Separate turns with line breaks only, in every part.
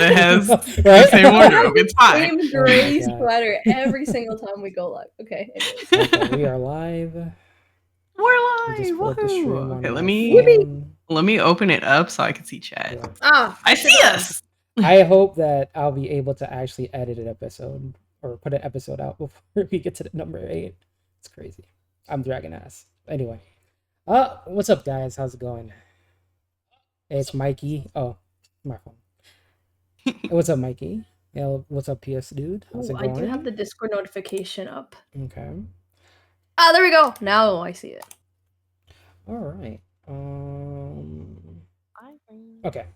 that has the
Right?
same wardrobe. It's fine.
Same
Oh my
gray
God.
sweater every single time we go live. Okay, anyways.
Okay, we are live.
We're
I just
live.
pulled up the stream
Woohoo!
on
Okay,
my
Yippee!
phone.
let me open it up so I can see chat.
Yeah.
Ah,
I
push it
see
on.
us.
I hope that I'll be able to actually edit an episode or put an episode out before we get to the number 8. It's crazy. I'm dragging ass. Anyway. What's up, guys? How's it going? Hey, it's Mikey. Oh, my phone. Hey, what's up, Mikey? Yeah, what's up, PS dude? How's
Ooh,
it
I
going?
do have the Discord notification up.
Okay.
Ah, there we go. Now I see it.
All right. Okay.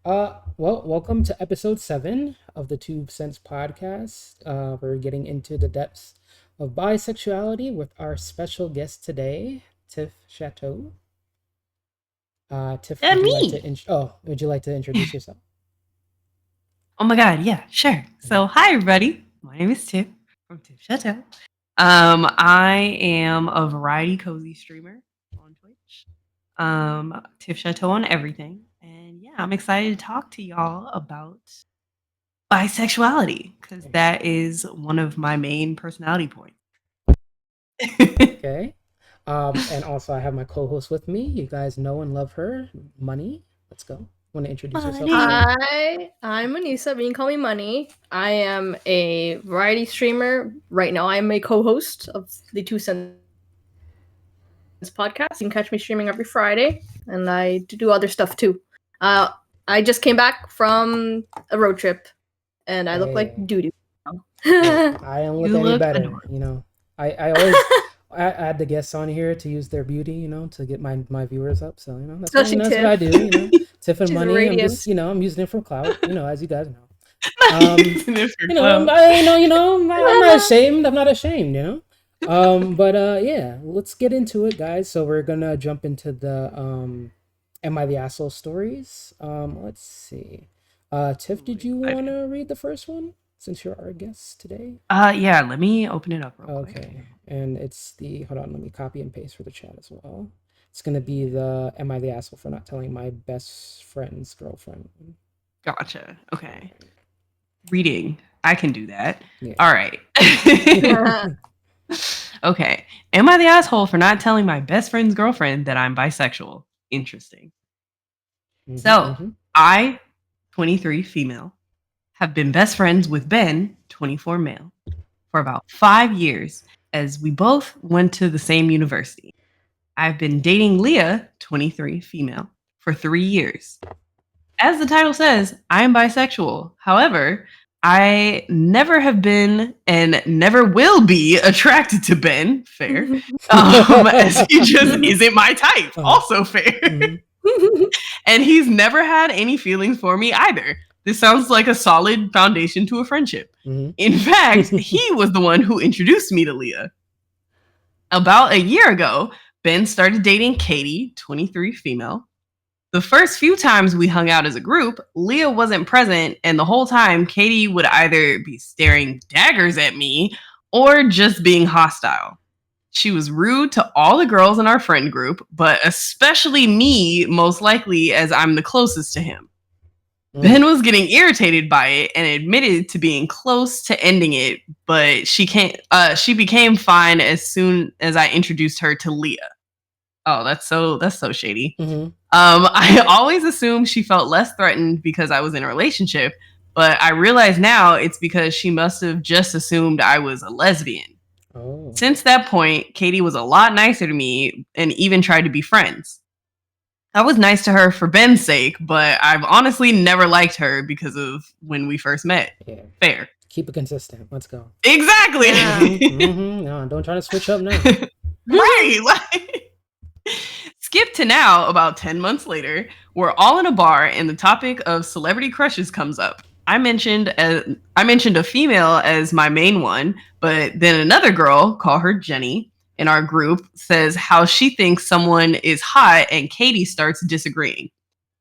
Well, welcome to episode 7 of the 2 Cents podcast. We're getting into the depths of bisexuality with our special guest today, Tiff Chateau. Tiff,
And
would you
me.
would you like to introduce yourself?
Oh my god, yeah, sure. So hi everybody. My name is Tiff from Tiff Chateau. I am a variety cozy streamer on Twitch. Tiff Chateau on everything. And yeah, I'm excited to talk to y'all about bisexuality because that is one of my main personality points.
Okay. And also I have my co-host with me. You guys know and love her, Money. Let's go. Want to introduce yourself?
Money.
Hi, I'm Anissa, but you can call me Money. I am a variety streamer. Right now, I am a co-host of the 2 Cents podcast. You can catch me streaming every Friday, and I do other stuff too. I just came back from a road trip, and I look like doo-doo.
I don't look
You
any
look
better.
adorable.
You know, I always I add the guests on here to use their beauty, you know, to get my viewers up. So you know that's what I do. You know, Tiff and
She's
Money.
radiant.
I'm just I'm using it for clout. You know, as you guys know.
Using it for
You know,
clout.
I'm not ashamed. I'm not ashamed. You know. But yeah, let's get into it, guys. So we're gonna jump into the Am I the Asshole stories? Let's see. Tiff, did you want to read the first one since you're our guest today?
Yeah, let me open it up real quick.
Okay, and it's hold on, let me copy and paste for the chat as well. It's gonna be the Am I the Asshole for not telling my best friend's girlfriend?
Gotcha. Okay. Reading. I can do that.
Yeah.
All right. Okay. Am I the asshole for not telling my best friend's girlfriend that I'm bisexual? Interesting. So, I, 23 female, have been best friends with Ben, 24 male, for about 5 years as we both went to the same university. I've been dating Leah, 23 female, for 3 years. As the title says, I am bisexual. However, I never have been and never will be attracted to Ben. Fair. As he just isn't my type. Also fair. And he's never had any feelings for me either. This sounds like a solid foundation to a friendship. In fact, he was the one who introduced me to Leah. About a year ago, Ben started dating Katie, 23 female. The first few times we hung out as a group, Leah wasn't present, and the whole time, Katie would either be staring daggers at me or just being hostile. She was rude to all the girls in our friend group, but especially me, most likely, as I'm the closest to him. Ben was getting irritated by it and admitted to being close to ending it, but she became fine as soon as I introduced her to Leah. Oh, that's so shady. I always assumed she felt less threatened because I was in a relationship, but I realize now it's because she must have just assumed I was a lesbian. Since that point, Katie was a lot nicer to me and even tried to be friends. I was nice to her for Ben's sake, but I've honestly never liked her because of when we first met.
Yeah.
Fair.
Keep it consistent. Let's go.
Exactly.
No, don't try to switch up now.
Right. Skip to now, about 10 months later, we're all in a bar and the topic of celebrity crushes comes up. I mentioned a female as my main one, but then another girl, call her Jenny, in our group says how she thinks someone is hot and Katie starts disagreeing.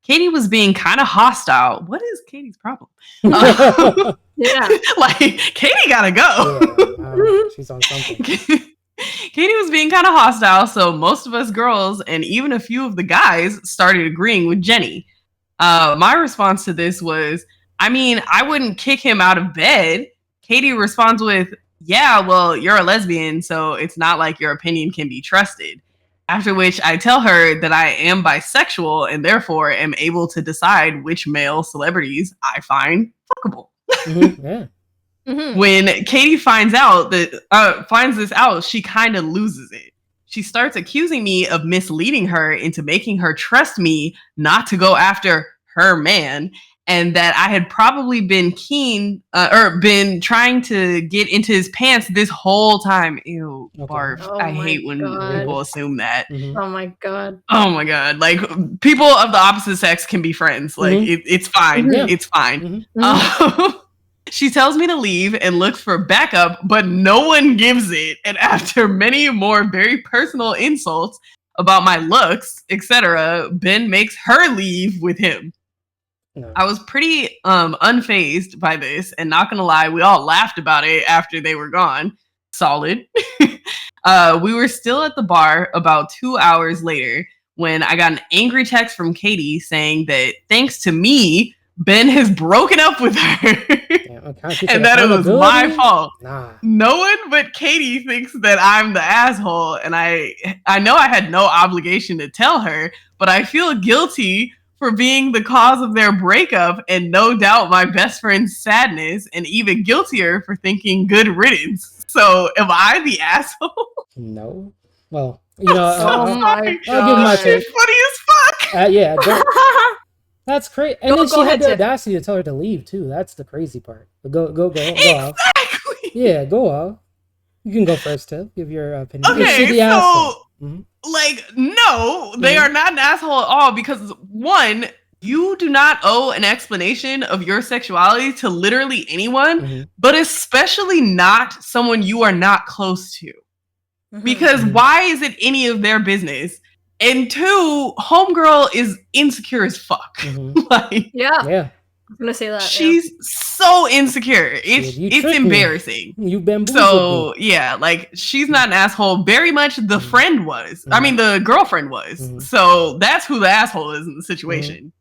Katie was being kind of hostile. What is Katie's problem?
Yeah.
Like, Katie gotta go.
Yeah, she's on something.
Katie was being kind of hostile, so most of us girls and even a few of the guys started agreeing with Jenny. My response to this was, I mean, I wouldn't kick him out of bed. Katie responds with, yeah, well, you're a lesbian, so it's not like your opinion can be trusted. After which I tell her that I am bisexual and therefore am able to decide which male celebrities I find fuckable.
Yeah.
When Katie finds this out, she kind of loses it. She starts accusing me of misleading her into making her trust me not to go after her man, and that I had probably been been trying to get into his pants this whole time. Ew, barf.
Oh
I hate when
God.
people assume that.
Oh my God.
Oh my God. Like, people of the opposite sex can be friends. Like, it's fine.
Yeah.
It's fine. She tells me to leave and looks for backup, but no one gives it. And after many more very personal insults about my looks, etc., Ben makes her leave with him.
No.
I was pretty unfazed by this, and not gonna lie, we all laughed about it after they were gone. Solid. We were still at the bar about 2 hours later when I got an angry text from Katie saying that thanks to me, Ben has broken up with her. And that it was my fault.
Nah.
No one but Katie thinks that I'm the asshole, and I know I had no obligation to tell her, but I feel guilty for being the cause of their breakup, and no doubt my best friend's sadness, and even guiltier for thinking good riddance. So am I the asshole?
No. Well, you know,
I'll give
my take.
Funny as fuck.
Yeah. That's crazy. And then she had the audacity to tell her to leave too. That's the crazy part. But go
Exactly.
off. Yeah, go off. You can go first, Tiff. Give your opinion.
Okay, so like, no, they are not an asshole at all, because one, you do not owe an explanation of your sexuality to literally anyone, but especially not someone you are not close to. Because why is it any of their business? And two, homegirl is insecure as fuck. Like,
yeah. I'm gonna say that.
She's so insecure. It's embarrassing.
You've been
so yeah, like, she's not an asshole. Very much the friend was. I mean, the girlfriend was. So that's who the asshole is in the situation.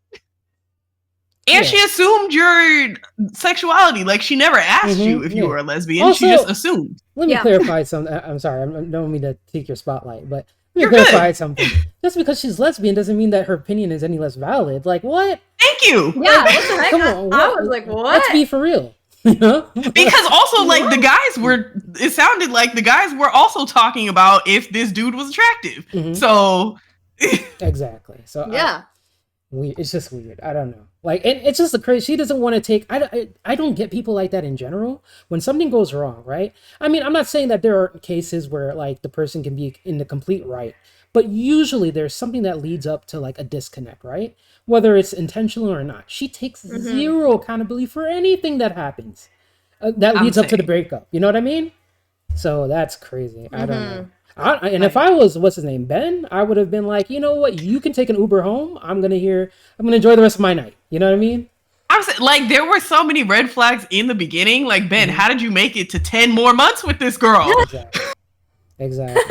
And she assumed your sexuality. Like, she never asked you if you were a lesbian. Also, she just assumed.
Let me clarify something. I'm sorry. I don't mean to take your spotlight, but let me clarify something. Just because she's lesbian doesn't mean that her opinion is any less valid. Like, what?
Thank you.
Yeah, what the heck?
Come on.
I was like, what?
Let's be for real.
Because also, like, it sounded like the guys were also talking about if this dude was attractive. So.
Exactly. So,
yeah.
It's just weird. I don't know. Like, and it's just the crazy. She doesn't want to take. I don't get people like that in general. When something goes wrong, right? I mean, I'm not saying that there are cases where like the person can be in the complete right, but usually there's something that leads up to like a disconnect, right? Whether it's intentional or not. She takes zero accountability for anything that happens. That leads up to the breakup. You know what I mean? So that's crazy. I don't know. If I was, what's his name, Ben, I would have been like, you know what, you can take an Uber home. I'm gonna enjoy the rest of my night. You know what I mean?
I was like, there were so many red flags in the beginning. Like, Ben, how did you make it to 10 more months with this girl?
Exactly.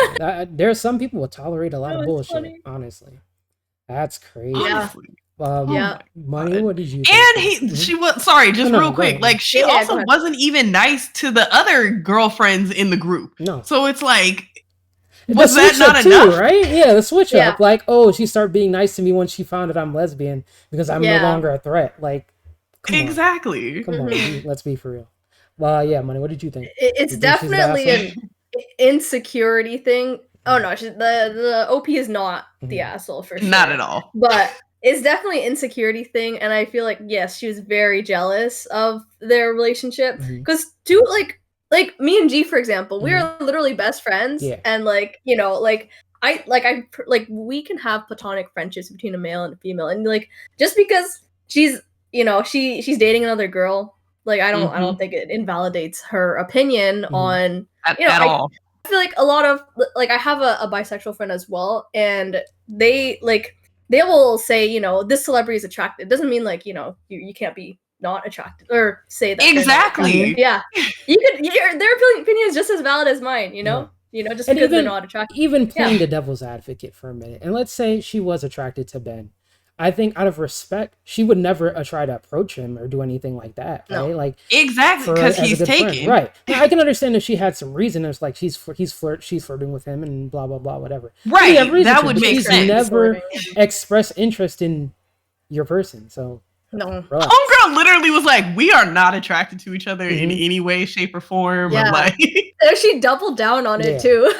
There are some people who tolerate a lot of bullshit. Funny. Honestly, that's crazy. Money. What did you think?
And she was real quick. Like, she also wasn't even nice to the other girlfriends in the group.
No.
So it's like, was that not enough?
Right? Yeah, the switch up. Like, oh, she started being nice to me when she found that I'm lesbian because I'm no longer a threat. Like, come on, let's be for real. Well, yeah, Money. What did you think?
It's definitely an insecurity thing. Oh no, the OP is not the asshole for sure.
Not at all.
But it's definitely an insecurity thing, and I feel like yes, she was very jealous of their relationship because like me and G, for example, we are literally best friends, and like, you know, like we can have platonic friendships between a male and a female, and like just because she's, you know, she's dating another girl, like I don't think it invalidates her opinion on
at all.
I feel like a lot of like I have a bisexual friend as well, and they will say, you know, this celebrity is attractive. It doesn't mean like, you know, you can't be not attracted or say that
exactly.
Yeah, their opinion is just as valid as mine. You know, just because they're not attracted.
Even playing the devil's advocate for a minute, and let's say she was attracted to Ben. I think out of respect, she would never try to approach him or do anything like that, right?
No.
Like
exactly, because he's taken.
friend. Right. Now, I can understand if she had some reason. It's like she's flirting with him and blah blah blah whatever.
Right. That would make sense.
Never expressed interest in your person. So
no.
Relax.
Homegirl literally was like, we are not attracted to each other in any way, shape, or form.
Yeah.
Like,
she doubled down on it too.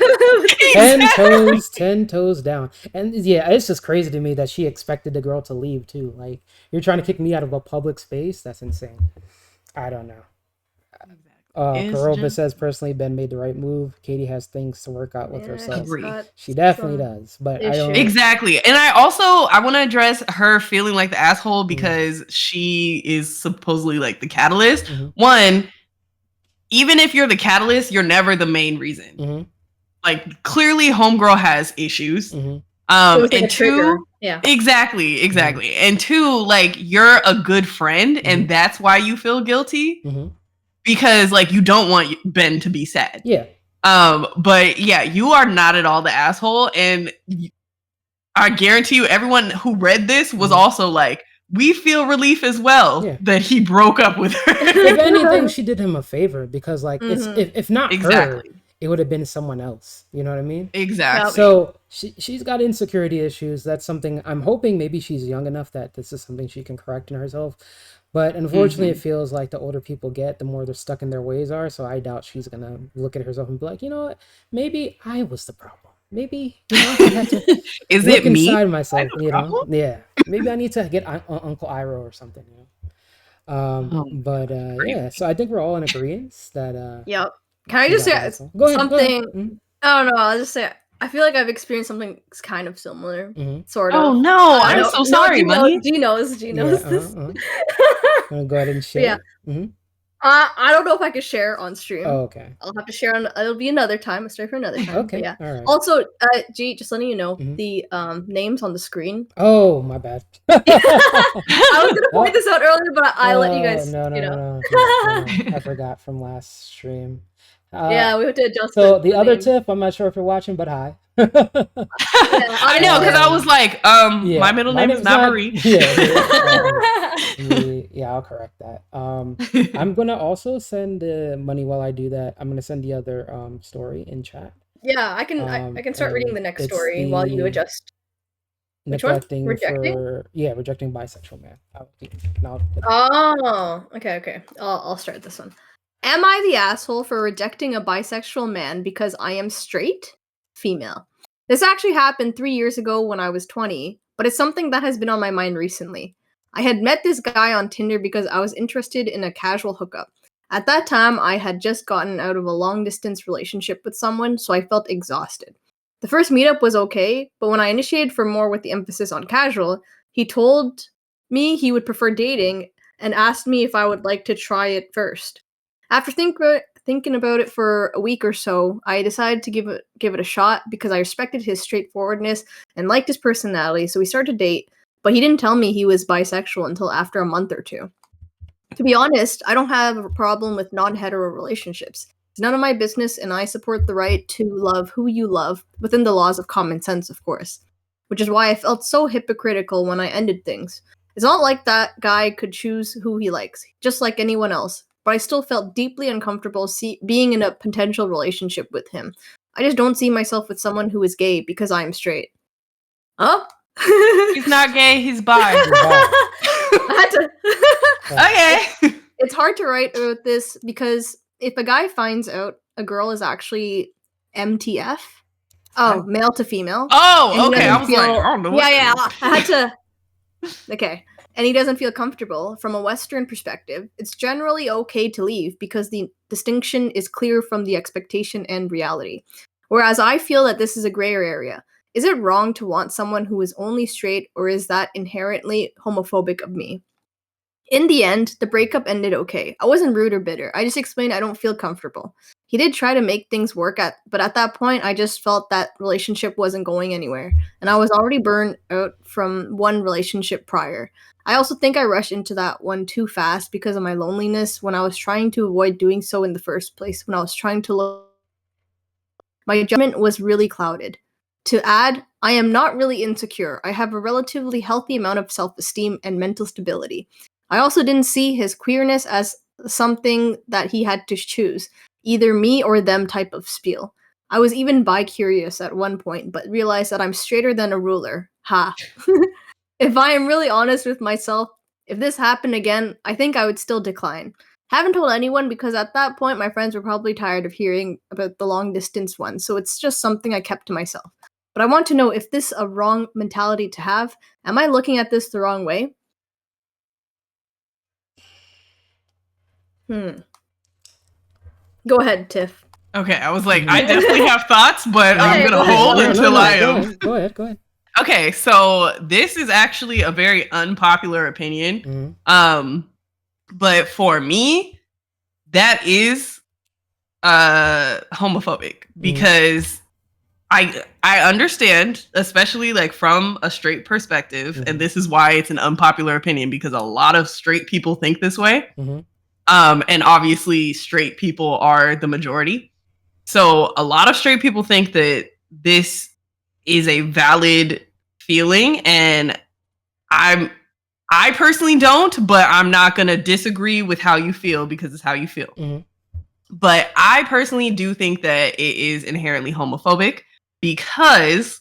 10 toes down. And yeah, it's just crazy to me that she expected the girl to leave too. Like, you're trying to kick me out of a public space? That's insane. I don't know. Karoba says, personally, Ben made the right move. Katie has things to work out with herself. She definitely does, but I don't
exactly. And I want to address her feeling like the asshole because she is supposedly like the catalyst. One, even if you're the catalyst, you're never the main reason. Like, clearly homegirl has issues. And two, exactly. And two, like, you're a good friend and that's why you feel guilty. Because, like, you don't want Ben to be sad.
Yeah.
But yeah, you are not at all the asshole. And I guarantee you, everyone who read this was also like, we feel relief as well that he broke up with her.
If anything, she did him a favor because, like, it's if not her, it would have been someone else. You know what I mean?
Exactly.
So she's got insecurity issues. That's something I'm hoping maybe she's young enough that this is something she can correct in herself. But unfortunately, it feels like the older people get, the more they're stuck in their ways are. So I doubt she's going to look at herself and be like, you know what? Maybe I was the problem. Maybe, you know, I have to
is
look
it me?
inside myself, you know? Yeah. Maybe I need to get Uncle Iroh or something, you know? Yeah. So I think we're all in agreement that...
Yep. Can I just say something? I don't know. I'll just say... I feel like I've experienced something kind of similar, sort of.
Oh no, I'm so sorry, Money.
G knows this.
I'm gonna go ahead and share.
I don't know if I could share on stream.
Oh, okay.
I'll have to share on. It'll be another time. A story for another time.
Okay.
Yeah.
All right.
Also, G, just letting you know the names on the screen.
Oh, my bad.
I was gonna point this out earlier, but I let you guys.
No. I forgot from last stream.
Yeah, we have to adjust.
So the other tip, I'm not sure if you're watching, but hi.
I know, because I was like, my middle name is not Marie.
Yeah, I'll correct that. I'm gonna also send the money while I do that. I'm gonna send the other story in chat.
Yeah, I can. I can start reading the next story while you adjust.
Rejecting bisexual man.
Oh, okay. I'll start this one. Am I the asshole for rejecting a bisexual man because I am straight? Female. This actually happened 3 years ago when I was 20, but it's something that has been on my mind recently. I had met this guy on Tinder because I was interested in a casual hookup. At that time, I had just gotten out of a long-distance relationship with someone, so I felt exhausted. The first meetup was okay, but when I initiated for more with the emphasis on casual, he told me he would prefer dating and asked me if I would like to try it first. After thinking about it for a week or so, I decided to give it a shot because I respected his straightforwardness and liked his personality, so we started to date, but he didn't tell me he was bisexual until after a month or two. To be honest, I don't have a problem with non-hetero relationships. It's none of my business, and I support the right to love who you love, within the laws of common sense, of course. Which is why I felt so hypocritical when I ended things. It's not like that guy could choose who he likes, just like anyone else. But I still felt deeply uncomfortable being in a potential relationship with him. I just don't see myself with someone who is gay because I am straight. Huh?
He's not gay, he's bi.
I had to...
Okay.
It's hard to write about this because if a guy finds out a girl is actually MTF, male to female.
Oh, okay. I was like, I don't know.
Yeah. I had to... Okay. And he doesn't feel comfortable, from a Western perspective, it's generally okay to leave because the distinction is clear from the expectation and reality. Whereas I feel that this is a grayer area. Is it wrong to want someone who is only straight, or is that inherently homophobic of me? In the end, the breakup ended okay. I wasn't rude or bitter. I just explained I don't feel comfortable. He did try to make things work, but at that point, I just felt that relationship wasn't going anywhere. And I was already burned out from one relationship prior. I also think I rushed into that one too fast because of my loneliness when I was trying to avoid doing so in the first place, when I was trying to look. My judgment was really clouded. To add, I am not really insecure. I have a relatively healthy amount of self-esteem and mental stability. I also didn't see his queerness as something that he had to choose, either me or them type of spiel. I was even bi-curious at one point, but realized that I'm straighter than a ruler. Ha. If I am really honest with myself, if this happened again, I think I would still decline. Haven't told anyone because at that point my friends were probably tired of hearing about the long distance one, so it's just something I kept to myself. But I want to know if this is a wrong mentality to have. Am I looking at this the wrong way? Go ahead, Tiff.
Okay, I was like, I definitely have thoughts, but I'm
ahead,
gonna
go
hold
ahead.
until I am.
Go ahead.
Okay, so this is actually a very unpopular opinion. But for me, that is homophobic because I understand, especially like from a straight perspective, and this is why it's an unpopular opinion because a lot of straight people think this way. And obviously straight people are the majority. So a lot of straight people think that this is a valid feeling, and I personally don't, but I'm not going to disagree with how you feel because it's how you feel. But I personally do think that it is inherently homophobic because,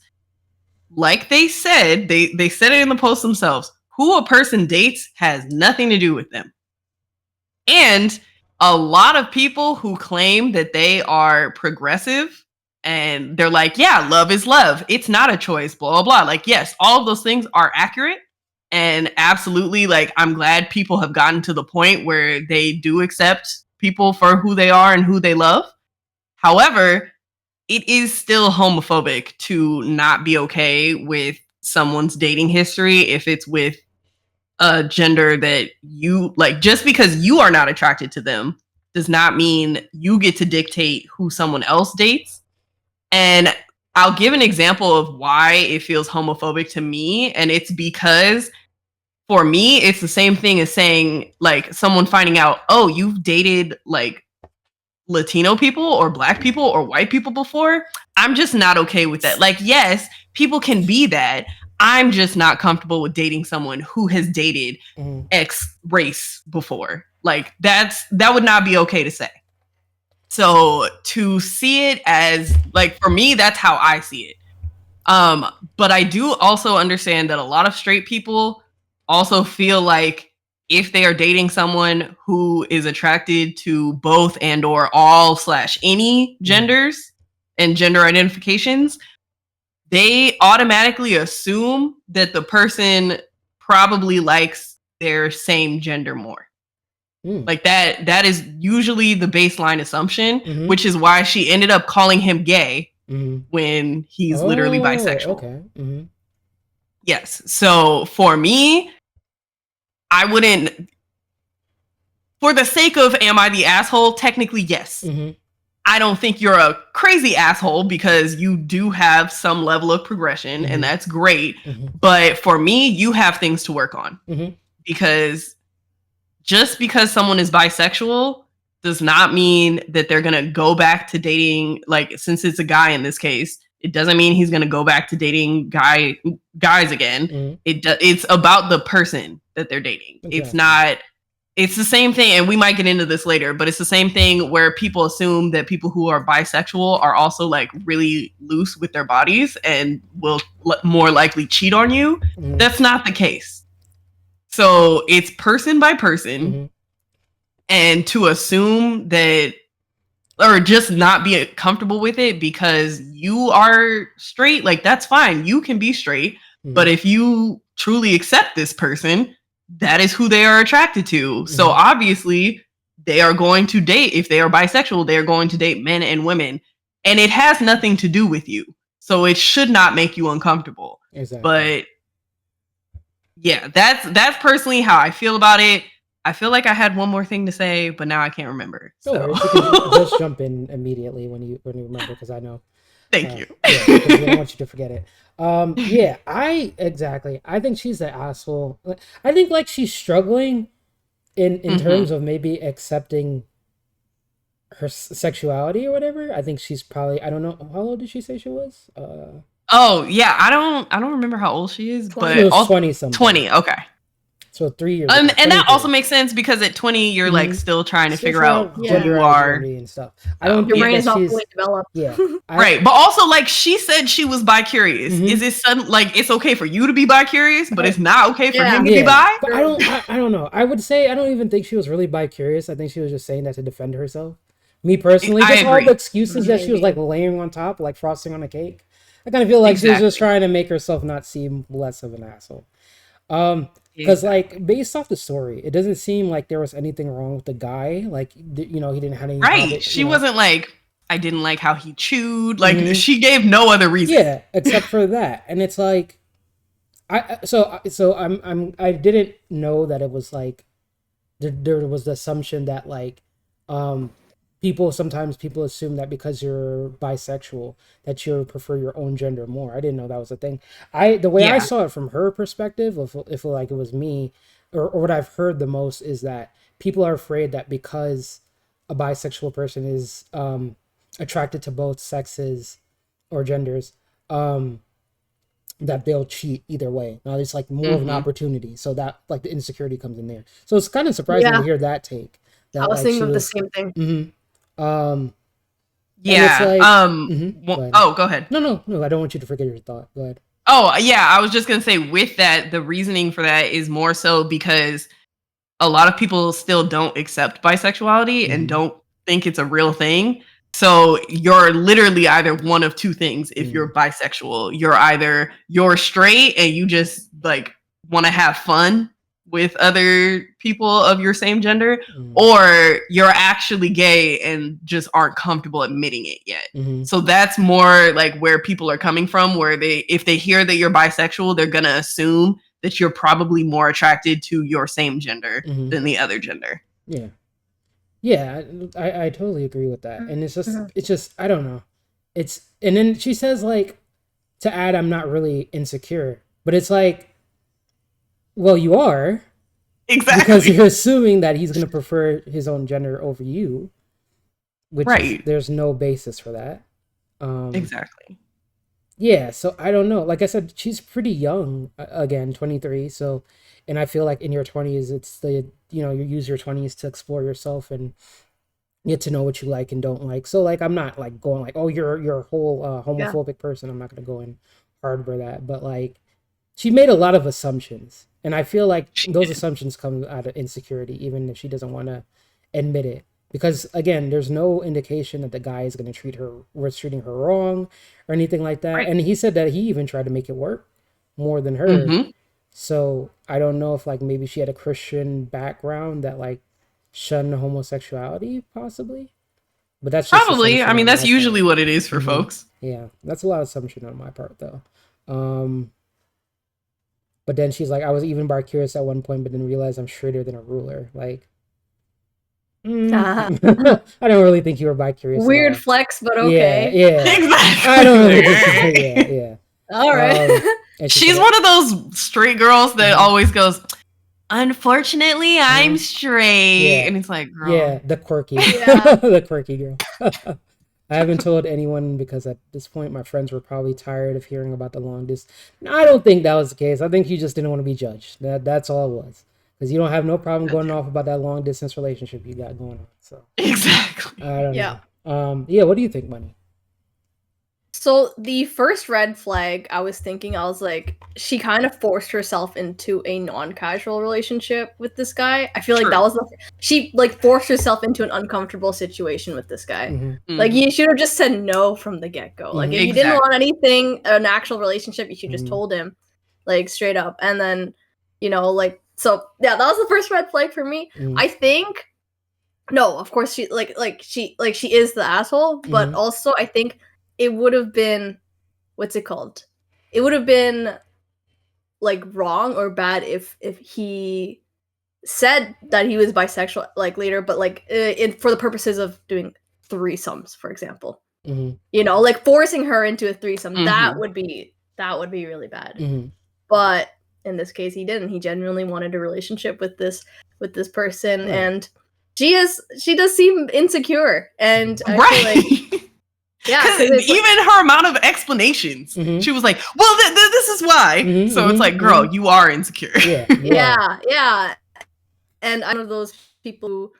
like they said, they said it in the post themselves, who a person dates has nothing to do with them. And a lot of people who claim that they are progressive and they're like, yeah, love is love. It's not a choice, blah, blah, blah. Like, yes, all of those things are accurate. And absolutely, like, I'm glad people have gotten to the point where they do accept people for who they are and who they love. However, it is still homophobic to not be okay with someone's dating history if it's with a gender that you like. Just because you are not attracted to them does not mean you get to dictate who someone else dates. And I'll give an example of why it feels homophobic to me. And it's because for me, it's the same thing as saying like someone finding out, oh, you've dated like Latino people or Black people or white people before. I'm just not okay with that. Like, yes, people can be that. I'm just not comfortable with dating someone who has dated X race before. Like that would not be okay to say. So to see it as like, for me, that's how I see it. But I do also understand that a lot of straight people also feel like if they are dating someone who is attracted to both and or all / any genders and gender identifications, they automatically assume that the person probably likes their same gender more. Like that is usually the baseline assumption, which is why she ended up calling him gay when he's literally bisexual.
Okay.
Yes. So for me, I wouldn't, for the sake of am I the asshole? Technically, yes. I don't think you're a crazy asshole because you do have some level of progression and that's great. But for me, you have things to work on because just because someone is bisexual does not mean that they're going to go back to dating, like, since it's a guy in this case, it doesn't mean he's going to go back to dating guys again. It's about the person that they're dating. Exactly. It's the same thing, and we might get into this later, but it's the same thing where people assume that people who are bisexual are also like really loose with their bodies and will more likely cheat on you. That's not the case. So it's person by person, and to assume that, or just not be comfortable with it because you are straight, like that's fine. You can be straight, but if you truly accept this person, that is who they are attracted to. So obviously they are going to date, if they are bisexual, they are going to date men and women, and it has nothing to do with you. So it should not make you uncomfortable. Exactly. But yeah, that's personally how I feel about it. I feel like I had one more thing to say, but now I can't remember.
So you can just jump in immediately when you remember, because I know.
Thank you.
Yeah, because we don't want you to forget it. Yeah, I think she's the asshole. I think like she's struggling in terms of maybe accepting her sexuality or whatever. I think she's probably, I don't know, how old did she say she was?
Oh yeah, I don't remember how old she is,
20.
but
She was
also
20 something.
20. Okay.
So 3 years.
And that
23.
also makes sense because at 20 you're like still trying to figure out who
gender
you are
identity and stuff. I don't
Your
think
brain
that
is not
she's
fully developed.
Yeah.
Right, but also like she said she was bi-curious. Is it sudden like it's okay for you to be bi-curious, but it's not okay for him to be bi?
But I don't know. I would say I don't even think she was really bi-curious. I think she was just saying that to defend herself. Me personally, just all the excuses that she was like layering on top, like frosting on a cake. I kind of feel like she was just trying to make herself not seem less of an asshole. Because like based off the story, it doesn't seem like there was anything wrong with the guy. Like he didn't have any
right. She wasn't like I didn't like how he chewed. Like she gave no other reason.
Yeah, except for that. And it's like I didn't know that it was like there was the assumption that like sometimes people assume that because you're bisexual that you prefer your own gender more. I didn't know that was a thing. The way I saw it from her perspective, if like it was me, or what I've heard the most is that people are afraid that because a bisexual person is attracted to both sexes or genders, that they'll cheat either way. Now there's like more of an opportunity, so that like the insecurity comes in there. So it's kind of surprising to hear that take. That,
I was thinking of the same thing.
Yeah.
Like,
go ahead.
No. I don't want you to forget your thought. Go ahead.
Oh yeah, I was just gonna say with that, the reasoning for that is more so because a lot of people still don't accept bisexuality and don't think it's a real thing. So you're literally either one of two things if you're bisexual. You're straight and you just like want to have fun with other people of your same gender, or you're actually gay and just aren't comfortable admitting it yet. So that's more like where people are coming from, where if they hear that you're bisexual, they're gonna assume that you're probably more attracted to your same gender than the other gender.
Yeah, I totally agree with that. And it's just I don't know. And then she says like to add I'm not really insecure, but it's like, well, you are.
Exactly.
Because you're assuming that he's going to prefer his own gender over you, which there's no basis for that.
Exactly.
Yeah, so I don't know. Like I said, she's pretty young, again, 23. So, and I feel like in your 20s, it's you use your 20s to explore yourself and get to know what you like and don't like. So, like, I'm not like going like, oh, you're a whole homophobic person. I'm not going to go in hard for that. But like, she made a lot of assumptions. And I feel like those assumptions come out of insecurity, even if she doesn't want to admit it. Because again, there's no indication that the guy is going to treating her wrong or anything like that. Right. And he said that he even tried to make it work more than her. So I don't know if like maybe she had a Christian background that like shunned homosexuality, possibly. But that's just
probably. I mean, that's usually what it is for folks.
Yeah, that's a lot of assumption on my part, though. But then she's like, I was even bi-curious at one point, but then realized I'm straighter than a ruler. Like, I don't really think you were bi-curious.
Weird flex, but okay.
Yeah. Exactly. I don't really think yeah.
All right.
She's one of those straight girls that always goes, unfortunately, I'm straight. Yeah. And it's like, girl.
Yeah, the quirky. The quirky girl. I haven't told anyone because at this point my friends were probably tired of hearing about the long distance. I don't think that was the case. I think you just didn't want to be judged. That's all it was. Because you don't have no problem going off about that long distance relationship you got going on. So
exactly.
I don't know. Yeah, what do you think, Bunny?
So the first red flag I was like, she kind of forced herself into a non-casual relationship with this guy. I feel like that was she like forced herself into an uncomfortable situation with this guy. Like you should have just said no from the get-go. Like if you didn't want an actual relationship, you should just told him like straight up. And then, like, so yeah, that was the first red flag for me. I think no, of course she she is the asshole, but also I think it would have been, what's it called? It would have been like wrong or bad if he said that he was bisexual like later, but like for the purposes of doing threesomes, for example. Like forcing her into a threesome, that would be really bad. But in this case, he didn't. He genuinely wanted a relationship with this person, and she does seem insecure, and I feel like. Yeah,
even her amount of explanations, she was like, well, this is why. So it's like, girl, you are insecure.
Yeah. And I'm one of those people who,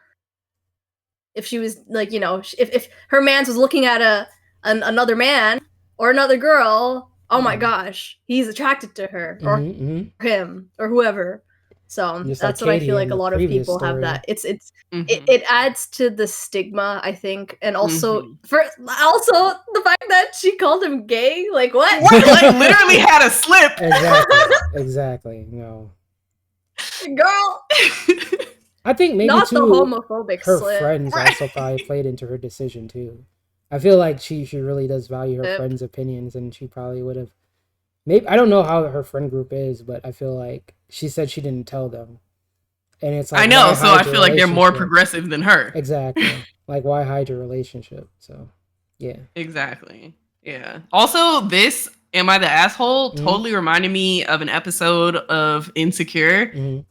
if she was like, if her man's was looking at another man or another girl, oh my gosh, he's attracted to her or him or whoever. So
just
that's
like
what I feel like a lot of people have that. It adds to the stigma, I think, and also the fact that she called him gay. Like what?
Like literally had a slip.
Exactly. No.
Girl.
I think maybe
not
too,
the homophobic
her
slip.
friends also probably played into her decision too. I feel like she really does value her friends' opinions, and she probably would have. Maybe I don't know how her friend group is, but I feel like she said she didn't tell them, and it's like
I know. So I feel like they're more progressive than her.
Exactly. Like why hide your relationship? So, yeah.
Exactly. Yeah. Also, this "Am I the Asshole" totally reminded me of an episode of Insecure.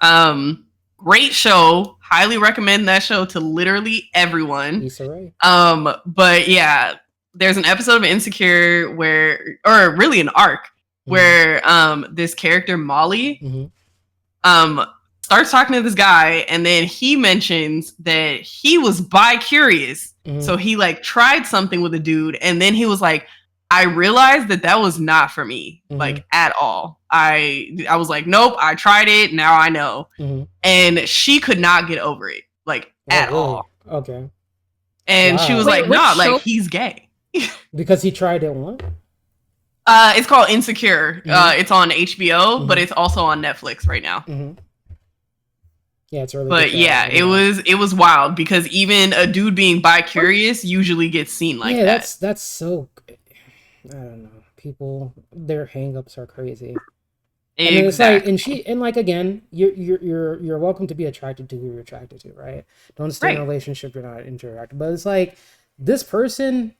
Great show. Highly recommend that show to literally everyone. But yeah, there's an episode of Insecure or really an arc where this character Molly starts talking to this guy, and then he mentions that he was bi-curious. So he like tried something with a dude, and then he was like, I realized that was not for me, like at all. I was like, nope, I tried it, now I know. And she could not get over it, like at all.
Okay.
And she was like, nah, like he's gay.
Because he tried it once?
It's called Insecure. It's on HBO, but it's also on Netflix right now.
Yeah, it's really.
But yeah, it was wild because even a dude being bi-curious usually gets seen like that.
Yeah, that's so. I don't know. People, their hangups are crazy. Exactly. And it's like, and like again, you're welcome to be attracted to who you're attracted to, right? Don't stay in a relationship you're not interacting. But it's like this person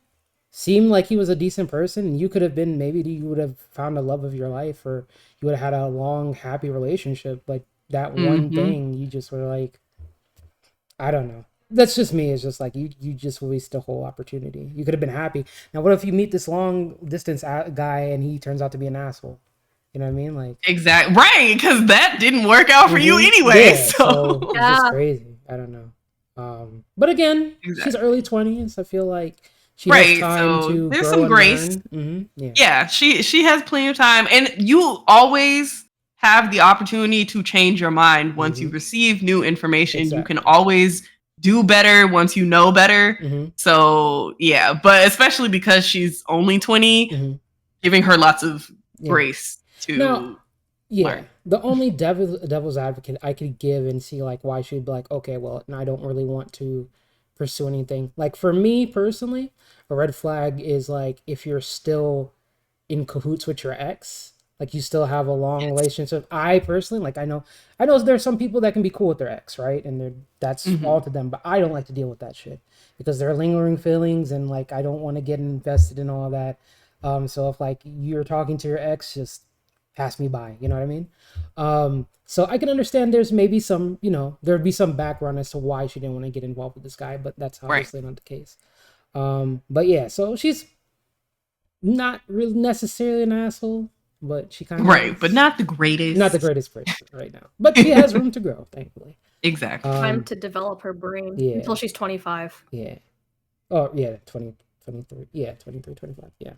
seemed like he was a decent person, and you could have been, maybe you would have found the love of your life, or you would have had a long, happy relationship. But that one thing, you just were like, I don't know. That's just me. It's just like you just waste the whole opportunity. You could have been happy. Now, what if you meet this long distance guy and he turns out to be an asshole? You know what I mean? Like
exactly right, because that didn't work out for you anyway.
Yeah, so it's just crazy. I don't know. But again, she's early 20s. I feel like she has time to
there's
grow
some
and
grace.
Learn.
Yeah, she has plenty of time, and you always have the opportunity to change your mind once you receive new information. You can always do better once you know better. So yeah, but especially because she's only 20, giving her lots of grace to learn.
The only devil's advocate I could give and see like why she'd be like, okay, well, I don't really want to pursue anything. Like for me personally, a red flag is like if you're still in cahoots with your ex, like you still have a long relationship. I personally, like I know there's some people that can be cool with their ex, right? And that's all to them, but I don't like to deal with that shit because there are lingering feelings, and like I don't want to get invested in all that. So if like you're talking to your ex, just pass me by, you know what I mean? So I can understand there's maybe some, there'd be some background as to why she didn't want to get involved with this guy, but that's obviously not the case. But yeah, so she's not really necessarily an asshole, but she kind of
but not the greatest
person right now. But she has room to grow, thankfully.
Exactly.
Time to develop her brain until she's 25.
Yeah. Oh yeah, 23. Yeah, 23, 25. Yeah.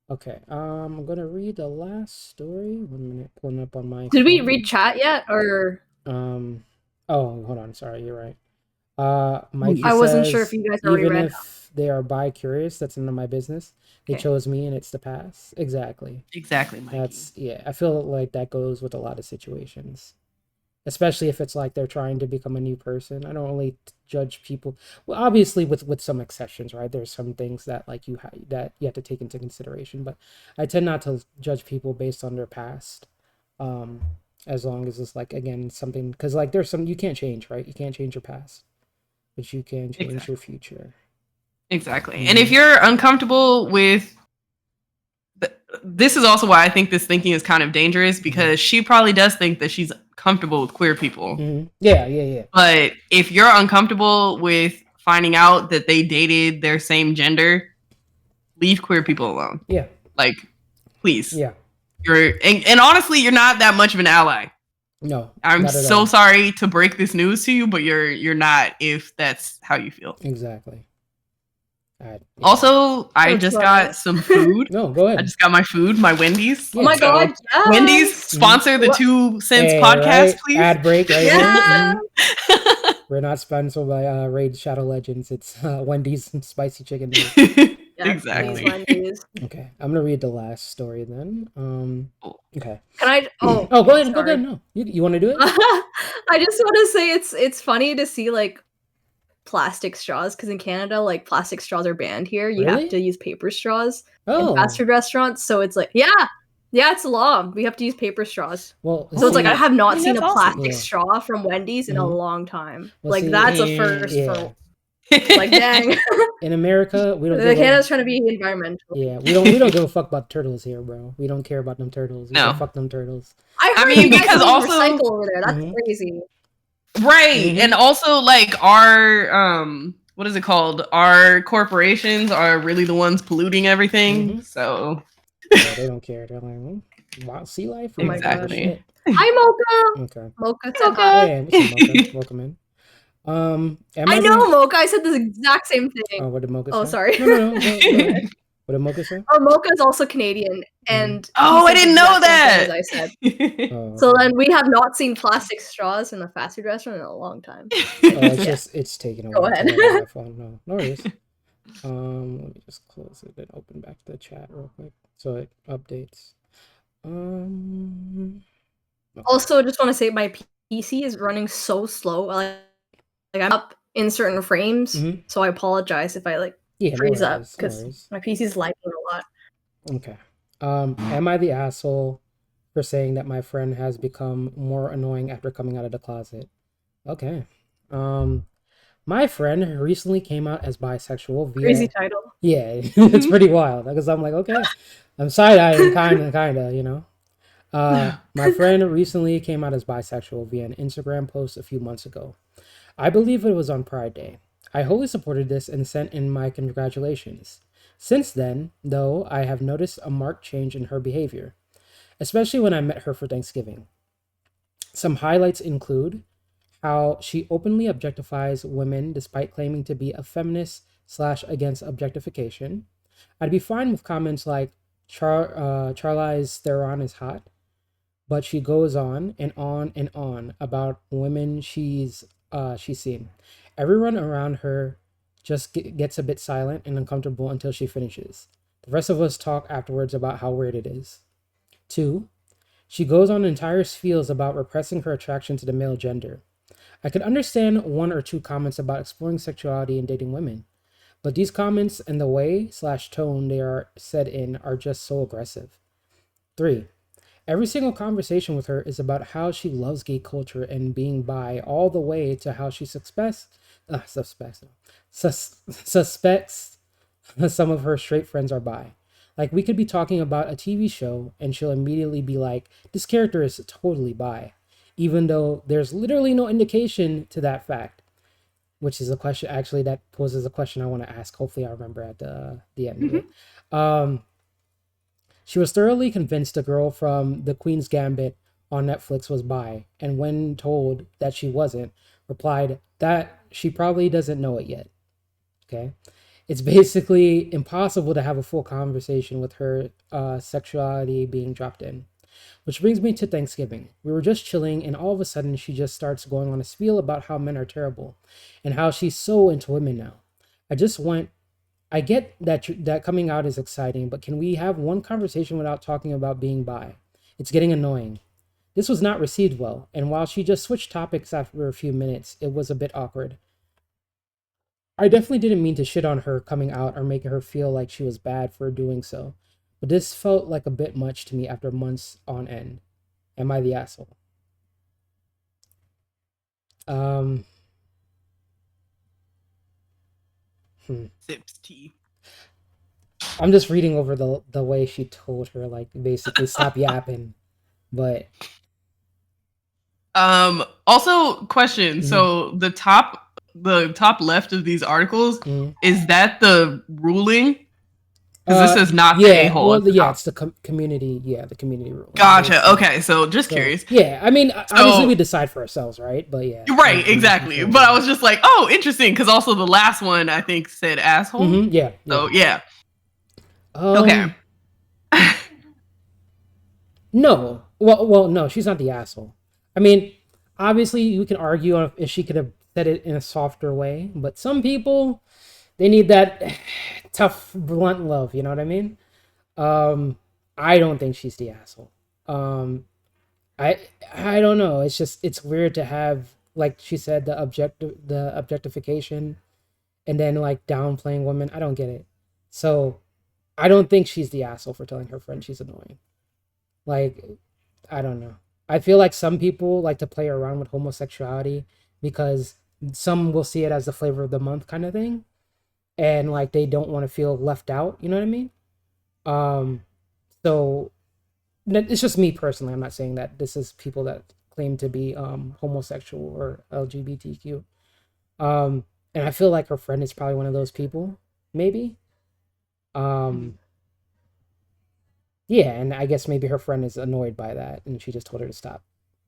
Okay. I'm gonna read the last story. 1 minute, pulling up on my.
Did we read chat yet, or?
Oh, hold on. Sorry, you're right. Mikey
I wasn't sure if you guys already read.
If they are bi-curious, that's none of my business. They chose me, and it's the pass. Exactly, Mikey. I feel like that goes with a lot of situations, especially if it's like they're trying to become a new person. I don't really judge people. Well, obviously with some exceptions, right? There's some things that like you have to take into consideration, but I tend not to judge people based on their past. As long as it's like, again, something, because like there's some you can't change, right? You can't change your past, but you can change your future.
Exactly. And if you're uncomfortable with this is also why I think this thinking is kind of dangerous, because she probably does think that she's comfortable with queer people.
Yeah.
But if you're uncomfortable with finding out that they dated their same gender, leave queer people alone.
Yeah.
Like, please.
Yeah.
And honestly, you're not that much of an ally.
No.
I'm so sorry to break this news to you, but you're not if that's how you feel.
Exactly.
Also, I just got some food.
No, go ahead.
I just got my food, my Wendy's.
Oh my god, yes.
Wendy's, sponsor the 2 Cents podcast, please.
Ad break, right?
Yeah.
We're not sponsored by Raid Shadow Legends. It's Wendy's and spicy chicken.
Exactly.
Wendy's.
Okay, I'm gonna read the last story then. Okay.
Can I? Oh,
go ahead. Sorry. Go ahead. No, you want to do it?
I just want to say it's funny to see like plastic straws because in Canada, like plastic straws are banned here. You have to use paper straws in fast food restaurants. So it's like, yeah, it's law. We have to use paper straws.
Well,
so it's like I have not seen a plastic straw from Wendy's in a long time. Well, like that's a first for. Like dang.
In America, we don't.
Canada's trying to be environmental.
Yeah, we don't give a fuck about turtles here, bro. We don't care about them turtles. We say fuck them turtles.
I mean, because also recycle over there. That's crazy.
Right. And also like our what is it called? Our corporations are really the ones polluting everything. So
yeah, they don't care. They're like, wow, sea life.
Exactly.
Hi, Mocha.
Okay.
Mocha.
Hey, Mocha. Welcome in.
I know Mocha. I said the exact same thing.
Oh, what did Mocha say?
Oh, sorry.
No. What did Mocha say?
Oh, Mocha is also Canadian, and
I didn't know that.
As I said. So then we have not seen plastic straws in a fast food restaurant in a long time.
It's taking a while.
Go ahead.
No worries. Let me just close it and open back the chat real quick so it updates.
Also, just want to say my PC is running so slow. Like I'm up in certain frames, so I apologize if I freeze up because my PC is lagging a lot.
Okay. Am I the asshole for saying that my friend has become more annoying after coming out of the closet? Okay. My friend recently came out as bisexual via...
Crazy title.
Yeah, it's pretty wild because I'm like, okay, I'm side-eyeing kinda, you know. My friend recently came out as bisexual via an Instagram post a few months ago. I believe it was on Pride Day. I wholly supported this and sent in my congratulations. Since then, though, I have noticed a marked change in her behavior, especially when I met her for Thanksgiving. Some highlights include how she openly objectifies women despite claiming to be a feminist / against objectification. I'd be fine with comments like, Charlize Theron is hot, but she goes on and on and on about women she's seen. Everyone around her just gets a bit silent and uncomfortable until she finishes. The rest of us talk afterwards about how weird it is. 2. She goes on entire spiels about repressing her attraction to the male gender. I could understand 1 or 2 comments about exploring sexuality and dating women, but these comments and the way / tone they are said in are just so aggressive. 3. Every single conversation with her is about how she loves gay culture and being bi, all the way to how she suspects some of her straight friends are bi. Like, we could be talking about a TV show and she'll immediately be like, this character is totally bi, even though there's literally no indication to that fact. Which is a question, actually, that poses a question I want to ask. Hopefully I remember at the end of it. She was thoroughly convinced the girl from The Queen's Gambit on Netflix was bi, and when told that she wasn't, replied that she probably doesn't know it yet. Okay? It's basically impossible to have a full conversation with her sexuality being dropped in. Which brings me to Thanksgiving. We were just chilling, and all of a sudden she just starts going on a spiel about how men are terrible, and how she's so into women now. I get that coming out is exciting, but can we have one conversation without talking about being bi? It's getting annoying. This was not received well, and while she just switched topics after a few minutes, it was a bit awkward. I definitely didn't mean to shit on her coming out or make her feel like she was bad for doing so, but this felt like a bit much to me after months on end. Am I the asshole?
Sips tea.
I'm just reading over the way she told her, like, basically stop yapping. But
also question. So the top left of these articles, is that the ruling Because this is not the a-hole.
Well, it's the community. Yeah, the community rule.
Gotcha. Okay, so just curious.
Yeah, I mean, obviously we decide for ourselves, right? But yeah.
Right, exactly. But I was just like, oh, interesting, because also the last one I think said asshole.
Mm-hmm, yeah.
So yeah. Okay.
No. Well, no, she's not the asshole. I mean, obviously you can argue on if she could have said it in a softer way, but some people, they need that tough, blunt love. You know what I mean? I don't think she's the asshole. I don't know. It's just, it's weird to have, like she said, the objectification, and then like downplaying women. I don't get it. So I don't think she's the asshole for telling her friend she's annoying. Like, I don't know. I feel like some people like to play around with homosexuality because some will see it as the flavor of the month kind of thing, and like they don't want to feel left out. You know what I mean? So it's just me personally. I'm not saying that this is people that claim to be homosexual or LGBTQ. And I feel like her friend is probably one of those people, maybe. Yeah, and I guess maybe her friend is annoyed by that, and she just told her to stop.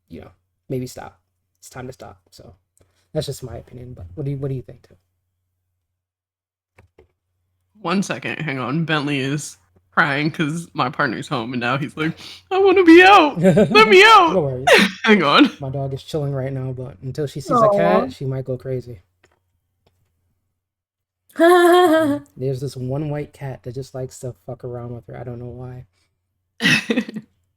You know, maybe stop. It's time to stop. So that's just my opinion. But what do you think, too?
1 second, hang on. Bentley is crying because my partner's home, and now he's like, I want to be out. Let me out.
No worries.
Hang on.
My dog is chilling right now, but until she sees a cat, she might go crazy. There's this one white cat that just likes to fuck around with her. I don't know why.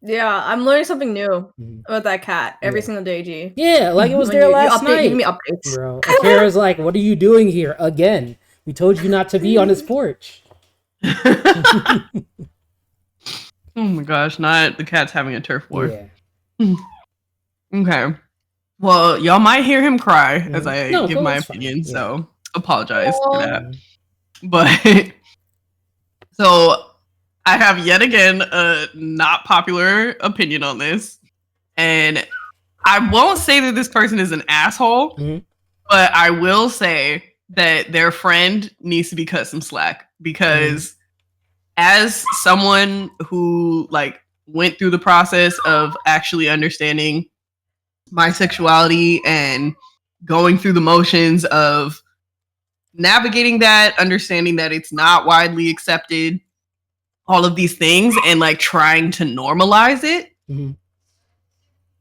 Yeah, I'm learning something new about that cat every single day, G.
Yeah, like it was there last night.
Give me updates.
Bro, Akira's like, what are you doing here again? We told you not to be on his porch.
Oh my gosh, not the cat's having a turf war. Yeah. Okay. Well, y'all might hear him cry as I give my opinion, so apologize for that. But so I have yet again a not popular opinion on this. And I won't say that this person is an asshole, but I will say that their friend needs to be cut some slack, because as someone who like went through the process of actually understanding my sexuality and going through the motions of navigating that, understanding that it's not widely accepted, all of these things, and like trying to normalize it.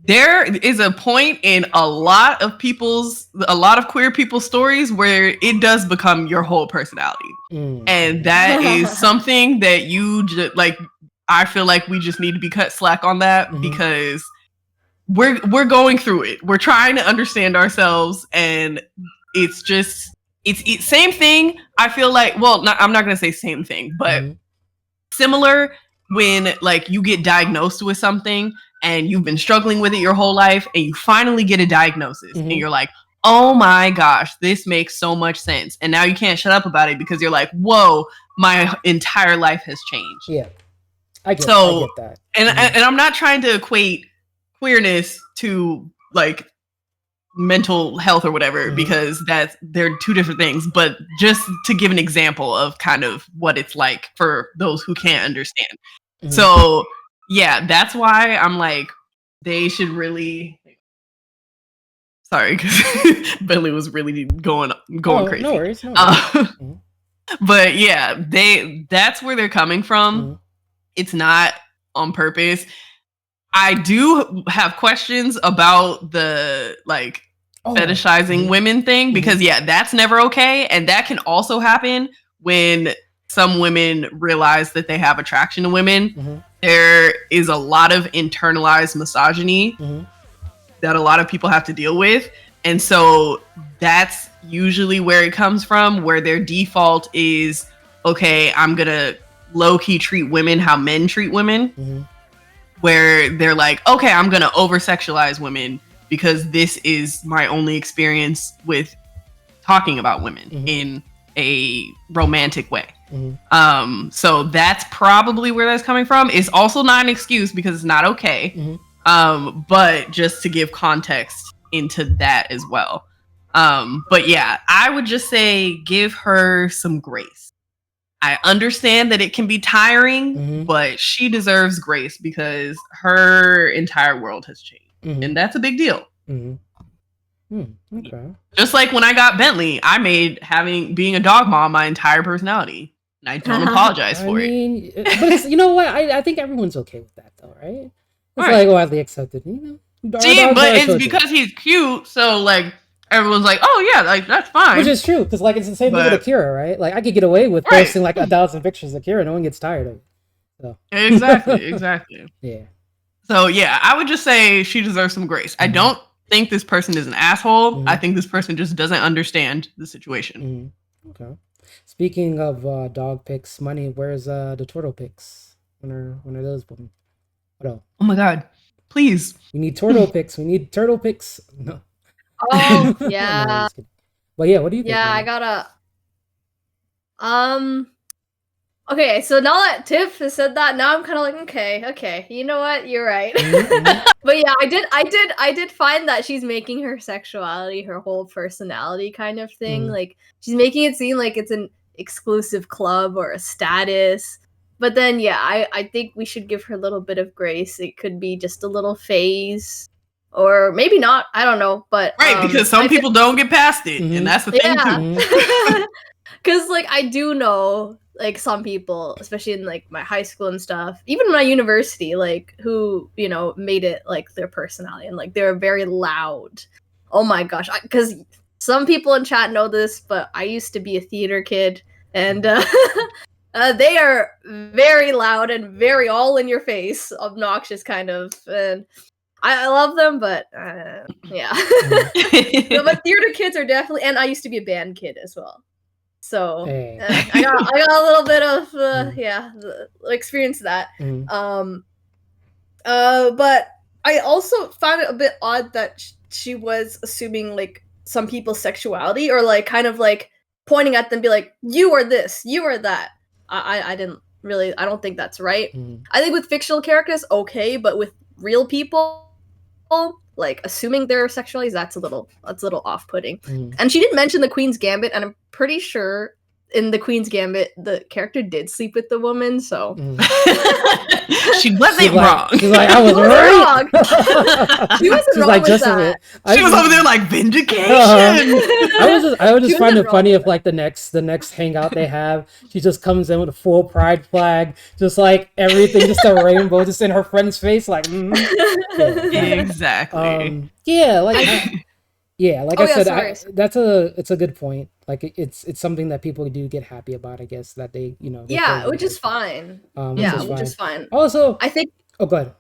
There is a point in a lot of queer people's stories where it does become your whole personality. And that is something that you just like, I feel like we just need to be cut slack on that, because we're going through it. We're trying to understand ourselves, and it's just, it's same thing. I feel like, well, I'm not going to say same thing, but similar when like you get diagnosed with something and you've been struggling with it your whole life, and you finally get a diagnosis and you're like, oh my gosh, this makes so much sense. And now you can't shut up about it because you're like, whoa, my entire life has changed.
Yeah. I get that.
And I'm not trying to equate queerness to like mental health or whatever, because they're two different things, but just to give an example of kind of what it's like for those who can't understand. So yeah, that's why I'm like, they should really, sorry, because Bentley was really going crazy.
No worries.
But yeah, that's where they're coming from. It's not on purpose. I do have questions about the like fetishizing women thing, because that's never okay. And that can also happen when some women realize that they have attraction to women. There is a lot of internalized misogyny that a lot of people have to deal with. And so that's usually where it comes from, where their default is, okay, I'm going to low-key treat women how men treat women. Where they're like, okay, I'm going to over-sexualize women because this is my only experience with talking about women in a romantic way. So that's probably where that's coming from. It's also not an excuse, because it's not okay. But just to give context into that as well. But yeah, I would just say give her some grace. I understand that it can be tiring, but she deserves grace because her entire world has changed. And that's a big deal.
Okay.
Just like when I got Bentley, I made being a dog mom my entire personality. And I don't apologize for it.
But you know what? I think everyone's okay with that though, right? It's like widely accepted, you know.
See, but it's because he's cute, so like everyone's like, "Oh yeah, like that's fine."
Which is true, because like it's the same thing with Akira, right? Like I could get away with posting like 1,000 pictures of Akira, no one gets tired of it. So.
Exactly.
Yeah.
So yeah, I would just say she deserves some grace. I don't think this person is an asshole. I think this person just doesn't understand the situation.
Okay. Speaking of dog pics, Money, where's the turtle pics? When are those boom? What else?
Oh my god. Please.
We need turtle pics. We need turtle pics. No.
Oh yeah.
No, but yeah, what do you think?
Yeah, I gotta okay, so now that Tiff has said that, now I'm kind of like, okay, you know what? You're right. But yeah, I did find that she's making her sexuality her whole personality kind of thing. Like she's making it seem like it's an exclusive club or a status. But then yeah, I think we should give her a little bit of grace. It could be just a little phase. Or maybe not. I don't know. But
because some people don't get past it, and that's the thing too.
Because like I do know like some people, especially in like my high school and stuff, even my university, like who, you know, made it like their personality and like they're very loud. Oh my gosh. Because some people in chat know this, but I used to be a theater kid and they are very loud and very all in your face, obnoxious kind of. And I love them, but yeah. No, but theater kids are definitely, and I used to be a band kid as well. So I got a little bit of experience that. But I also found it a bit odd that she was assuming like some people's sexuality or like kind of like pointing at them, be like, you are this, you are that. I don't think that's right. I think with fictional characters, okay, but with real people, like assuming their sexualities, that's a little off-putting. And she did mention the Queen's Gambit, and I'm pretty sure in the Queen's Gambit the character did sleep with the woman, so
she wasn't wrong.
She's like, I was wrong.
She wasn't wrong with that.
She was over there like vindication.
I would just find it funny if like the next hangout they have, she just comes in with a full pride flag, just like everything, just a rainbow, just in her friend's face, like
exactly.
Like I said, it's a good point. Like it's something that people do get happy about, I guess, that they, you know.
Which is fine. Which is fine.
Also,
I think.
Oh, go ahead.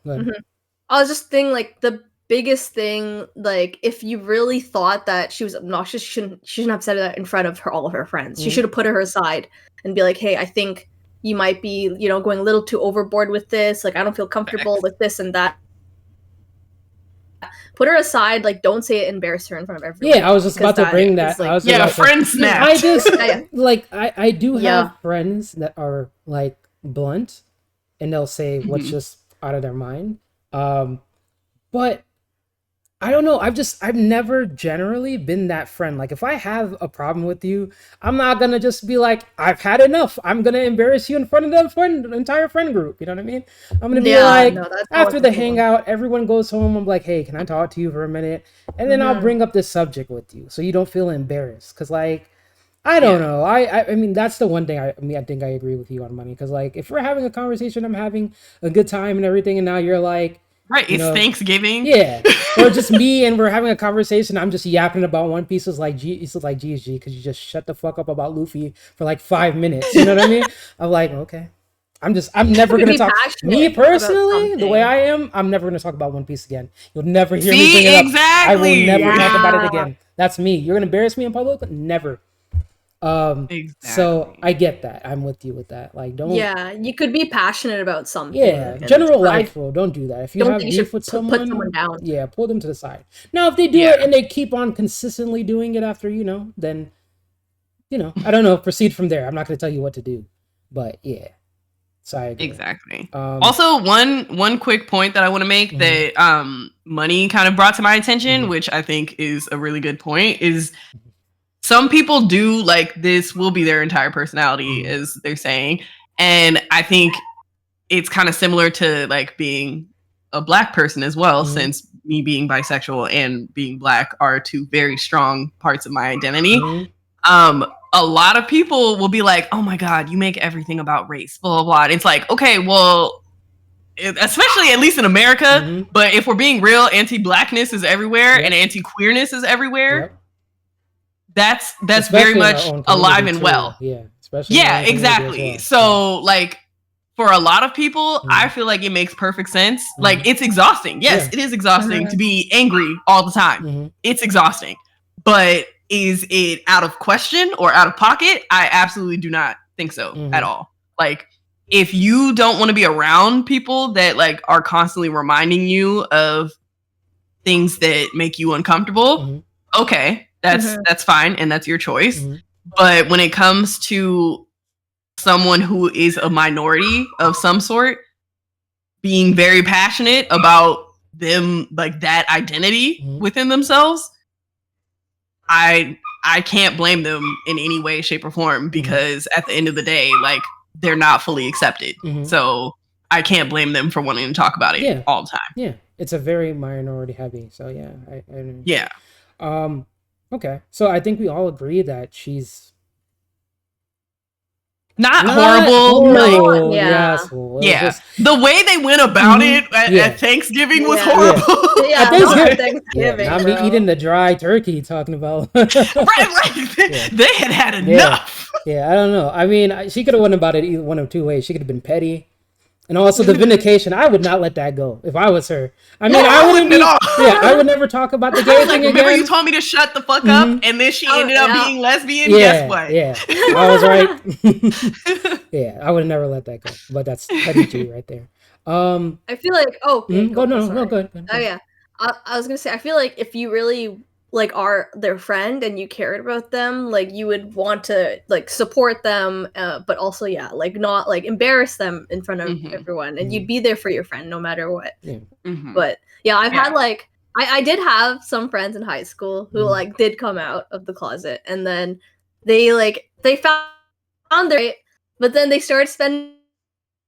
I was just thinking, like the biggest thing, like if you really thought that she was obnoxious, she shouldn't have said that in front of all of her friends. She should have put her aside and be like, hey, I think you might be, you know, going a little too overboard with this. Like I don't feel comfortable with this and that. Put her aside, like don't say it, embarrass her in front of everyone.
Yeah, I was just about to bring that.
Like,
I was
friend snap.
I just like I do have friends that are like blunt, and they'll say what's just out of their mind. But I don't know. I've never generally been that friend. Like if I have a problem with you, I'm not gonna just be like, I've had enough. I'm gonna embarrass you in front of the entire friend group. You know what I mean? I'm gonna be like, after the hangout, everyone goes home. I'm like, hey, can I talk to you for a minute? And then I'll bring up this subject with you, so you don't feel embarrassed. Cause like, I don't know. I mean, that's the one thing I think I agree with you on, Money. Cause like, if we're having a conversation, I'm having a good time and everything, and now you're like.
Right, it's Thanksgiving.
Yeah, or just me and we're having a conversation. I'm just yapping about One Piece. It's like GSG, because you just shut the fuck up about Luffy for like 5 minutes. You know what I mean? I'm like, okay. I'm never gonna talk. Me personally, the way I am, I'm never gonna talk about One Piece again. You'll never hear me bring it up. I will never talk about it again. That's me. You're gonna embarrass me in public? Never. So I get that. I'm with you with that. Like, don't.
Yeah, you could be passionate about something.
Yeah, general life rule. Don't do that. If you have beef with someone,
put someone down.
Yeah, pull them to the side. Now, if they do it and they keep on consistently doing it after, then, I don't know. Proceed from there. I'm not going to tell you what to do, but yeah. So I agree.
Exactly. Also, one quick point that I want to make that Money kind of brought to my attention, which I think is a really good point, is some people do like this will be their entire personality, as they're saying. And I think it's kind of similar to like being a Black person as well, since me being bisexual and being Black are two very strong parts of my identity. A lot of people will be like, oh my God, you make everything about race, blah, blah, blah. And it's like, okay, well, especially at least in America, but if we're being real, anti-Blackness is everywhere and anti-queerness is everywhere. That's especially very much alive and well.
Yeah, especially
exactly. Well. So like for a lot of people, I feel like it makes perfect sense. Like it's exhausting. Yes, it is exhausting to be angry all the time. It's exhausting. But is it out of question or out of pocket? I absolutely do not think so at all. Like if you don't want to be around people that like are constantly reminding you of things that make you uncomfortable, okay, that's fine and that's your choice. But when it comes to someone who is a minority of some sort being very passionate about them, like that identity within themselves, I can't blame them in any way, shape, or form, because at the end of the day, like they're not fully accepted. So I can't blame them for wanting to talk about it all the time.
Yeah, it's a very minority heavy. So yeah, okay, so I think we all agree that she's
not horrible.
No,
yeah. Just, the way they went about it at Thanksgiving was horrible.
Yeah,
at Thanksgiving. Not me eating the dry turkey. Talking about
right, they had enough.
Yeah, I don't know. I mean, she could have went about it either one of two ways. She could have been petty. And also the vindication, I would not let that go if I was her. I mean, I wouldn't be. I would never talk about the gay thing again.
Remember, you told me to shut the fuck up, and then she ended up being lesbian. Guess what?
Yeah, I was right. I would never let that go. But that's petty G right there.
I feel like
no, go ahead.
Oh yeah, I was gonna say I feel like if you really like are their friend and you cared about them, like you would want to like support them, but also like not like embarrass them in front of everyone, and you'd be there for your friend no matter what. But I've had like I did have some friends in high school who like did come out of the closet, and then they found their, but then they started spending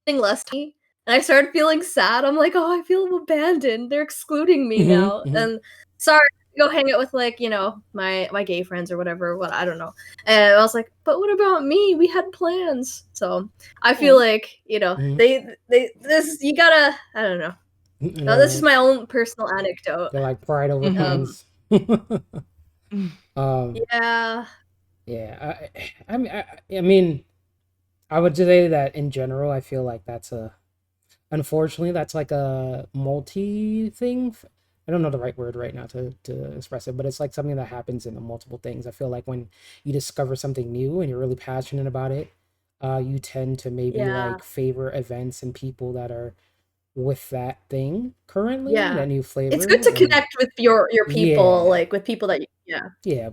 less time, and I started feeling sad. I'm like, oh, I feel abandoned, they're excluding me now. And sorry, go hang out with like, you know, my gay friends or whatever, I don't know. And I was like, but what about me? We had plans. So I feel like, you know, they this, you gotta, I don't know. No, this is my own personal anecdote.
They're like pride over things. I mean, I would say that in general, I feel like unfortunately, that's like a multi thing. I don't know the right word right now to express it, but it's like something that happens in the multiple things. I feel like when you discover something new and you're really passionate about it, you tend to maybe like favor events and people that are with that thing currently, that new flavor.
It's good to connect with your people, like with people that you,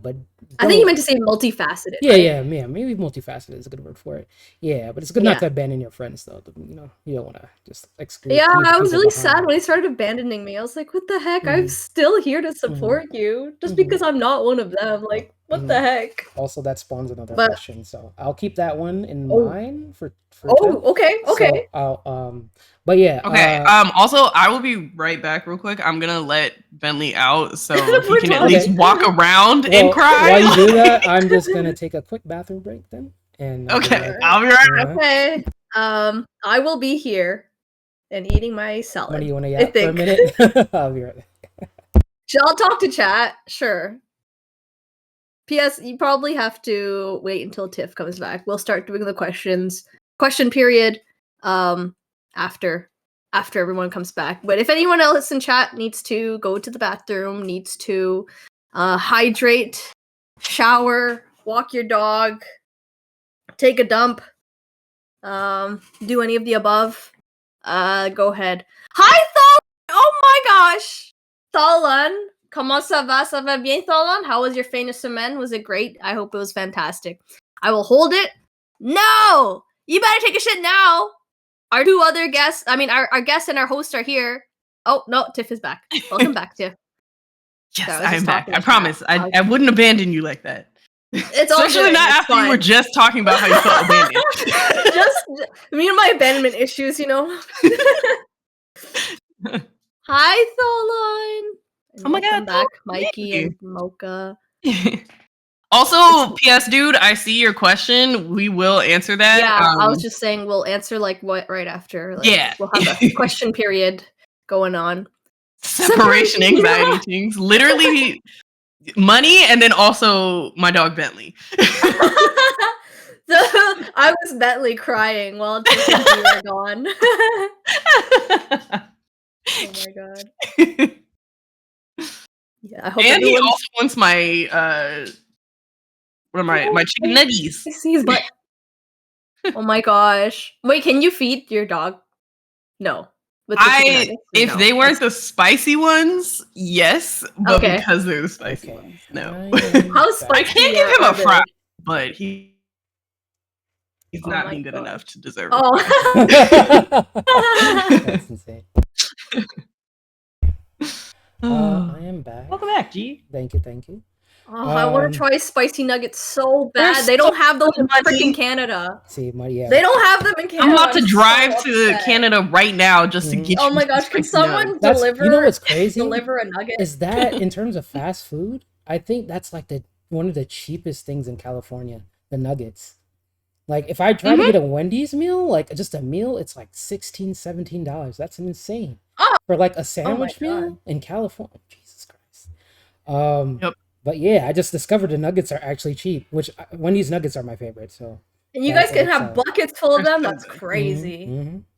but
I think you meant to say multifaceted.
Maybe multifaceted is a good word for it. But it's good not to abandon your friends though. You know, you don't want to just exclude.
I was really sad when they started abandoning me. I was like, what the heck? I'm still here to support you, just because I'm not one of them. Like, what the heck?
Also, that spawns another question, so I'll keep that one in mind for
okay.
So I'll but
also, I will be right back real quick. I'm gonna let Bentley out so he can at least walk around and cry.
While you do that, I'm just gonna take a quick bathroom break then. And
I'll be right back.
Okay. I will be here and eating my salad.
What do you want to yap for a minute? I'll be right back.
I'll talk to chat. Sure. P.S. You probably have to wait until Tiff comes back. We'll start doing the question period after everyone comes back. But if anyone else in chat needs to go to the bathroom, needs to hydrate, shower, walk your dog, take a dump, do any of the above, go ahead. Hi, Tholan! Oh my gosh! Tholan! Comment ça va? Ça va bien, Tholan? How was your fin de semaine? Was it great? I hope it was fantastic. I will hold it. No! You better take a shit now! Our two other guests, our guest and our host are here. Oh, no, Tiff is back. Welcome back, Tiff.
Yes, I'm back. I promise. I wouldn't abandon you like that.
It's all
especially not after you were just talking about how you felt abandoned.
Just me and my abandonment issues, you know. Hi, Tholine.
Oh my god,
back, Mikey and Mocha.
Also, P.S. dude, I see your question. We will answer that.
Yeah, I was just saying we'll answer like what right after. Like,
yeah,
we'll have a question period going on.
Separation anxiety things. Literally, money, and then also my dog Bentley.
So I was Bentley crying while Tiff and G were gone. Oh my god. Yeah, I hope.
And he also wants my what are my chicken nuggies?
But oh my gosh! Wait, can you feed your dog? No.
If they weren't the spicy ones, yes, but because they're the spicy ones, no.
How spicy?
I can't give him a fry, but he's not being good enough to deserve it.
Oh, that's insane. I am back.
Welcome back, G.
Thank you.
Oh, I want to try spicy nuggets so bad. They don't have those in freaking Canada.
See, yeah.
They don't have them in Canada.
I'm about to drive to Canada right now just to get.
Oh my gosh! Can someone deliver?
You know what's crazy?
Deliver a nugget.
Is that in terms of fast food? I think that's like one of the cheapest things in California. The nuggets. Like if I try to get a Wendy's meal, like just a meal, it's like $16, $17. That's insane. For like a sandwich meal in California. Jesus Christ.
Yep.
But yeah, I just discovered the nuggets are actually cheap, which Wendy's nuggets are my favorite. So,
and you guys can have buckets full of them. That's crazy.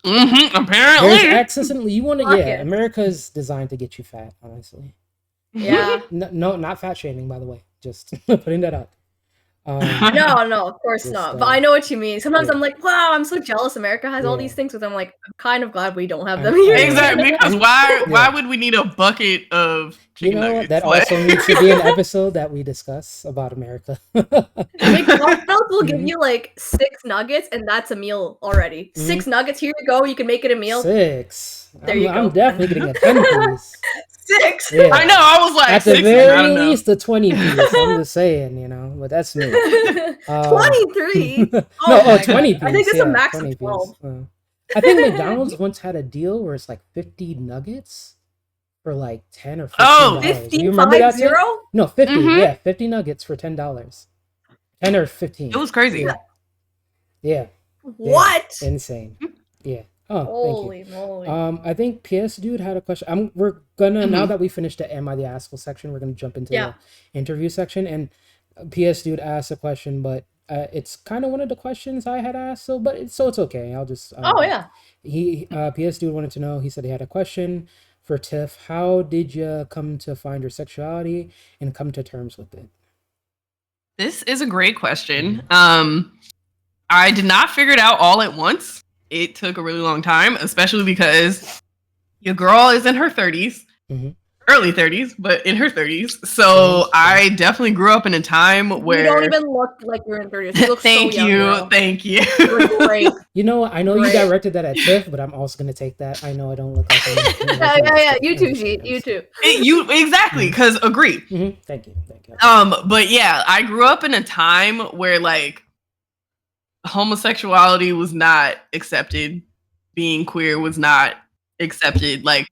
Apparently,
you want to. Yeah, America's designed to get you fat. Honestly.
Yeah.
No, not fat shaming, by the way. Just putting that out.
No, of course not. But I know what you mean. Sometimes I'm like, wow, I'm so jealous America has all these things, but I'm like, I'm kind of glad we don't have them here.
Exactly, because why would we need a bucket of chicken nuggets?
That also needs to be an episode that we discuss about America.
McDonald's will give you like 6 nuggets, and that's a meal already. 6 nuggets, here you go. You can make it a meal.
6.
There you go.
I'm definitely getting a 10 piece.
6.
Yeah.
I know. I was like,
at the very least, a 20 piece. I'm just saying, but that's me.
23.
20 piece.
I think it's a max of 12.
I think McDonald's once had a deal where it's like 50 nuggets for like $10 or $15.
Oh, 50?
You remember that?
0?
No, 50. Yeah, 50 nuggets for $10. 10 or 15.
It was crazy.
Yeah.
What?
Insane. Yeah. Oh,
holy
thank you.
Moly.
I think PS Dude had a question. We're gonna now that we finished the Am I the Asshole section, we're gonna jump into the interview section. And PS Dude asked a question, but it's kind of one of the questions I had asked. So it's okay. I'll just. He PS Dude wanted to know. He said he had a question for Tiff. How did you come to find your sexuality and come to terms with it?
This is a great question. I did not figure it out all at once. It took a really long time, especially because your girl is in her 30s, early 30s, but in her 30s. So I definitely grew up in a time where...
You don't even look like you're in 30s. You look
Thank
so young,
Thank you.
You're great.
I know you directed that at Tiff, but I'm also going to take that. I know I don't look like...
Yeah. You too, G. You too.
Exactly, because agree.
Thank you.
But yeah, I grew up in a time where like homosexuality was not accepted, being queer was not accepted. Like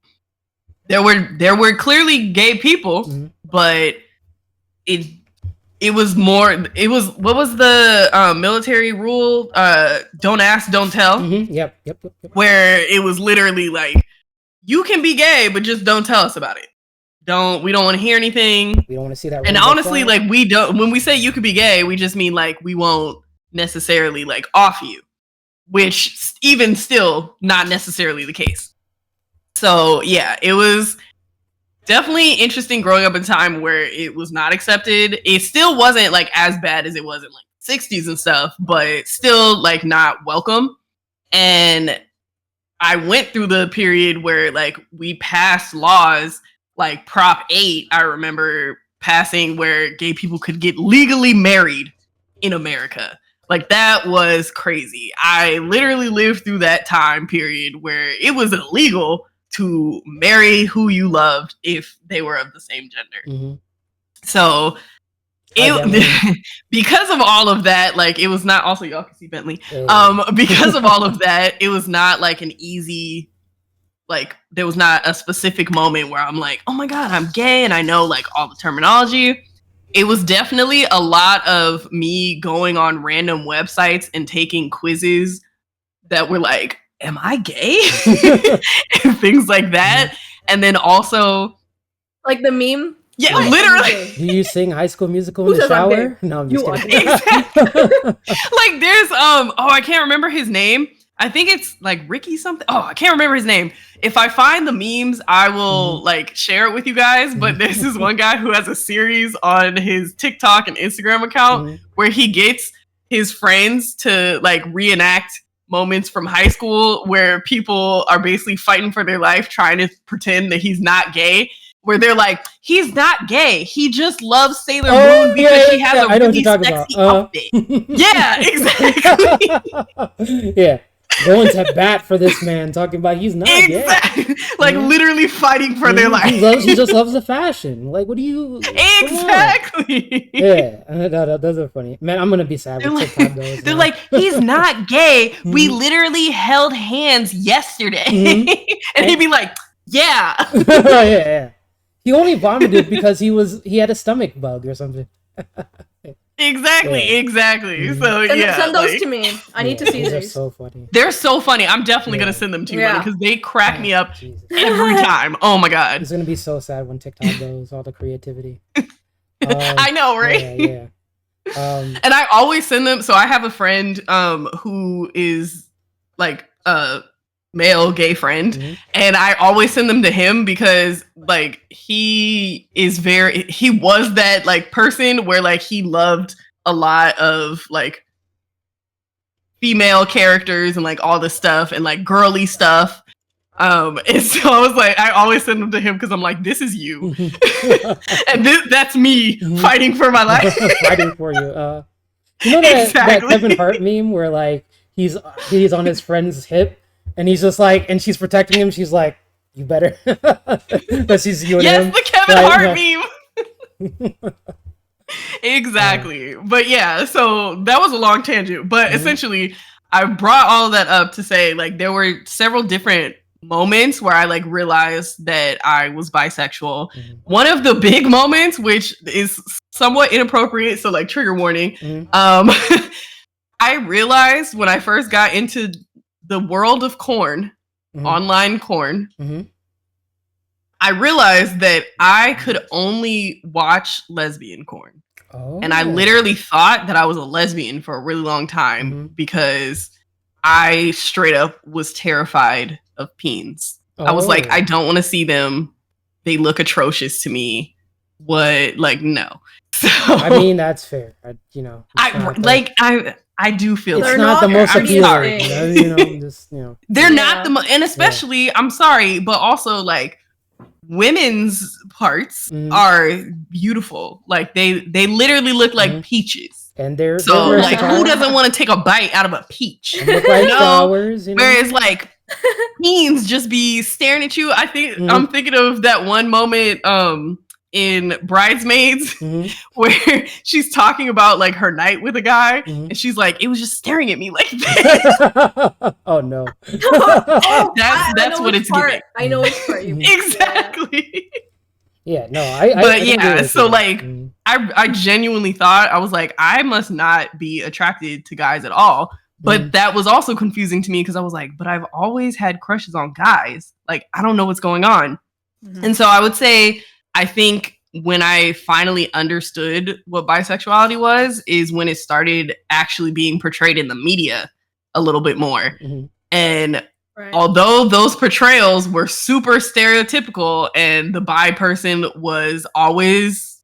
there were clearly gay people, but it was more. It was what was the military rule? Don't ask, don't tell.
Yep.
Where it was literally like, you can be gay, but just don't tell us about it. We don't want to hear anything.
We don't want to see that.
And honestly, like we don't. When we say you could be gay, we just mean like we won't necessarily like off you, which even still not necessarily the case. So yeah, it was definitely interesting growing up in a time where it was not accepted. It still wasn't like as bad as it was in like 60s and stuff, but still like not welcome. And I went through the period where like we passed laws like Prop 8, I remember passing, where gay people could get legally married in America. Like that was crazy. I literally lived through that time period where it was illegal to marry who you loved if they were of the same gender. So Because of all of that, like it was not. Also, y'all can see Bentley. Because of all of that, it was not like an easy. Like there was not a specific moment where I'm like, oh my god, I'm gay, and I know like all the terminology. It was definitely a lot of me going on random websites and taking quizzes that were like, am I gay? And things like that. And then also
like the meme.
Yeah, literally.
Do you sing High School Musical in the shower? No, I'm just kidding.
Exactly. Like there's I can't remember his name. I think it's like Ricky something. Oh, I can't remember his name. If I find the memes, I will like share it with you guys. But there's this one guy who has a series on his TikTok and Instagram account where he gets his friends to like reenact moments from high school where people are basically fighting for their life, trying to pretend that he's not gay. Where they're like, he's not gay. He just loves Sailor Moon because she has a really sexy outfit. Yeah, exactly.
Yeah. Going to bat for this man, talking about he's not gay.
Like literally fighting for their life.
He just loves the fashion. Like, what do you...
Exactly.
Yeah, those are funny. Man, I'm going to be sad with TikTok those.
They're like, he's not gay. We literally held hands yesterday. And he'd be like, yeah.
Yeah. He only vomited because he had a stomach bug or something.
Exactly. So
send those to me. I need to see these.
They're so funny.
They're so funny. I'm definitely gonna send them to you because they crack me up every time. Oh my god.
It's gonna be so sad when TikTok goes, all the creativity.
I know, right?
Yeah.
And I always send them. So I have a friend who is like male gay friend, and I always send them to him because like he was that like person where like he loved a lot of like female characters and like all this stuff and like girly stuff, and so I was like, I always send them to him because I'm like, this is you. And that's me fighting for my life.
Fighting for you. You know that Kevin Hart meme where like he's on his friend's hip and he's just like, and she's protecting him. She's like, "You better." But she's you and him.
Yes, the Kevin Hart meme. Exactly. But yeah, so that was a long tangent. But essentially, I brought all of that up to say like there were several different moments where I like realized that I was bisexual. One of the big moments, which is somewhat inappropriate, so like trigger warning. I realized when I first got into the world of corn, online corn, I realized that I could only watch lesbian corn. And I literally thought that I was a lesbian for a really long time because I straight up was terrified of peens. I was like, I don't want to see them. They look atrocious to me. What? Like, no. So,
I mean, that's fair.
I do feel
it's not the most appealing.
They're not the most, and especially, I'm sorry, but also like women's parts are beautiful. Like they literally look like peaches.
And they're
like who doesn't want to take a bite out of a peach?
Look like flowers,
Whereas like teens just be staring at you. I think I'm thinking of that one moment in Bridesmaids where she's talking about like her night with a guy and she's like, it was just staring at me like this.
Oh no.
That's what it's giving.
I know which part you mean.
Exactly.
Yeah, no,
so like I genuinely thought, I was like, I must not be attracted to guys at all. But that was also confusing to me because I was like, but I've always had crushes on guys. Like, I don't know what's going on. And so I would say, I think when I finally understood what bisexuality was, is when it started actually being portrayed in the media a little bit more. And although those portrayals were super stereotypical and the bi person was always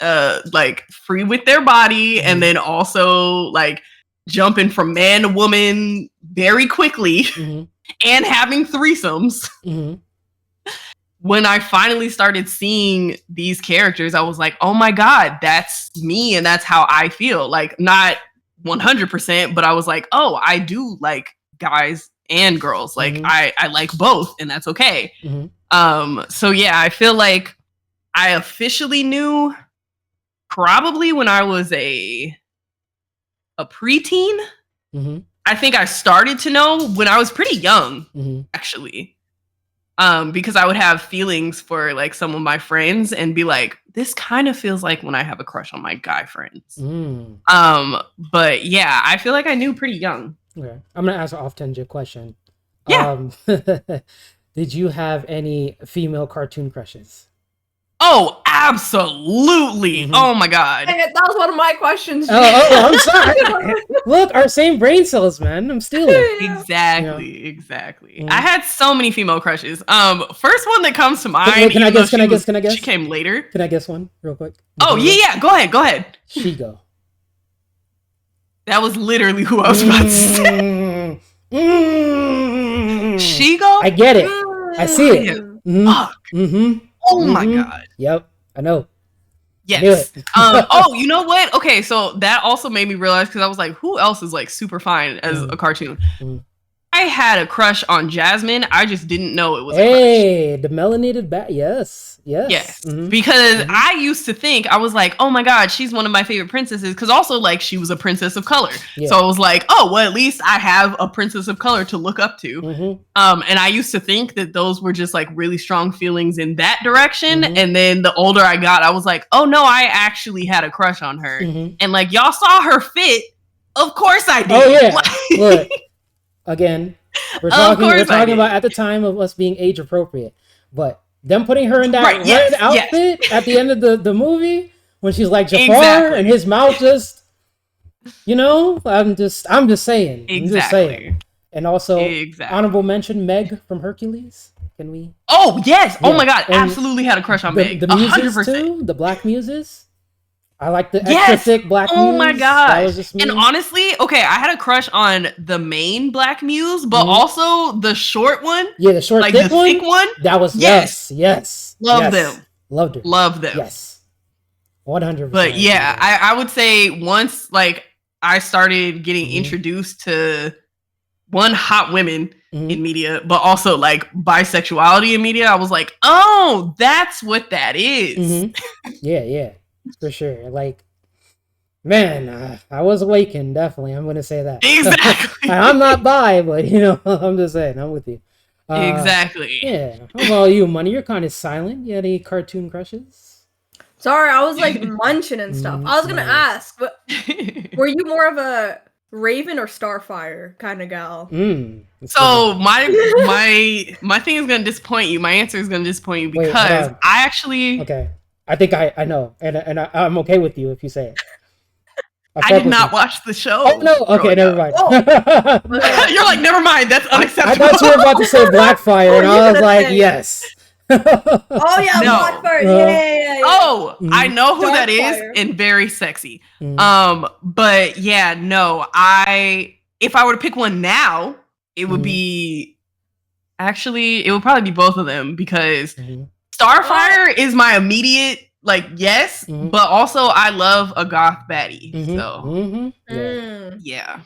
like free with their body and then also like jumping from man to woman very quickly and having threesomes. When I finally started seeing these characters, I was like, oh my God, that's me. And that's how I feel. Like, not 100%, but I was like, oh, I do like guys and girls. Like, I like both, and that's okay. So yeah, I feel like I officially knew probably when I was a preteen. I think I started to know when I was pretty young, actually. Because I would have feelings for like some of my friends and be like, this kind of feels like when I have a crush on my guy friends. But yeah, I feel like I knew pretty young.
Okay. I'm gonna ask an off-tangent question.
Yeah.
Did you have any female cartoon crushes?
Oh, absolutely. Oh my God.
Dang it, that was one of my questions.
Oh, I'm sorry. Look, our same brain cells, man. I'm stealing.
Exactly. I had so many female crushes. First one that comes to mind.
Can I guess?
She came later.
Can I guess one real quick?
Oh, yeah. Go ahead.
Shigo.
That was literally who I was about to say. Shigo?
I get it. I see it.
Fuck. Oh my God.
Yep, I know.
Yes. Oh, you know what? Okay, so that also made me realize, because I was like, who else is like super fine as a cartoon? I had a crush on Jasmine. I just didn't know it was a crush.
The melanated bat. Yes.
Because I used to think, I was like, oh my God, she's one of my favorite princesses. Because also, like, she was a princess of color. So I was like, oh, well, at least I have a princess of color to look up to. And I used to think that those were just like really strong feelings in that direction. And then the older I got, I was like, oh no, I actually had a crush on her. And like, y'all saw her fit. Of course I did.
Oh yeah. Look. Again, we're talking about at the time of us being age appropriate, but them putting her in that red outfit at the end of the movie when she's like Jafar and his mouth just, I'm just saying. I'm just saying. And also, honorable mention, Meg from Hercules. Can we?
Oh yes! Yeah. Oh my God! And absolutely had a crush on Meg.
The muses 100%. Too. The black muses. I like the extra thick black muse.
Oh my God. And honestly, okay, I had a crush on the main black muse, but also the short one.
Yeah, the short,
like thick the thick one.
That was yes.
Love them.
Loved her.
Love them.
Yes. 100%.
But yeah, I would say once like I started getting introduced to one, hot women in media, but also like bisexuality in media, I was like, oh, that's what that is.
Yeah. For sure. Like, man, I was awakened, definitely. I'm going to say that.
Exactly.
I'm not bi, but, I'm just saying. I'm with you.
Exactly.
Yeah. How about you, Money? You're kind of silent. You had any cartoon crushes?
Sorry, I was, like, munching and stuff. I was going to ask, but were you more of a Raven or Starfire kind of gal?
So my thing is going to disappoint you. My answer is going to disappoint you because I actually...
Okay. I think I know, and I'm okay with you if you say it.
I did not watch the show.
Oh no! Okay, never mind.
You're like, never mind. That's unacceptable.
I thought you were about to say Blackfire, and I was like, yes.
Oh yeah, no. Blackfire. Yeah.
Oh, I know who that is, and very sexy. But yeah, no. If I were to pick one now, it would be it would probably be both of them because. Starfire is my immediate yes, but also I love a goth baddie. So yeah.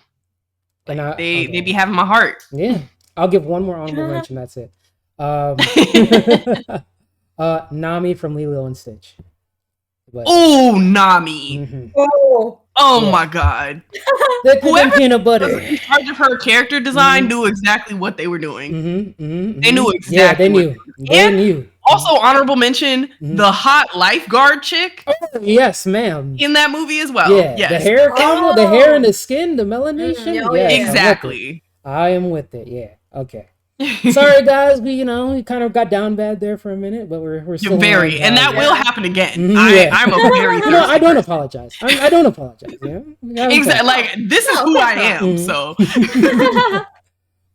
And they be having my heart.
Yeah. I'll give one more honorable mention, that's it. Nami from Lilo and Stitch.
Oh, Nami. Oh my God. Whoever
peanut butter
was in charge of her character design knew exactly what they were doing. They knew exactly.
Yeah, they knew.
Also, honorable mention, the hot lifeguard chick.
Oh, yes, ma'am.
In that movie as well.
Yeah,
yes.
The hair combo, the hair and the skin, the melanation.
Exactly.
I am with it. Yeah. Okay. Sorry, guys. We kind of got down bad there for a minute, but we're still
very, and that will happen again. I'm a very.
No, I don't apologize. I don't apologize.
Exactly. Like this is who I am. So.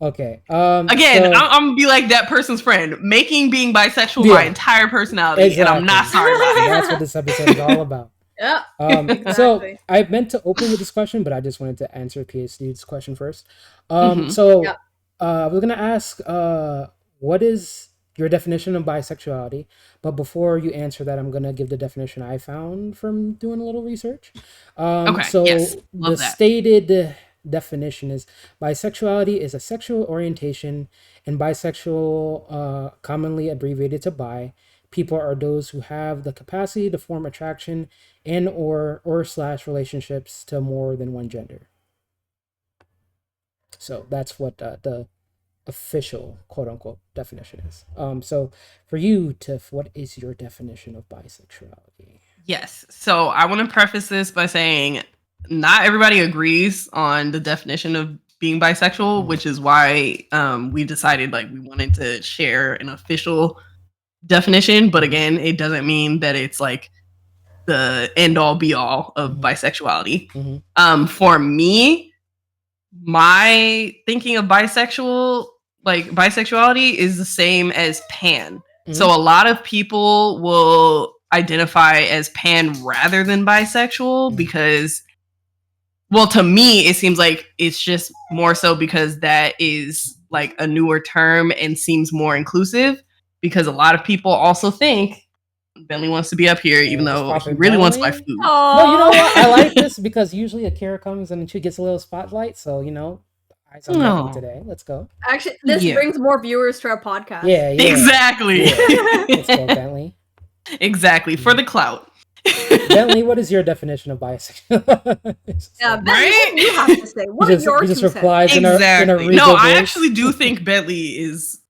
Okay.
Again, I'm gonna be like that person's friend, making being bisexual my entire personality, and I'm not sorry about it.
That's what this episode is all about.
Yeah.
Exactly. So I meant to open with this question, but I just wanted to answer PhD's question first. I was gonna ask, what is your definition of bisexuality? But before you answer that, I'm gonna give the definition I found from doing a little research. So the stated definition is bisexuality is a sexual orientation, and bisexual, commonly abbreviated to bi, people are those who have the capacity to form attraction and or slash relationships to more than one gender. So that's what the official quote unquote definition is. So for you, Tiff, what is your definition of bisexuality?
Yes. So I want to preface this by saying not everybody agrees on the definition of being bisexual, which is why we decided like we wanted to share an official definition. But again, it doesn't mean that it's like the end all be all of bisexuality. For me, my thinking of bisexuality is the same as pan. So a lot of people will identify as pan rather than bisexual because, well, to me, it seems like it's just more so because that is like a newer term and seems more inclusive, because a lot of people also think Bentley wants to be up here, even though he really wants my food.
Aww. No, you know what? I like this because usually Akira comes and she gets a little spotlight. So, you know, eyes on Bentley today. Let's go.
Actually, this brings more viewers to our podcast.
Yeah.
Exactly.
Yeah. Let's go, Bentley.
Exactly. For the clout.
Bentley, what is your definition of bisexual?
Yeah, Bentley, right? What do you have to say? What is your
he just replies
exactly.
in a
No,
voice.
I actually do think Bentley is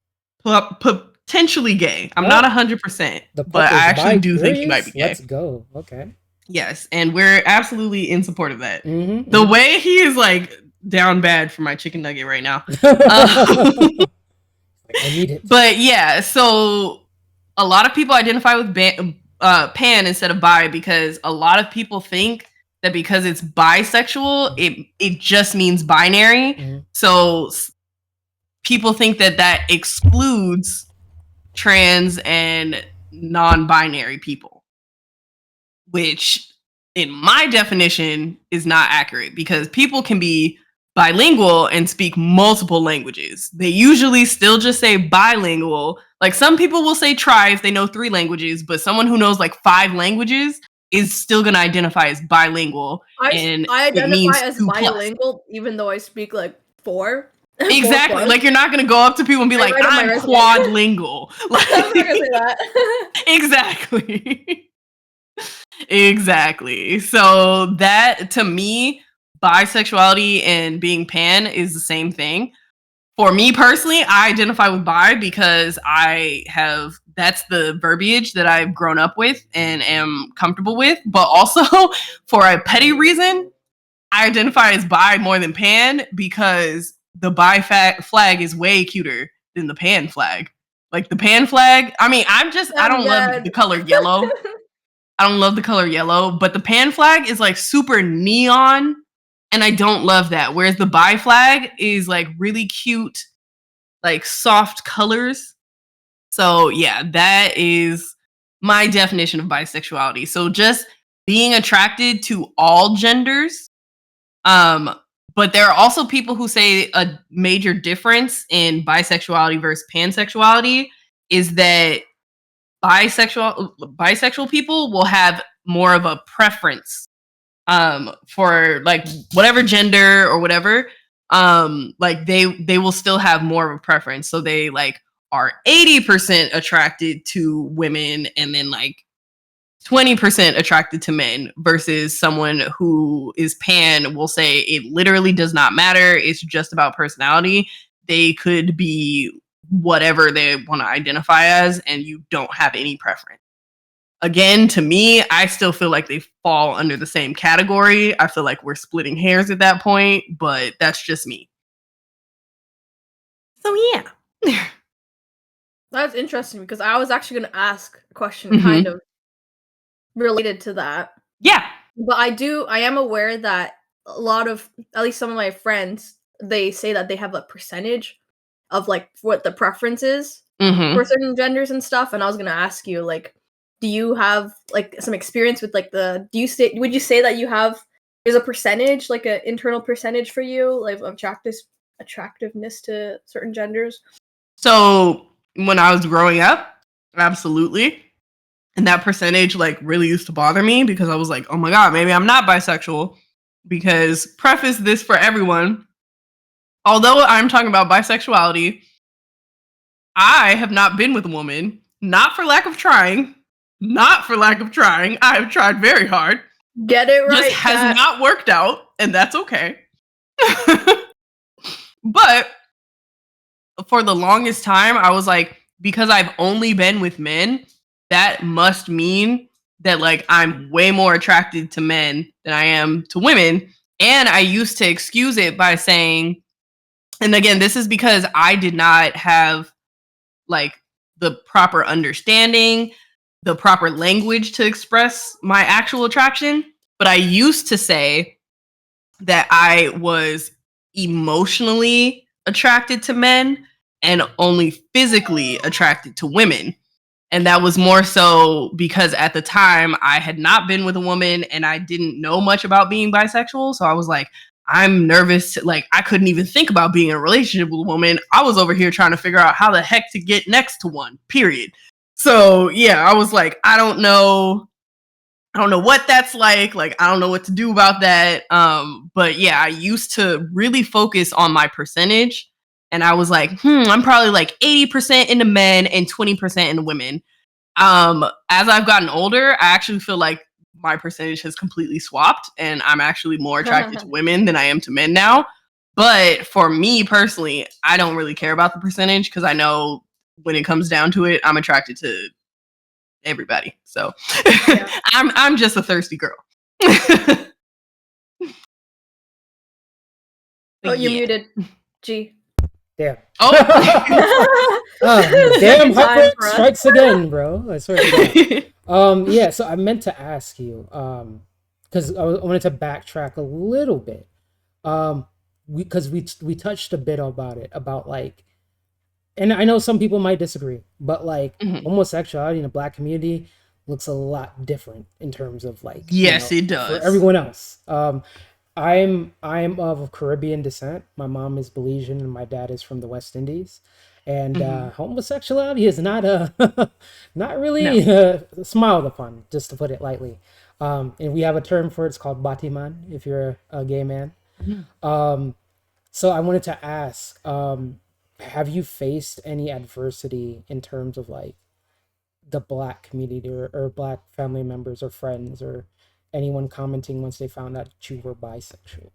potentially gay. I'm not 100%, but I actually do think he might be gay.
Let's go. Okay.
Yes, and we're absolutely in support of that. The way he is like down bad for my chicken nugget right now.
I need it.
But yeah, so a lot of people identify with pan instead of bi because a lot of people think that because it's bisexual, it just means binary. So people think that excludes trans and non-binary people, which in my definition is not accurate because people can be bilingual and speak multiple languages. They usually still just say bilingual. Like some people will say tri if they know 3 languages, but someone who knows like 5 languages is still going to identify as bilingual.
I identify as bilingual even though I speak like 4.
Exactly. Like you're not going to go up to people and be like, I'm quadlingual. Like, I'm not going to say that. Exactly. Exactly. So that to me, bisexuality and being pan is the same thing. For me personally, I identify with bi because that's the verbiage that I've grown up with and am comfortable with. But also for a petty reason, I identify as bi more than pan because the bi flag is way cuter than the pan flag. Like the pan flag, I mean, I don't love the color yellow. I don't love the color yellow, but the pan flag is like super neon and I don't love that. Whereas the bi flag is like really cute, like soft colors. So yeah, that is my definition of bisexuality. So just being attracted to all genders. But there are also people who say a major difference in bisexuality versus pansexuality is that bisexual people will have more of a preference for like whatever gender or whatever. Like they will still have more of a preference. So they like are 80% attracted to women and then like 20% attracted to men versus someone who is pan will say it literally does not matter. It's just about personality. They could be whatever they want to identify as and you don't have any preference. Again, to me, I still feel like they fall under the same category. I feel like we're splitting hairs at that point, but that's just me. So yeah.
That's interesting because I was actually going to ask a question kind of related to that.
Yeah.
But I am aware that a lot of, at least some of my friends, they say that they have a percentage of like what the preference is for certain genders and stuff. And I was going to ask you, like, do you have like some experience with like would you say that there's a percentage, like an internal percentage for you, like of attractiveness to certain genders?
So when I was growing up, absolutely. And that percentage like really used to bother me because I was like, oh my God, maybe I'm not bisexual. Because preface this for everyone, although I'm talking about bisexuality, I have not been with a woman, Not for lack of trying. Not for lack of trying. I have tried very hard.
Get it right.
Just has not worked out, and that's okay. But for the longest time, I was like, because I've only been with men, that must mean that like I'm way more attracted to men than I am to women. And I used to excuse it by saying, and again, this is because I did not have like the proper understanding, the proper language to express my actual attraction. But I used to say that I was emotionally attracted to men and only physically attracted to women. And that was more so because at the time I had not been with a woman and I didn't know much about being bisexual. So I was like, I'm nervous. Like, I couldn't even think about being in a relationship with a woman. I was over here trying to figure out how the heck to get next to one, period. So yeah, I was like, I don't know what that's like. Like, I don't know what to do about that. But yeah, I used to really focus on my percentage. And I was like, I'm probably like 80% into men and 20% into women. As I've gotten older, I actually feel like my percentage has completely swapped and I'm actually more attracted to women than I am to men now. But for me personally, I don't really care about the percentage because I know when it comes down to it, I'm attracted to everybody. So yeah. I'm just a thirsty girl.
Oh, you're muted, G.
Damn.
Oh,
damn! Heartbreak strikes again, bro. I swear to God. Yeah. So I meant to ask you, because I wanted to backtrack a little bit, because we touched a bit about it, about like, and I know some people might disagree, but like homosexuality in the Black community looks a lot different in terms of like,
yes, it does
for everyone else. I'm of Caribbean descent. My mom is Belizean and my dad is from the West Indies. And homosexuality is not not really smiled upon, just to put it lightly. And we have a term for it. It's called batiman, if you're a gay man. So I wanted to ask, have you faced any adversity in terms of like the Black community or Black family members or friends or anyone commenting once they found out that you were bisexual?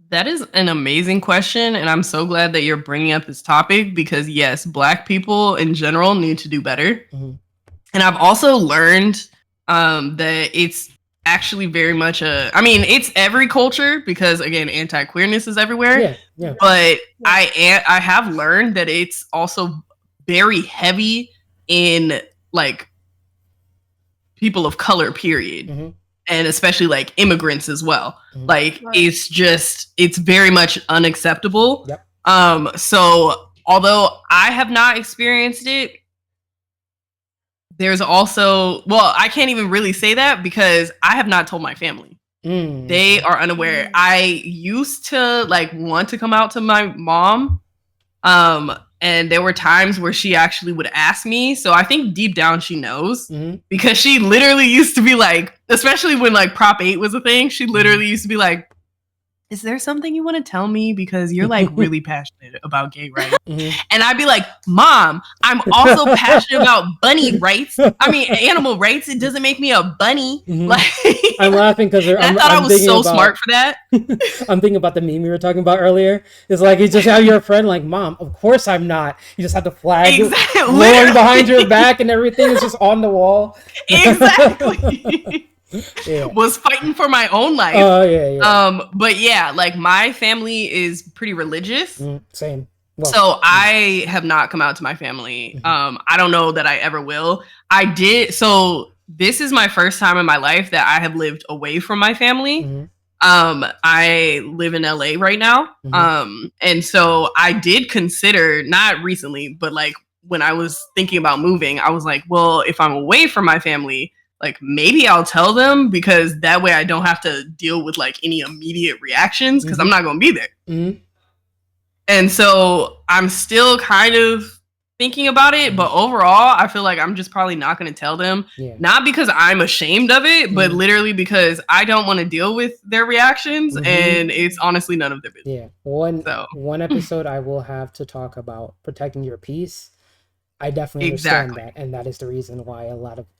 That is an amazing question, and I'm so glad that you're bringing up this topic because yes, Black people in general need to do better. And I've also learned that it's actually very much it's every culture because again, anti-queerness is everywhere.
Yeah.
But I have learned that it's also very heavy in like people of color, period. And especially like immigrants as well. Like it's very much unacceptable. So although I have not experienced it, there's also, I can't even really say that because I have not told my family. They are unaware. I used to like want to come out to my mom. And there were times where she actually would ask me. So I think deep down she knows because she literally used to be like, especially when like Prop 8 was a thing, she literally used to be like, is there something you want to tell me? Because you're like really passionate about gay rights. And I'd be like, Mom, I'm also passionate about bunny rights. I mean, animal rights. It doesn't make me a bunny. Like,
I'm laughing because
I thought I was so smart for that.
I'm thinking about the meme we were talking about earlier. It's like you just have your friend like, Mom, of course I'm not. You just have the flag blowing behind your back and everything is just on the wall.
Exactly. Was fighting for my own life. But yeah, like my family is pretty religious.
Same.
Well, so I have not come out to my family. I don't know that I ever will. I did. So this is my first time in my life that I have lived away from my family. I live in LA right now. And so I did consider, not recently, but like when I was thinking about moving, I was like, well, if I'm away from my family, like maybe I'll tell them because that way I don't have to deal with like any immediate reactions because I'm not going to be there. And so I'm still kind of thinking about it, but overall I feel like I'm just probably not going to tell them, not because I'm ashamed of it, but literally because I don't want to deal with their reactions and it's honestly none of their business.
One episode I will have to talk about protecting your peace. I definitely understand that, and that is the reason why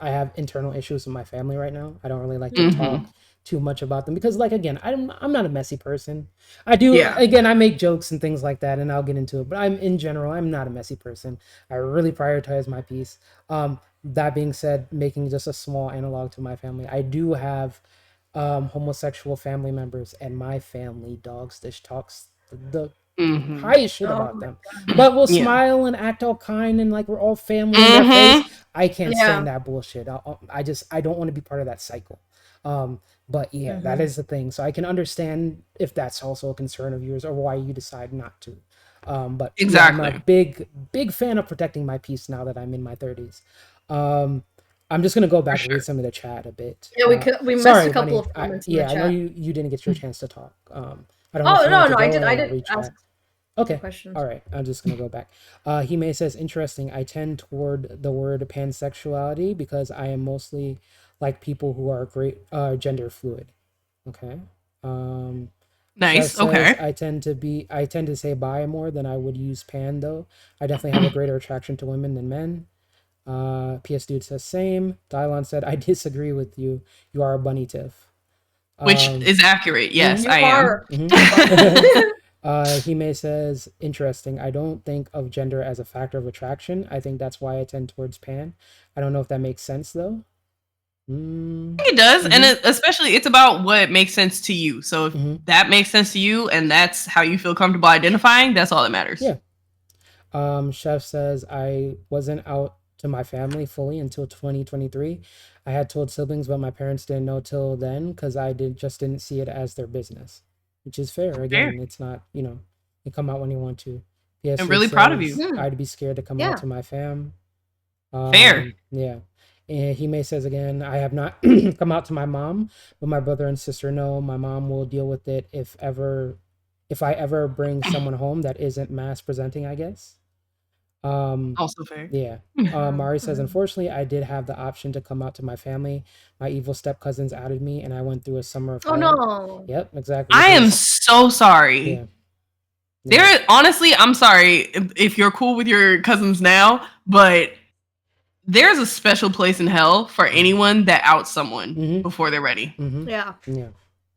I have internal issues with my family right now. I don't really like to talk too much about them because, like, again, I'm not a messy person. I do again, I make jokes and things like that, and I'll get into it. But in general, I'm not a messy person. I really prioritize my peace. That being said, making just a small analog to my family, I do have homosexual family members, and my family dogs this talks the highest shit about them, but we'll smile and act all kind and like we're all family in their face. I can't stand that bullshit. I don't want to be part of that cycle. But yeah, that is the thing. So I can understand if that's also a concern of yours or why you decide not to. But yeah, I'm a big fan of protecting my peace now that I'm in my 30s. I'm just gonna go back and read some of the chat a bit.
Yeah, we missed a couple of comments.
Yeah, I know you didn't get your chance to talk. I don't
know.
Oh
no, I did ask.
Okay. Questions. All right. I'm just going to go back. Hime says, interesting. I tend toward the word pansexuality because I am mostly like people who are great gender fluid. Okay.
Nice.
Says, okay. I tend to say bi more than I would use pan though. I definitely have a greater attraction to women than men. PS Dude says same. Dylon said, I disagree with you. You are a bunny tiff.
Which is accurate. Yes, I am.
Hime says, interesting. I don't think of gender as a factor of attraction. I think that's why I tend towards pan. I don't know if that makes sense though.
It does, and especially it's about what makes sense to you. So if that makes sense to you and that's how you feel comfortable identifying, that's all that matters.
Yeah. Chef says, I wasn't out to my family fully until 2023. I had told siblings, but my parents didn't know till then because I just didn't see it as their business, which is fair. Again, it's not, you come out when you want to.
Yes, I'm really proud of you.
I'd be scared to come out to my fam.
Fair.
Yeah. And Hime says again, I have not come out to my mom, but my brother and sister know. My mom will deal with it if I ever bring someone home that isn't mass presenting, I guess.
Also fair.
Yeah. Mari says, unfortunately, I did have the option to come out to my family. My evil step cousins outed me, and I went through a summer of hell.
No.
Yep, exactly.
I am so sorry. Yeah. Honestly, I'm sorry if you're cool with your cousins now, but there's a special place in hell for anyone that outs someone before they're ready.
Yeah.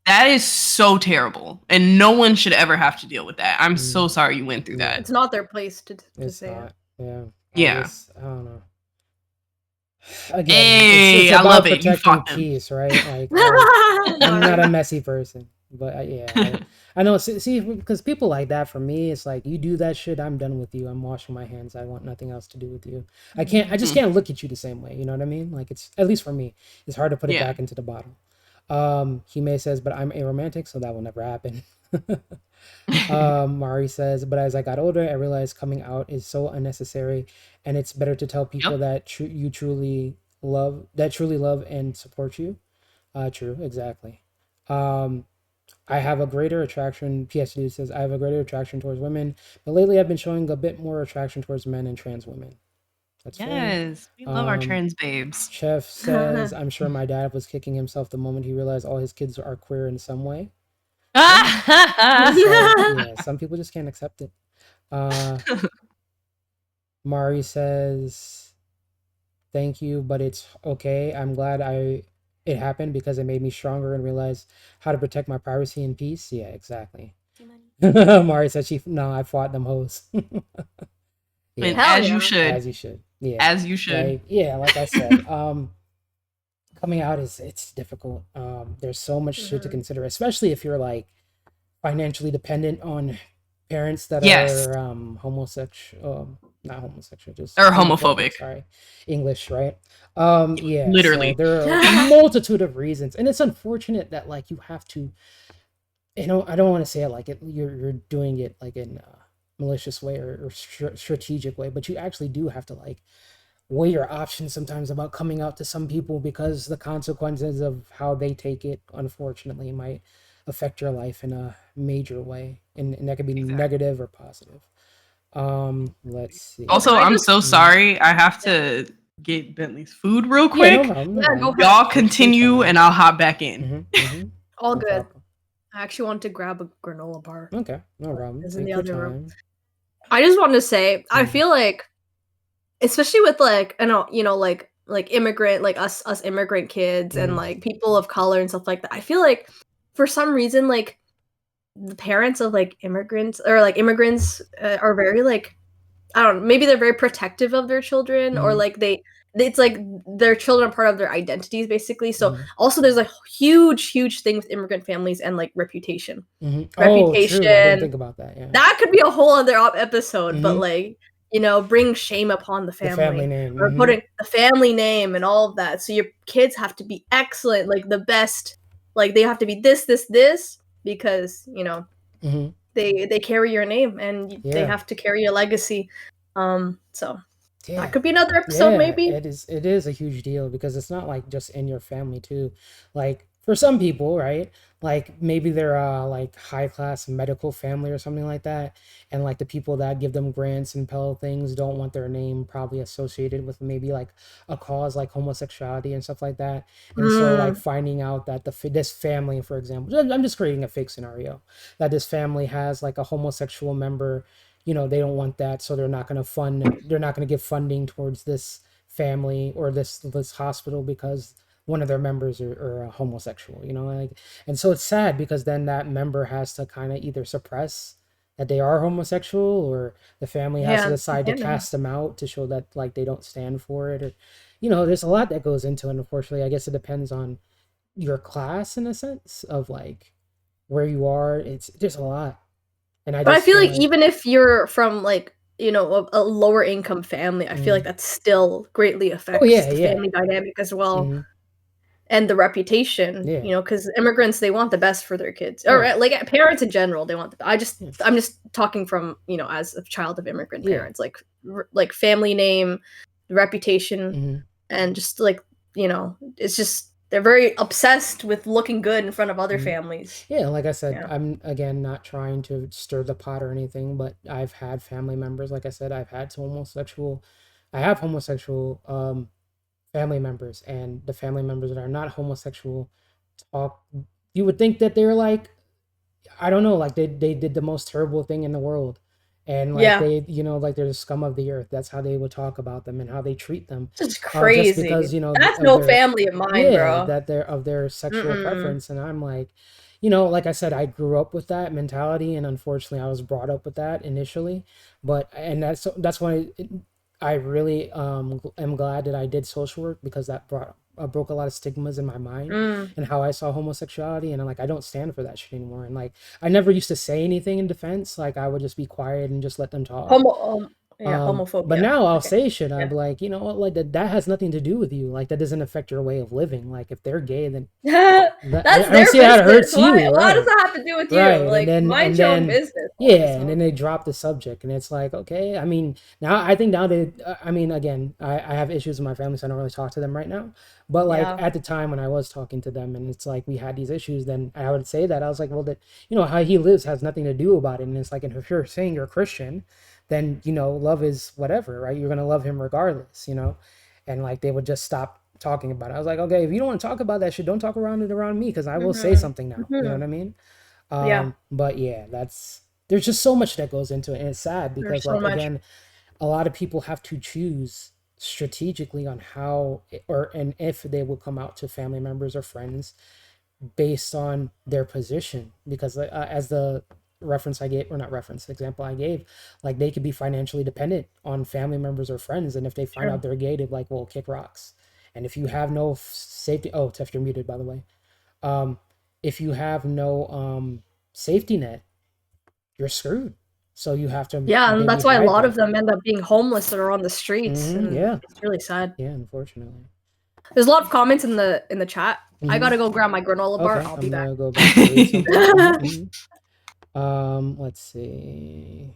That is so terrible, and no one should ever have to deal with that. I'm so sorry you went through that.
It's not their place to say
it. Yeah. I don't know.
Again, it's about protecting
peace, right? Like, I'm not a messy person, but I know. See, because people like that, for me, it's like, you do that shit, I'm done with you. I'm washing my hands. I want nothing else to do with you. I just can't look at you the same way. You know what I mean? Like, it's, at least for me, it's hard to put it back into the bottle. Hime says, but I'm aromantic, so that will never happen. Mari says, but as I got older, I realized coming out is so unnecessary, and it's better to tell people that you truly love and support you. True, exactly. I have a greater attraction. PS2 says, I have a greater attraction towards women, but lately I've been showing a bit more attraction towards men and trans women.
That's fair. We love our trans babes.
Chef says, I'm sure my dad was kicking himself the moment he realized all his kids are queer in some way. Some people just can't accept it. Mari says, thank you, but it's okay. I'm glad it happened because it made me stronger and realize how to protect my privacy and peace. Yeah, exactly. Mari says I fought them hoes.
As you should.
As you should. Yeah.
As you should.
Like I said, coming out it's difficult. There's so much shit to consider, especially if you're like financially dependent on parents that are homosexual, not homosexual, just
or homophobic.
Sorry, English, right?
Literally.
So there are a multitude of reasons, and it's unfortunate that like you have to. I don't want to say it like it. You're doing it like in a malicious way or strategic way, but you actually do have to like weigh your options sometimes about coming out to some people, because the consequences of how they take it, unfortunately, might affect your life in a major way, and that could be negative or positive. Let's see.
Also, I'm so sorry. I have to get Bentley's food real quick. Y'all continue, and I'll hop back in.
All good. I actually want to grab a granola bar.
Okay, no problem.
It's in the other room. I just wanted to say, I feel like especially with like, I know, like immigrant, like us immigrant kids and like people of color and stuff like that. I feel like for some reason, like the parents of like immigrants or like immigrants are very like, I don't know, maybe they're very protective of their children or like it's like their children are part of their identities basically. So also there's a huge thing with immigrant families and like reputation.
Oh, true. I didn't
Reputation.
think about that. Yeah.
That could be a whole other episode, but like, bring shame upon the
The family
family
name.
or putting the family name and all of that. So your kids have to be excellent, like the best, like they have to be this because, they carry your name and they
Yeah.
have to carry your legacy. So
Yeah.
that could be another episode, maybe.
It is a huge deal because it's not like just in your family too. Like for some people, right? Like maybe they're like high class medical family or something like that, and like the people that give them grants and Pell things don't want their name probably associated with maybe like a cause like homosexuality and stuff like that. And so like finding out that this family, for example, I'm just creating a fake scenario, that this family has like a homosexual member, they don't want that, so they're not going to give funding towards this family or this hospital because one of their members are homosexual, like. And so it's sad because then that member has to kind of either suppress that they are homosexual, or the family has to decide to cast them out to show that like they don't stand for it, or there's a lot that goes into it. And unfortunately, I guess it depends on your class in a sense of like where you are. There's a lot.
But I feel like even if you're from like, a lower income family, I feel like that still greatly affects the family dynamic as well. And the reputation, because immigrants, they want the best for their kids, or like parents in general, they want I'm just talking from, as a child of immigrant parents, like family name, reputation, and just like, it's just, they're very obsessed with looking good in front of other families.
Yeah, like I said, I'm again not trying to stir the pot or anything, but I've had family members, like I said, I have homosexual family members, and the family members that are not homosexual talk, you would think that they're like, I don't know, like they did the most terrible thing in the world. And like they, like they're the scum of the earth. That's how they would talk about them and how they treat them.
It's crazy.
Just because,
that's no family of mine, bro.
That they're of their sexual preference. And I'm like, like I said, I grew up with that mentality, and unfortunately I was brought up with that initially. And that's why I really am glad that I did social work, because that broke a lot of stigmas in my mind and how I saw homosexuality. And I'm like, I don't stand for that shit anymore. And like, I never used to say anything in defense. Like I would just be quiet and just let them talk.
Homophobia.
But now I'll say shit. I'll be like, you know what, like that has nothing to do with you. Like that doesn't affect your way of living. Like if they're gay, then
that's their business. How it hurts you. Why does that have to do with you? Like mind your own business.
Yeah, and then they drop the subject, and it's like, okay. I mean, I think now they. I mean, again, I have issues with my family, so I don't really talk to them right now. But like at the time when I was talking to them, and it's like we had these issues, then I would say that I was like, well, that how he lives has nothing to do about it. And it's like, and if you're saying you're a Christian, then love is whatever, right? You're gonna love him regardless, and like they would just stop talking about it. I was like, okay, if you don't want to talk about that shit, don't talk around me, because I will say something now. You know what I mean? But yeah, there's just so much that goes into it, and it's sad because again, a lot of people have to choose strategically on how and if they will come out to family members or friends based on their position, because as the reference I gave, or not reference, example I gave, like they could be financially dependent on family members or friends, and if they find out they're gay, they're like, well, kick rocks. And if you have no safety, Tiff, you're muted, by the way. If you have no safety net, you're screwed. So you have to
and that's why a lot of them end up being homeless or on the streets. It's really sad.
Yeah, unfortunately.
There's a lot of comments in the chat. I gotta go grab my granola bar. I'll be back.
Go back to read something. Let's see.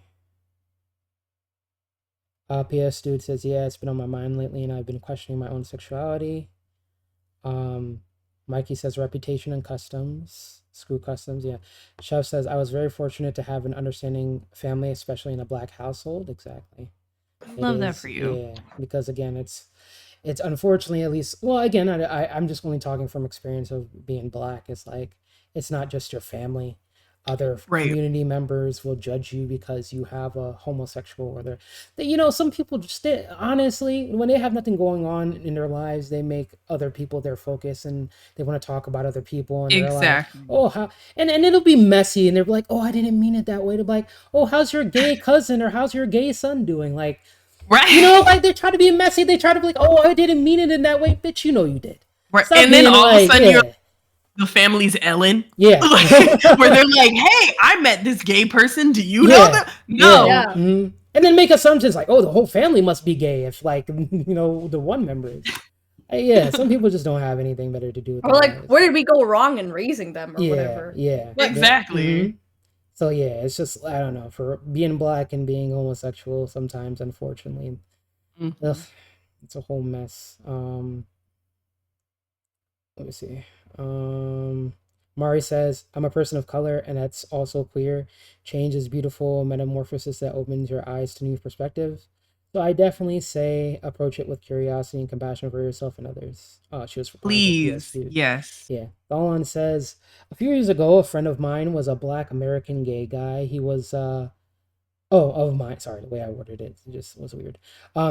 PS Dude says, yeah, it's been on my mind lately, and I've been questioning my own sexuality. Mikey says, reputation and customs. Screw customs, yeah. Chef says, I was very fortunate to have an understanding family, especially in a Black household. Exactly.
Love that for you.
Yeah, because again, it's unfortunately, at least, well, again, I'm just only talking from experience of being Black. It's like, it's not just your family. other community members will judge you because you have a homosexual, or some people just honestly, when they have nothing going on in their lives, they make other people their focus, and they want to talk about other people, and they're like, oh, how, and it'll be messy, and they're like, oh, I didn't mean it that way. They're like, oh, how's your gay cousin, or how's your gay son doing? Like, right, like they try to be messy, they try to be like, oh, I didn't mean it in that way. Bitch, you know you did.
Right. And then all of a sudden you're the family's Ellen. Yeah. Where they're like, hey, I met this gay person. Do you know that? No.
Yeah. Mm-hmm. And then make assumptions like, oh, the whole family must be gay if, like, the one member is. Yeah, some people just don't have anything better to do with
or like, lives. Where did we go wrong in raising them or whatever?
Yeah.
Exactly.
Mm-hmm. So, yeah, it's just, I don't know, for being Black and being homosexual sometimes, unfortunately, it's a whole mess. Let me see. Mari says, I'm a person of color, and that's also queer. Change is beautiful, metamorphosis that opens your eyes to new perspectives. So I definitely say approach it with curiosity and compassion for yourself and others. She was
please. Yes.
Yeah. Dawn says, a few years ago, a friend of mine was a Black American gay guy. He was sorry, the way I worded it just was weird.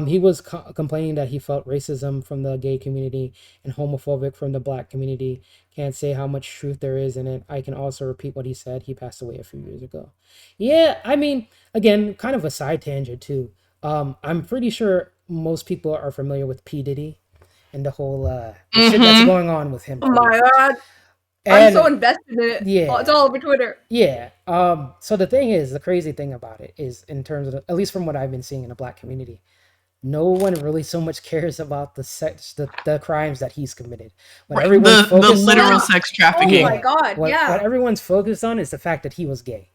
He was complaining that he felt racism from the gay community and homophobic from the Black community. Can't say how much truth there is in it. I can also repeat what he said. He passed away a few years ago. Yeah, I mean, again, kind of a side tangent too. I'm pretty sure most people are familiar with P. Diddy and the whole shit that's going on with him.
Oh my God. I'm so invested in it. Yeah. It's all over Twitter.
Yeah. So the thing is, the crazy thing about it is, in terms of, at least from what I've been seeing in the Black community, no one really so much cares about the crimes that he's committed. What everyone's focused
the literal sex trafficking.
Oh my God.
What everyone's focused on is the fact that he was gay.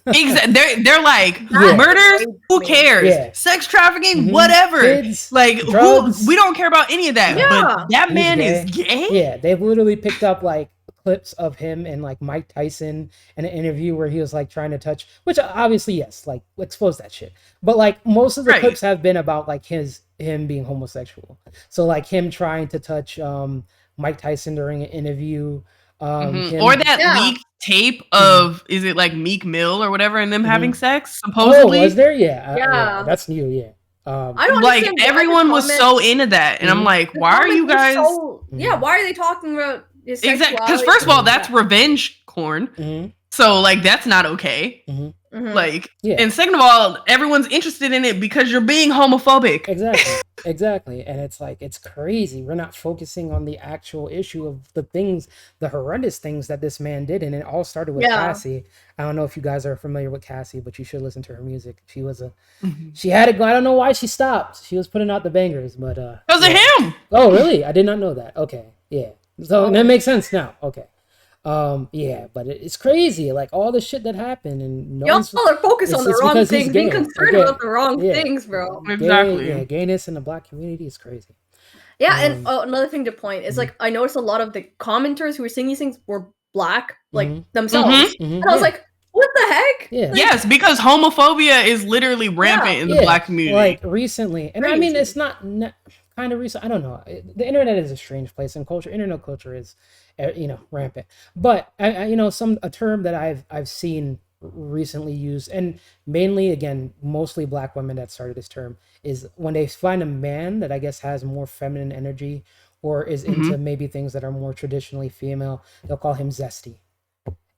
Exactly. They're like, murders, who cares? Yeah. Sex trafficking, whatever.
Kids,
like, drugs, we don't care about any of that. Yeah. But that man is gay?
Yeah, they've literally picked up like clips of him and like Mike Tyson in an interview where he was like trying to touch, which obviously, yes, like expose that shit. But like most of the clips have been about like him being homosexual. So like him trying to touch Mike Tyson during an interview.
Or that leaked tape of is it like Meek Mill or whatever, and them having sex supposedly.
Oh, was there? Yeah, that's new. Yeah,
I don't
like everyone was so into that, and I'm like, why are you guys?
Why are they talking about his
exactly? Because first of all, that's revenge porn, so like that's not okay. Like, and second of all, everyone's interested in it because you're being homophobic.
Exactly. And it's like, it's crazy. We're not focusing on the actual issue of the horrendous things that this man did. And it all started with Cassie. I don't know if you guys are familiar with Cassie, but you should listen to her music. She was she had it. I don't know why she stopped. She was putting out the bangers, but
because of him.
Oh, really? I did not know that. Okay. Yeah. So that makes sense now. Okay. But it's crazy, like all the shit that happened, and
y'all are focused on the wrong things, being concerned about the wrong things, bro.
Exactly.
Gayness in the Black community is crazy.
Yeah, and another thing to point is like I noticed a lot of the commenters who were saying these things were Black, like themselves, and I was like, what the heck?
Yeah.
Like,
yes, because homophobia is literally rampant in the Black community.
Like recently, and I mean, it's not kind of recent. I don't know. The internet is a strange place, and internet culture is, rampant. But a term that I've seen recently used, and mainly again, mostly Black women that started this term, is when they find a man that I guess has more feminine energy or is into maybe things that are more traditionally female, they'll call him zesty,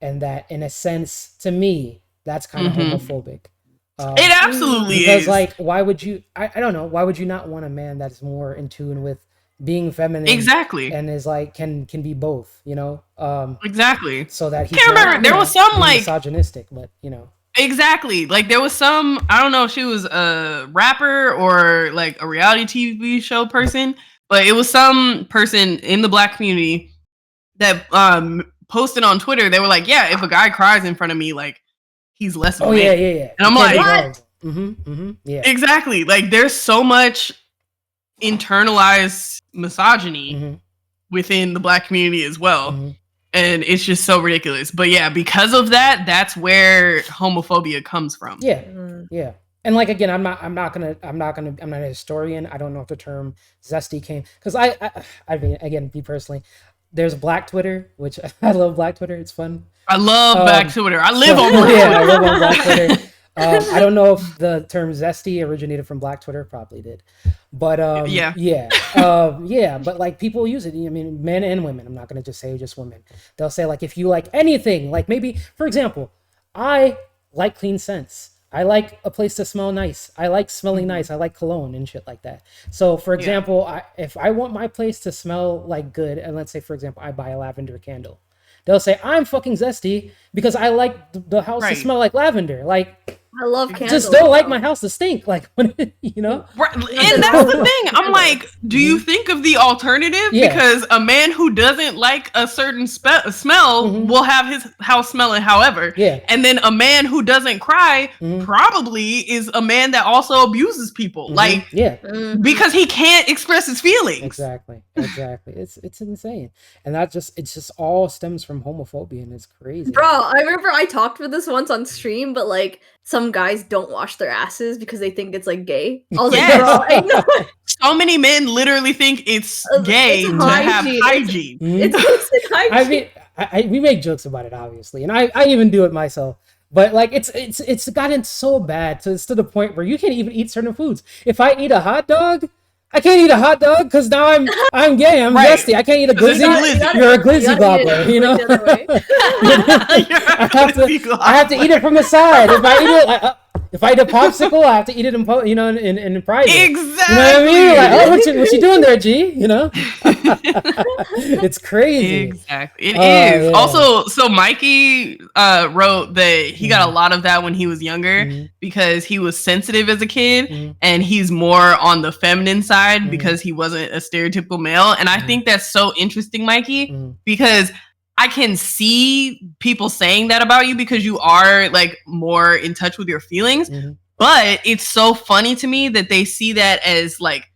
and that, in a sense, to me, that's kind of homophobic.
It absolutely is.
Because, like, why would you? I don't know. Why would you not want a man that's more in tune with being feminine?
Exactly.
And is like can be both.
Exactly.
So that he
can't remember. There was some like
misogynistic, but
Exactly. Like there was some. I don't know if she was a rapper or like a reality TV show person, but it was some person in the Black community that posted on Twitter. They were like, "Yeah, if a guy cries in front of me, like." He's less than
yeah.
And I'm like,
what?
Yeah.
Exactly. Like there's so much internalized misogyny within the Black community as well. And it's just so ridiculous. But yeah, because of that, that's where homophobia comes from.
Yeah. Yeah. And like, again, I'm not a historian. I don't know if the term zesty came, because I mean, again, me personally, there's Black Twitter, which I love Black Twitter. It's fun.
I love Black Twitter. I live on Black
Twitter. Yeah, I live on Black Twitter. I don't know if the term zesty originated from Black Twitter. Probably did. But yeah, but like people use it. I mean, men and women. I'm not gonna just say just women. They'll say like if you like anything, like maybe for example, I like clean scents. I like a place to smell nice. I like smelling nice. I like cologne and shit like that. So for example, if I want my place to smell like good, and let's say for example, I buy a lavender candle, they'll say I'm fucking zesty because I like the house to smell like lavender. Like
I love candles.
Just don't like my house to stink. Like, you know?
Right. And that's the thing. I'm like, do you think of the alternative? Yeah. Because a man who doesn't like a certain smell will have his house smelling however.
Yeah.
And then a man who doesn't cry probably is a man that also abuses people. Like, because he can't express his feelings.
Exactly. It's insane. And it just all stems from homophobia, and it's crazy.
Bro, I remember I talked with this once on stream, but like some guys don't wash their asses because they think it's like gay. I was like, bro, I know.
So many men literally think it's gay to have hygiene.
It's basic hygiene.
I mean, we make jokes about it, obviously, and I even do it myself. But like it's gotten so bad to the point where you can't even eat certain foods. If I eat a hot dog, I can't eat a hot dog because now I'm gay. I'm zesty. I can't eat a glizzy. You're a glizzy gobbler, you know. I have to eat it from the side. If I eat a popsicle, I have to eat it in private.
Exactly.
You know what I mean? Like, oh, what you doing there, G? You know. It's crazy.
Exactly. It is. Yeah. Also, so Mikey wrote that he got a lot of that when he was younger because he was sensitive as a kid and he's more on the feminine side because he wasn't a stereotypical male. And I think that's so interesting, Mikey, because I can see people saying that about you because you are like more in touch with your feelings. But it's so funny to me that they see that as like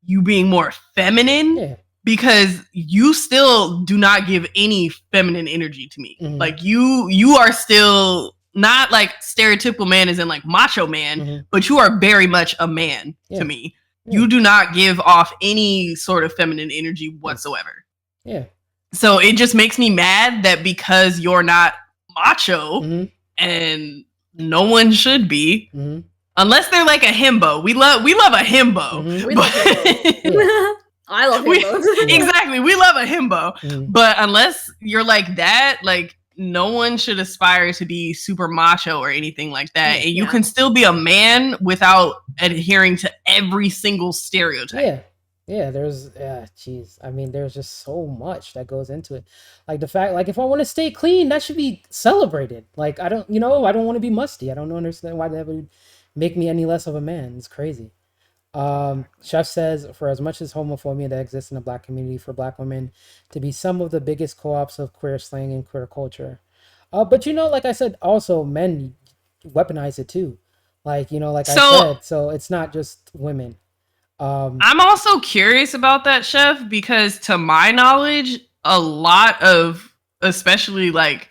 you being more feminine because you still do not give any feminine energy to me. Like you are still not like stereotypical man as in like macho man, but you are very much a man to me. You do not give off any sort of feminine energy whatsoever.
Yeah.
So it just makes me mad that because you're not macho and no one should be, unless they're like a himbo. We love a himbo.
We love himbos. I love himbos.
Exactly. We love a himbo. But unless you're like that, like no one should aspire to be super macho or anything like that. And you can still be a man without adhering to every single stereotype.
Yeah, there's I mean, there's just so much that goes into it. Like the fact, like if I want to stay clean, that should be celebrated. Like I don't want to be musty. I don't understand why that would make me any less of a man. It's crazy. Chef says, for as much as homophobia that exists in the Black community, for Black women to be some of the biggest co-ops of queer slang and queer culture. But like I said, also men weaponize it too. Like, I said, so it's not just women.
I'm also curious about that, Chef, because to my knowledge, a lot of especially like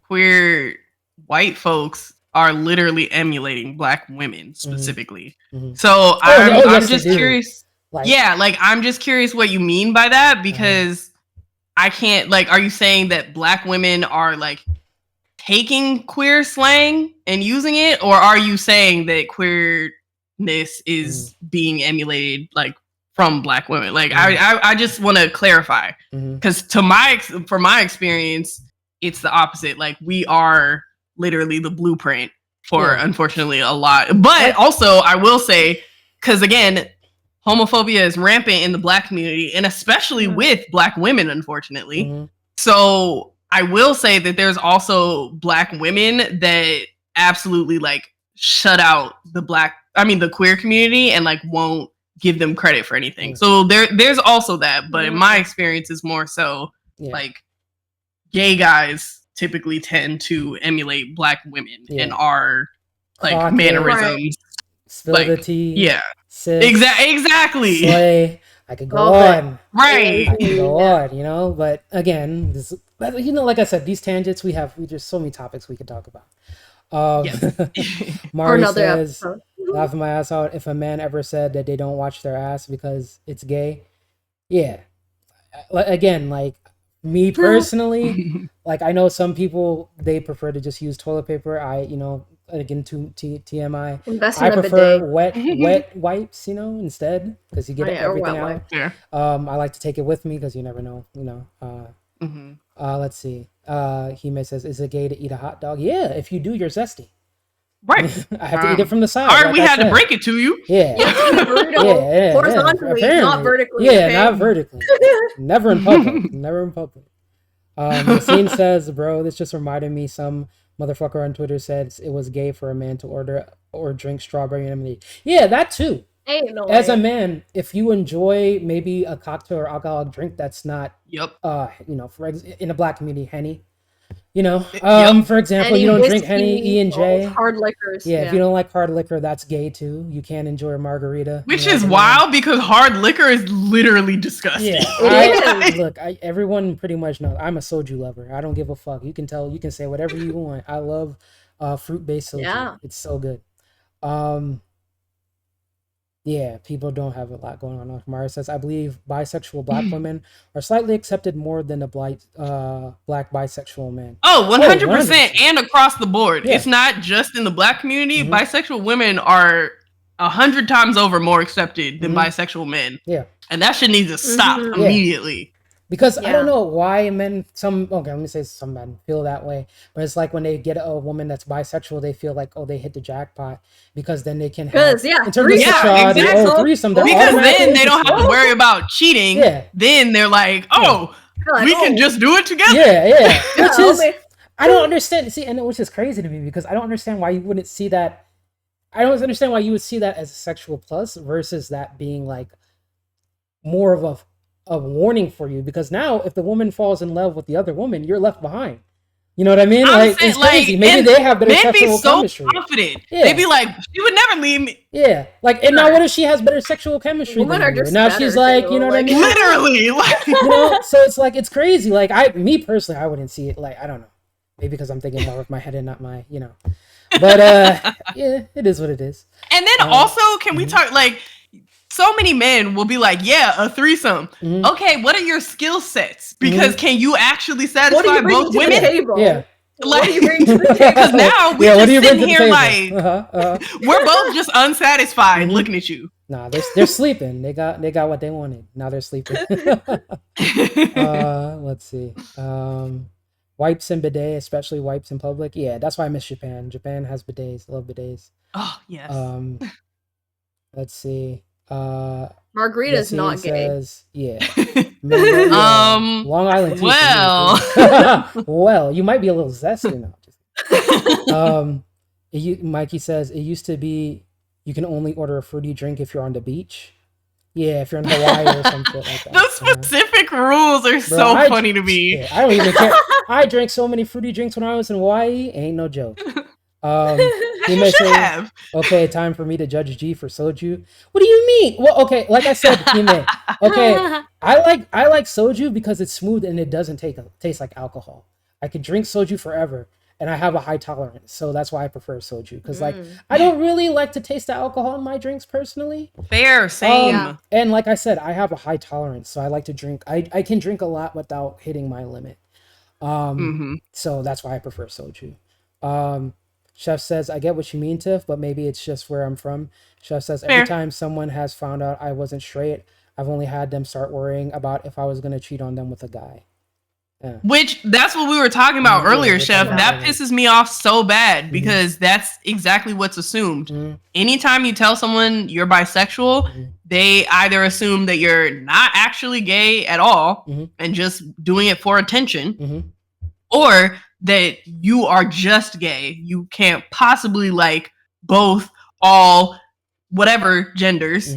queer white folks are literally emulating Black women specifically. So I'm just curious. I'm just curious what you mean by that, because I can't are you saying that Black women are like taking queer slang and using it, or are you saying that queerness is being emulated like from Black women? Like I just want to clarify, because from my experience, it's the opposite. Like we are literally the blueprint for unfortunately a lot. But also I will say, because again, homophobia is rampant in the Black community, and especially with Black women, unfortunately. So I will say that there's also Black women that absolutely like shut out the queer community and like won't give them credit for anything. So there's also that, but in my experience is more so like gay guys typically tend to emulate Black women and our like mannerisms,
stability, cis,
exactly.
Slay. I could go on,
right?
I could go on, but again, like I said, these tangents we just so many topics we could talk about. Mari says, laughing my ass out, if a man ever said that they don't watch their ass because it's gay, again, like Me personally, like I know some people they prefer to just use toilet paper. Again to TMI. I prefer wet wipes, instead because you get everything out.
Yeah.
I like to take it with me because you never know, Let's see. Hime says, "Is it gay to eat a hot dog?" Yeah, if you do, you're zesty.
Right.
I have to eat it from the side.
Or we had to break it to you.
Yeah.
Horizontally, not vertically.
Yeah, okay? Not vertically. Never in public. Never in public. The scene says, "Bro, this just reminded me. Some motherfucker on Twitter said it was gay for a man to order or drink strawberry lemonade." Yeah, that too. As a man, if you enjoy maybe a cocktail or alcoholic drink that's not, in a black community, Henny. For example, you don't drink Henny, E&J.
Hard liquors.
Yeah, if you don't like hard liquor, that's gay too. You can't enjoy a margarita.
Which is wild because hard liquor is literally disgusting.
Yeah, everyone pretty much knows. I'm a soju lover. I don't give a fuck. You can say whatever you want. I love fruit-based soju. Yeah. It's so good. Yeah, people don't have a lot going on. Mara says, "I believe bisexual black women are slightly accepted more than the black bisexual men."
Oh, 100%, and across the board. Yeah. It's not just in the black community. Mm-hmm. Bisexual women are 100 times over more accepted than bisexual men.
Yeah,
and that shit needs to stop immediately.
Because I don't know why some men feel that way, but it's like when they get a woman that's bisexual, they feel like, they hit the jackpot because then they can have in terms of sexuality, threesome.
Because then they don't have to worry about cheating. Yeah. Then they're like, we can just do it together.
Yeah. Which is, I don't understand. See, and which is crazy to me because I don't understand why you wouldn't see that. I don't understand why you would see that as a sexual plus versus that being like more of a warning for you, because now if the woman falls in love with the other woman, you're left behind. You know what I mean? It's crazy. Maybe they have better sexual chemistry.
Confident. Yeah. They'd be like, she would never leave me.
Yeah. Now what if she has better sexual chemistry than you? Now she's like, you know what I mean?
Literally.
So it's like, it's crazy. Me personally, I wouldn't see it. I don't know. Maybe because I'm thinking more with my head and not my, But yeah, it is what it is.
And then also, can we talk so many men will be like, yeah, a threesome. Mm-hmm. Okay, what are your skill sets? Because can you actually satisfy both women?
Yeah.
What do you bring to the table?
Because now we're just sitting here we're both just unsatisfied looking at you.
Nah, they're sleeping. They got what they wanted. Now they're sleeping. Let's see. Wipes and bidet, especially wipes in public. Yeah, that's why I miss Japan. Japan has bidets. I love bidets.
Oh, yes.
Let's see.
Margarita's not gay.
Yeah. Long Island. Well, you might be a little zesty now. Mikey says it used to be you can only order a fruity drink if you're on the beach. Yeah, if you're in Hawaii or something like that.
Those specific rules are so funny to me.
Yeah, I don't even care. I drank so many fruity drinks when I was in Hawaii. Ain't no joke.
You should have.
Okay, time for me to judge G for soju. What do you mean? Well, okay, like I said, Hime. Okay, I like soju because it's smooth and it doesn't taste like alcohol. I could drink soju forever, and I have a high tolerance, so that's why I prefer soju. Because I don't really like to taste the alcohol in my drinks personally.
Fair, same.
And like I said, I have a high tolerance, so I like to drink. I can drink a lot without hitting my limit. So that's why I prefer soju. Chef says, I get what you mean, Tiff, but maybe it's just where I'm from. Chef says, every time someone has found out I wasn't straight, I've only had them start worrying about if I was going to cheat on them with a guy. Yeah.
Which, that's what we were talking about earlier, Chef. That pisses me off so bad because that's exactly what's assumed. Anytime you tell someone you're bisexual, they either assume that you're not actually gay at all and just doing it for attention, or that you are just gay. You can't possibly like both, all, whatever genders.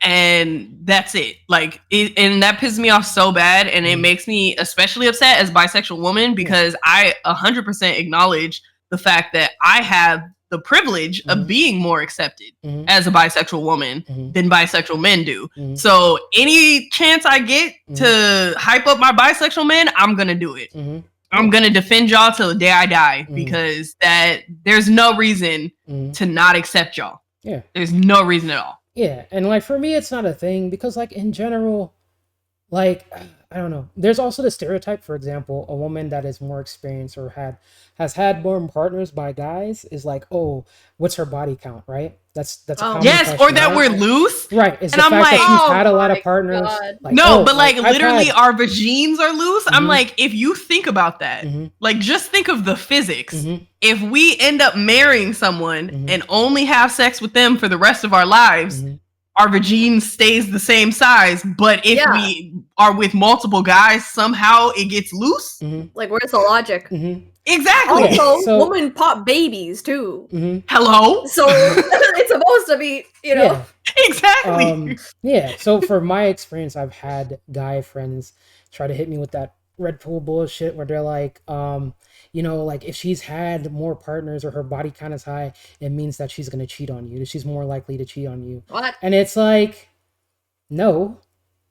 And that's it. And that pisses me off so bad. And it makes me especially upset as a bisexual woman because I 100% acknowledge the fact that I have the privilege of being more accepted as a bisexual woman than bisexual men do. So any chance I get to hype up my bisexual men, I'm going to do it. I'm going to defend y'all till the day I die because there's no reason to not accept y'all. Yeah. There's no reason at all.
Yeah. And for me, it's not a thing because in general, like, I don't know. There's also the stereotype, for example, a woman that is more experienced or has had more partners by guys is like, oh, what's her body count, right? That's a common
Yes,
question,
or that
right?
we're loose.
Right. It's
And
the
I'm
fact that
like,
she's
Oh
had a lot of
my
partners.
God.
Like,
no,
oh,
but like
I've
literally
had.
our vagines are loose. I'm like, if you think about that,
Mhm.
like just think of the physics.
Mhm.
If we end up marrying someone
Mhm.
and only have sex with them for the rest of our lives,
Mhm.
our vagine stays the same size. But if
Yeah.
we are with multiple guys, somehow it gets loose.
Mhm.
Like, where's the logic?
Mhm.
Exactly.
Yeah,
Also,
so-
women pop babies too.
Mhm.
Hello?
So it's supposed to be, you know.
Yeah.
Exactly.
Yeah. So for my experience, I've had guy friends try to hit me with that red pill bullshit where they're like, like if she's had more partners or her body count is high, it means that she's gonna cheat on you. That she's more likely to cheat on you.
What?
And it's like, no.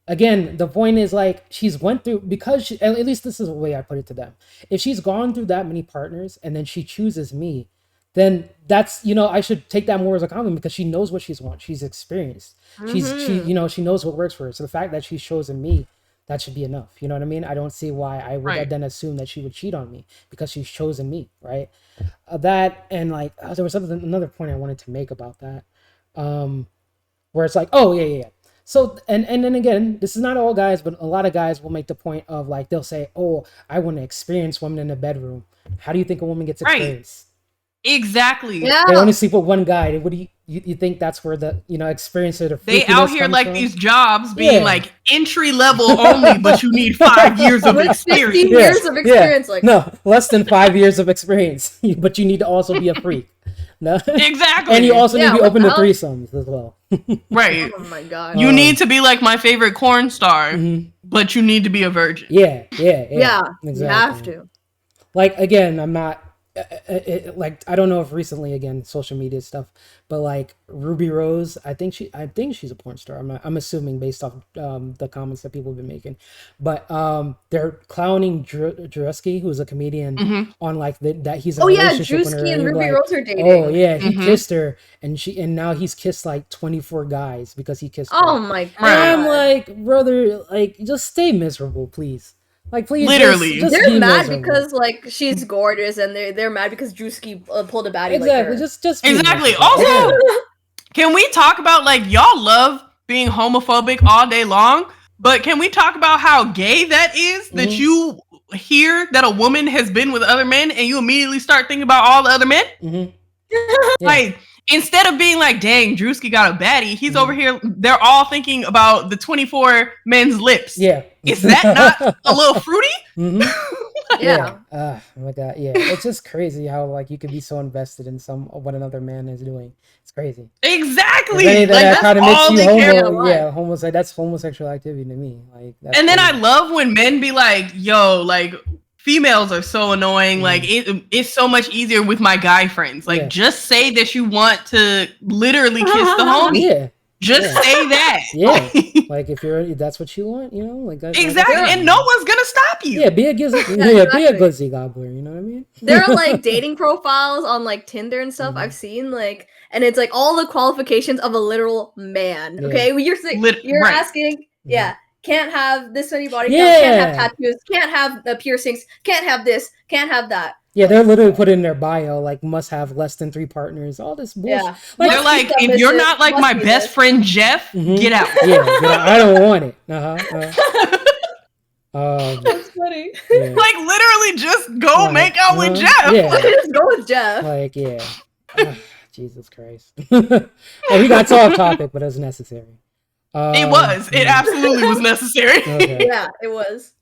Again, the point is like she's went through because at least this is the way I put it to them. If she's gone through that many partners and then she chooses me, then that's I should take that more as a compliment because she knows what she's want. She's experienced. She she knows what works for her. So the fact that she's chosen me, that should be enough. You know what I mean? I don't see why I would then assume that she would cheat on me because she's chosen me, right? That and like there was another point I wanted to make about that, where it's like, oh yeah. So and then again, this is not all guys, but a lot of guys will make the point of like they'll say, "Oh, I want to experience women in the bedroom." How do you think a woman gets experience?
Exactly.
Yeah.
They only sleep with one guy. What do you think that's where the experience of the
they out here like
from?
these jobs being like entry level only, but you need 5 years of
With
experience.
15 years of experience, like
no, less than 5 years of experience, but you need to also be a freak. No,
exactly,
and you also need to be
what
open
the
to
hell?
threesomes as well.
Right.
Oh my god.
You need to be like my favorite corn star, but you need to be a virgin.
Yeah,
You
exactly.
have to.
Like again, I'm not like I don't know if recently again social media stuff, but like Ruby Rose, I think she's a porn star. I'm assuming based off the comments that people have been making, but they're clowning Drewski, who's a comedian, on like that he's in a relationship with her.
Drewski and Ruby
like,
Rose are dating.
oh yeah, he kissed her, and now he's kissed like 24 guys because he kissed her.
Oh my god.
And I'm like, brother, like just stay miserable, please. Like, please,
literally,
just
they're
be
mad
miserable.
because like she's gorgeous, and they're mad because Drewski pulled a baddie.
Exactly,
like her.
just
exactly.
miserable.
Also, can we talk about like y'all love being homophobic all day long, but can we talk about how gay that is? That you hear that a woman has been with other men, and you immediately start thinking about all the other men. Like instead of being like, "Dang, Drewski got a baddie," he's over here. They're all thinking about the 24 men's lips.
Yeah,
is that not a little fruity?
Yeah.
Oh my god. Yeah. It's just crazy how like you could be so invested in what another man is doing. It's crazy.
Exactly.
Like
that's
kind of makes
all
you
they care
homo. Yeah, that's homosexual activity to me. Like. That's
and then
crazy.
I love when men be like, "Yo, like females are so annoying. Like it's so much easier with my guy friends. Like just say that you want to literally kiss the homie.
Yeah.
Just say that.
Yeah. Like if that's what you want, like that.
Exactly. And no one's gonna stop you.
Yeah, be a glizzy gobbler. You know what I mean?
There are like dating profiles on like Tinder and stuff I've seen, like, and it's like all the qualifications of a literal man. Okay, you're asking, can't have this many body counts, can't have tattoos, can't have piercings, can't have this, can't have that.
Yeah, they're literally put in their bio like must have less than 3 partners. All this bullshit.
Yeah.
Like,
they're like, if you're not like my best friend Jeff, get out.
Yeah, I don't want it.
That's funny.
Yeah.
Like literally, just go make out with Jeff.
Yeah,
just go with Jeff.
Like Jesus Christ. We got so off topic, but it was necessary.
It was. It absolutely was necessary.
Okay.
Yeah, it was.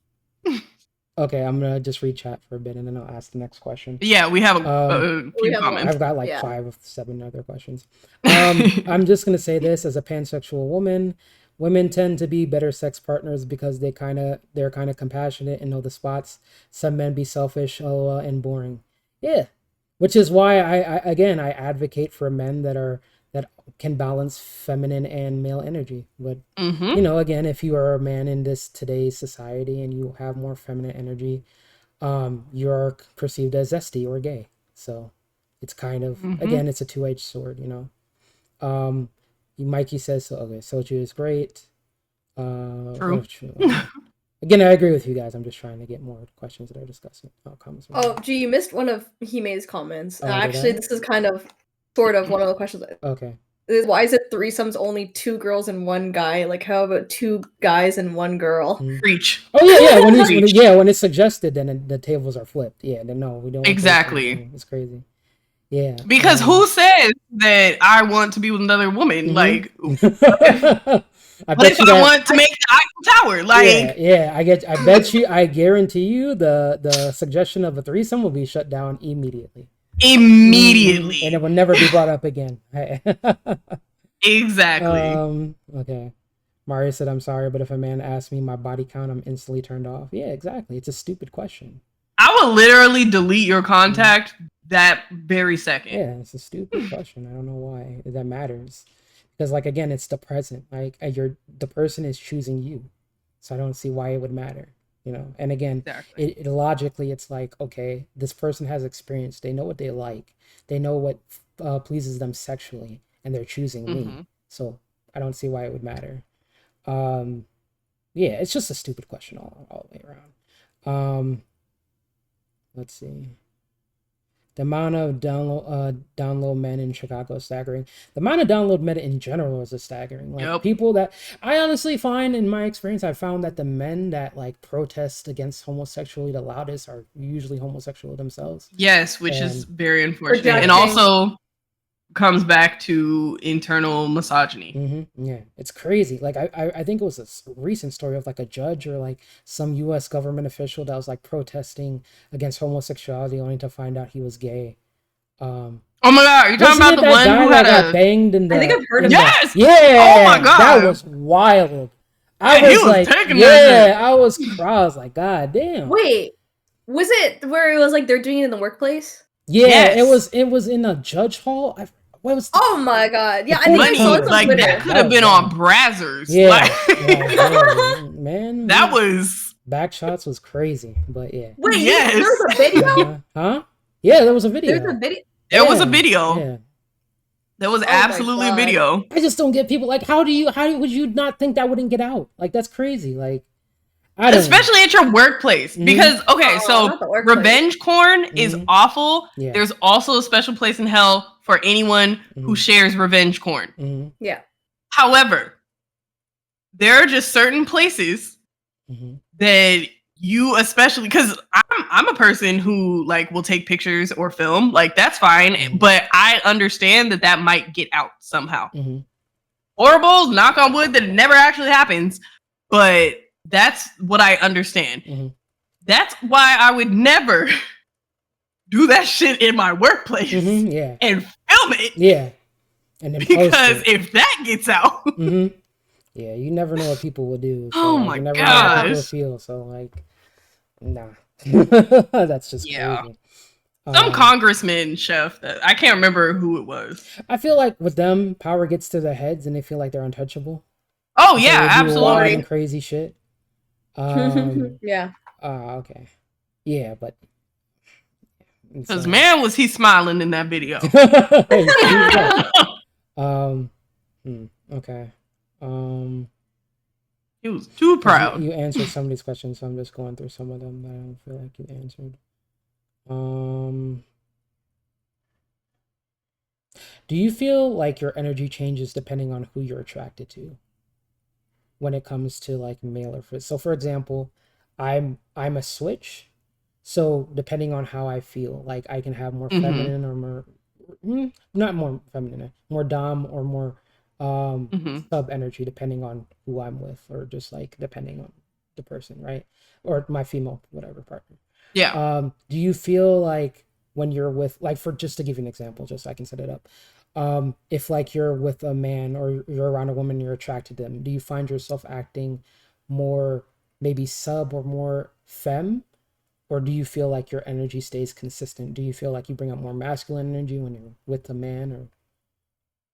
Okay, I'm gonna just read chat for a bit and then I'll ask the next question.
Yeah, we have a few comments.
I've got like 5 of 7 other questions. I'm just gonna say this as a pansexual woman. Women tend to be better sex partners because they're kind of compassionate and know the spots. Some men be selfish, and boring. Yeah, which is why I advocate for men that can balance feminine and male energy. But again, if you are a man in today's society and you have more feminine energy, you're perceived as zesty or gay. So it's kind of again, it's a two-edged sword. Mikey says so. Okay, Soju is great.
True.
Again, I agree with you guys. I'm just trying to get more questions that are discussing. Comments.
Gee, you missed one of Hime's comments. Actually, this is kind of, sort of one of the questions.
Okay.
Why is it threesomes only 2 girls and 1 guy? Like, how about 2 guys and 1 girl?
Preach.
Oh yeah. When it's suggested, then the tables are flipped. Yeah. Then no, we don't.
Exactly.
It's crazy. Yeah.
Because who says that I want to be with another woman? Like,
I
want to make the Eiffel Tower? Like,
yeah. I guarantee you, the suggestion of a threesome will be shut down immediately. And it will never be brought up again.
Exactly.
Okay. Mario said, "I'm sorry, but if a man asks me my body count, I'm instantly turned off." Yeah, exactly. It's a stupid question.
I will literally delete your contact that very second.
Yeah, it's a stupid question. I don't know why that matters. Because, like, again, it's the present. Like, the person is choosing you, so I don't see why it would matter. You know. And again, exactly. it logically, it's like, okay, this person has experience. They know what they like. They know what pleases them sexually, and they're choosing me. So I don't see why it would matter. Yeah, it's just a stupid question all the way around. Let's see. The amount of download men in Chicago is staggering. The amount of download men in general is staggering. Like, people that I honestly find, in my experience, I found that the men that like protest against homosexuality the loudest are usually homosexual themselves.
Yes, which is very unfortunate, and also comes back to internal misogyny.
Yeah, it's crazy. Like I think it was a recent story of like a judge or like some U.S. government official that was like protesting against homosexuality only to find out he was gay.
Oh my god, you're talking about the one who
got banged in the...
I think I've heard of
that.
Yeah.
Oh my god,
that was wild. I was like, god damn.
Wait, was it where it was like they're doing it in the workplace?
Yeah, yes. It was in a judge hall.
Oh my god! Yeah, I think I saw it on
like
Twitter.
That could have been on Brazzers.
Yeah,
like,
man,
that was
backshots was crazy, but yeah.
Wait, there was a video?
Huh? Yeah, there was a video.
There's a video.
There was a video.
Yeah.
There was absolutely a video.
I just don't get people like, how would you not think that wouldn't get out? Like, that's crazy. Like,
especially at your workplace, because so revenge porn is awful. Yeah. There's also a special place in hell for anyone who shares revenge porn.
Yeah.
However, there are just certain places that you, especially because I'm a person who like will take pictures or film, like that's fine, but I understand that might get out somehow. Horrible, knock on wood that it never actually happens, but that's what I understand. That's why I would never do that shit in my workplace and film it.
Yeah. And then
because if that gets out.
Yeah, you never know what people will do. So,
oh my
you never
gosh.
know how people feel. So like, nah. That's just crazy.
Some congressman, chef, that I can't remember who it was.
I feel like with them, power gets to their heads and they feel like they're untouchable.
Oh yeah, absolutely.
And crazy shit.
Yeah.
Okay. Yeah, but
because man, was he smiling in that video.
Okay.
He was too proud.
You answered some of these questions, so I'm just going through some of them that I don't feel like you answered. Do you feel like your energy changes depending on who you're attracted to when it comes to like male or female? So for example, I'm a switch. So depending on how I feel, like I can have more feminine or more, not more feminine, more dom or more sub energy depending on who I'm with, or just like depending on the person, right? Or my female, whatever partner.
Yeah.
Do you feel like when you're with, like, for just to give you an example, just so I can set it up, if like you're with a man or you're around a woman, you're attracted to them, do you find yourself acting more maybe sub or more femme? Or do you feel like your energy stays consistent? Do you feel like you bring up more masculine energy when you're with a man?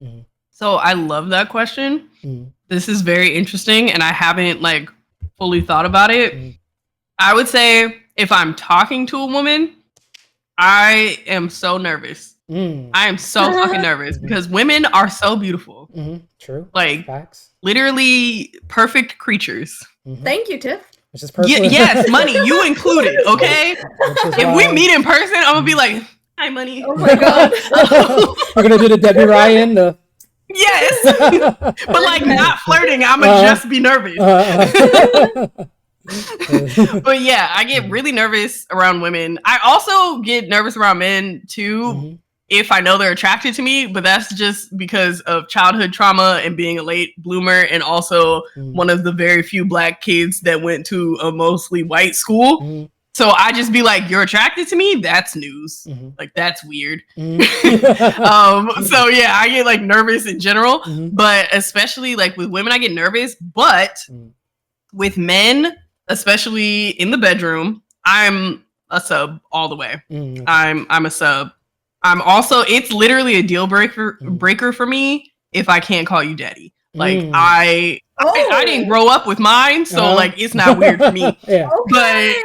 Or
So I love that question. This is very interesting, and I haven't like fully thought about it. I would say if I'm talking to a woman, I am so nervous I am so fucking nervous because women are so beautiful.
True.
Like,
facts.
Literally perfect creatures.
Thank you, Tiff.
Which is perfect.
Yes, Money, you included, okay? If we meet in person, I'm gonna be like, hi, Money.
Oh my god.
We're gonna do the Debbie Ryan,
Yes. But like not flirting, I'ma just be nervous. But yeah, I get really nervous around women. I also get nervous around men too, if I know they're attracted to me, but that's just because of childhood trauma and being a late bloomer, and also one of the very few Black kids that went to a mostly white school. So I just be like, you're attracted to me? That's news. Like, that's weird. So yeah, I get like nervous in general, but especially like with women, I get nervous. But with men, especially in the bedroom, I'm a sub all the way. I'm a sub. I'm also, it's literally a deal breaker for me if I can't call you daddy. Like I didn't grow up with mine, so like it's not weird for me.
Yeah.
But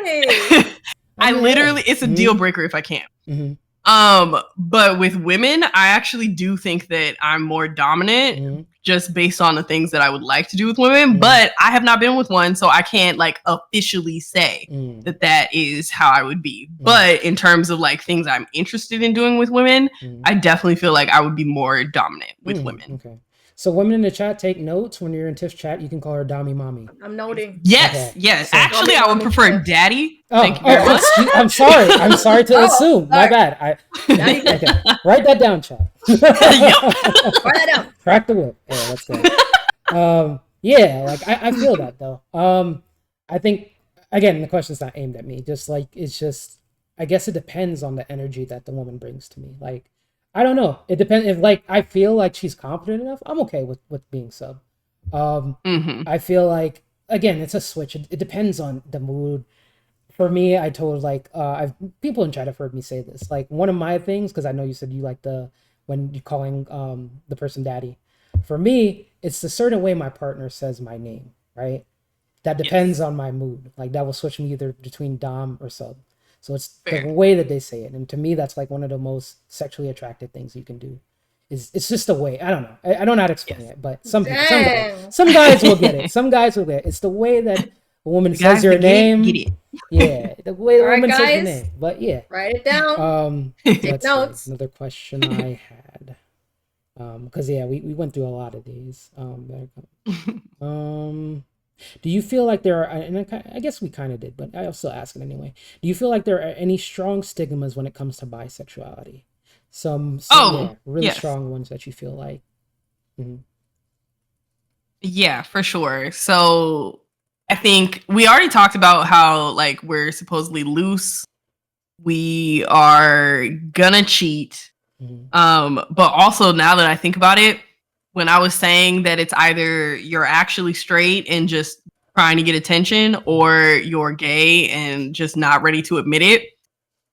I literally, it's a deal breaker if I can't. But with women, I actually do think that I'm more dominant just based on the things that I would like to do with women. But I have not been with one, so I can't like officially say that that is how I would be. But in terms of like things I'm interested in doing with women, I definitely feel like I would be more dominant with women.
Okay. So women in the chat, take notes. When you're in Tiff's chat, you can call her Dami Mommy.
I'm noting.
Yes,
Okay.
yes.
So,
actually, I would prefer daddy. Thank you very much.
I'm sorry. I'm sorry to assume. My bad. Okay. Write that down, chat.
Write that down.
Crack the whip. Yeah, let's go. Yeah, like I feel that though. I think again the question's not aimed at me. Just like it's just, I guess it depends on the energy that the woman brings to me. Like, I don't know. It depends. If like I feel like she's confident enough, I'm okay with being sub. I feel like again it's a switch. It depends on the mood. For me, I told like people in chat have heard me say this. Like one of my things, because I know you said you like when you calling the person daddy. For me, it's the certain way my partner says my name, right? That depends on my mood. Like that will switch me either between dom or sub. So it's the way that they say it, and to me, that's like one of the most sexually attractive things you can do. It's just a way. I don't know. I don't know how to explain it, but some guys will get it. Some guys will get it. It's the way that a woman says your name. Get it. Yeah, the way the woman says your name. But yeah,
write it down.
Take notes. Another question I had, because we went through a lot of these. Do you feel like there are, and I guess we kind of did, but I'll still ask it anyway. Do you feel like there are any strong stigmas when it comes to bisexuality? Some really strong ones that you feel like?
Yeah, for sure. So I think we already talked about how like we're supposedly loose. We are gonna cheat. But also now that I think about it, when I was saying that it's either you're actually straight and just trying to get attention, or you're gay and just not ready to admit it,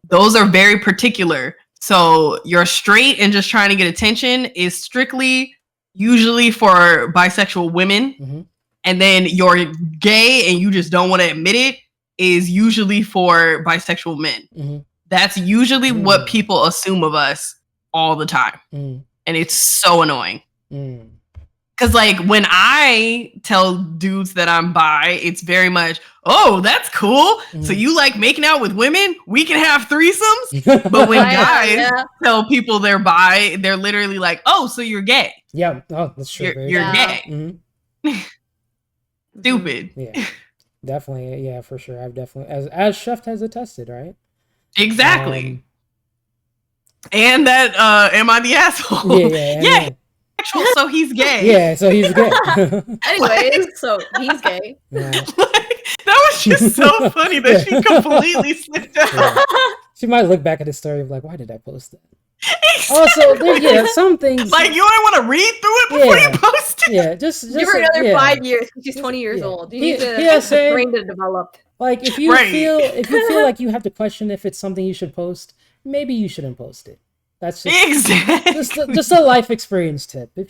those are very particular. So you're straight and just trying to get attention is strictly usually for bisexual women. And then you're gay and you just don't want to admit it is usually for bisexual men. That's usually what people assume of us all the time. And it's so annoying. Because like when I tell dudes that I'm bi, it's very much, oh, that's cool. So you like making out with women? We can have threesomes. But when guys tell people they're bi, they're literally like, oh, so you're gay.
Yeah, oh, that's true.
You're gay. Stupid.
Yeah, definitely. Yeah, for sure. I've definitely, as Chef has attested, right?
Exactly. And that, am I the asshole? Yeah. So he's gay.
Yeah, so he's gay.
Anyways, so he's gay.
That was just so funny that she completely slipped out.
She might look back at the story of like, why did I post that? Also, some things
like you don't want to read through it before you post it.
Yeah, just
give her another 5 years. She's 20 years old. You need to brain to develop.
Like if you feel like you have to question if it's something you should post, maybe you shouldn't post it. That's just a life experience tip. If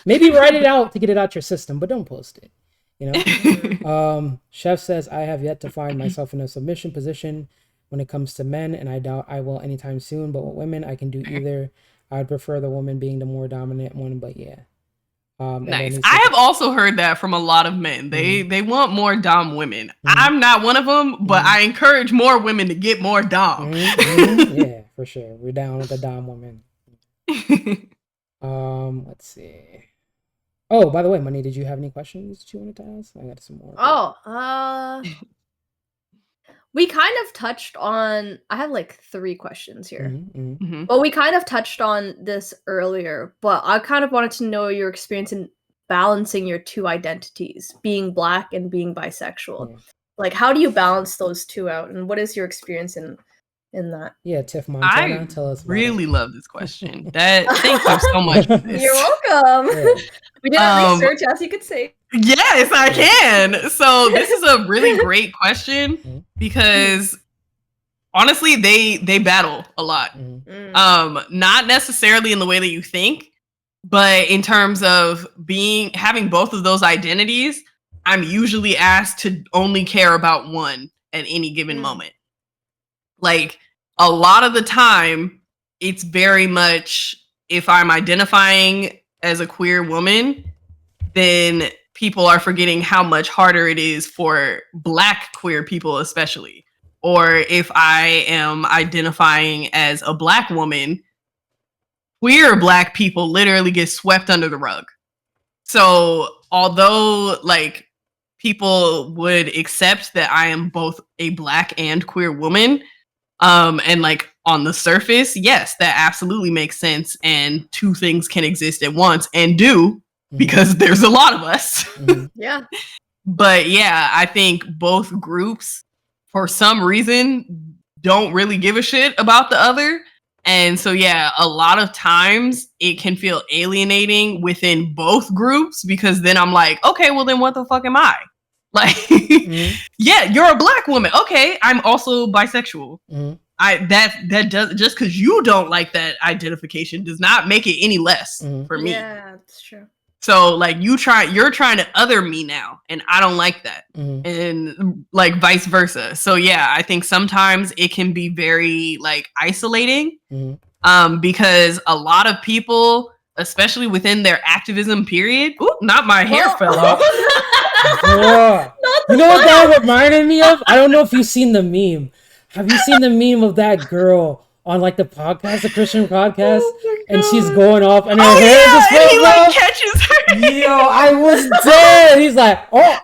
maybe write it out to get it out your system, but don't post it. You know. Chef says, I have yet to find myself in a submission position. when it comes to men, and I doubt I will anytime soon. But with women, I can do either. I'd prefer the woman being the more dominant one, but yeah.
Nice. I have also heard that from a lot of men. They want more dom women. I'm not one of them, but I encourage more women to get more dom.
Yeah, for sure. We're down with the dom woman. Let's see. Oh, by the way, Money, did you have any questions that you wanted to ask? I got some more.
We kind of touched on, I have like 3 questions here. But we kind of touched on this earlier, but I kind of wanted to know your experience in balancing your 2 identities, being Black and being bisexual. Like, how do you balance those 2 out, and what is your experience in that?
Yeah, Tiff Montana, tell us about
really love this question. Thank you so much for this.
You're welcome. Yeah. We did research, as you could say.
Yes, I can. So this is a really great question because honestly, they battle a lot. Not necessarily in the way that you think, but in terms of having both of those identities, I'm usually asked to only care about one at any given moment. Like, a lot of the time, it's very much, if I'm identifying as a queer woman, then people are forgetting how much harder it is for Black queer people, especially. Or if I am identifying as a Black woman, queer Black people literally get swept under the rug. So although like people would accept that I am both a Black and queer woman, and like on the surface, yes, that absolutely makes sense. And 2 things can exist at once and do, because there's a lot of us.
Yeah.
But yeah, I think both groups, for some reason, don't really give a shit about the other. And so, yeah, a lot of times it can feel alienating within both groups, because then I'm like, okay, well then what the fuck am I? Like, yeah, you're a Black woman. Okay, I'm also bisexual. That does, just because you don't like that identification does not make it any less for me.
Yeah, that's true.
So like you're trying to other me now, and I don't like that. And like vice versa. So yeah, I think sometimes it can be very like isolating, because a lot of people, especially within their activism period, not my hair fell off.
You know what that reminded me of? I don't know if you've seen the meme. Have you seen the meme of that girl on like the podcast, the Christian podcast, and she's going off and her hair just falls
he
off?
like catches her.
Yo, I was dead. He's like, oh,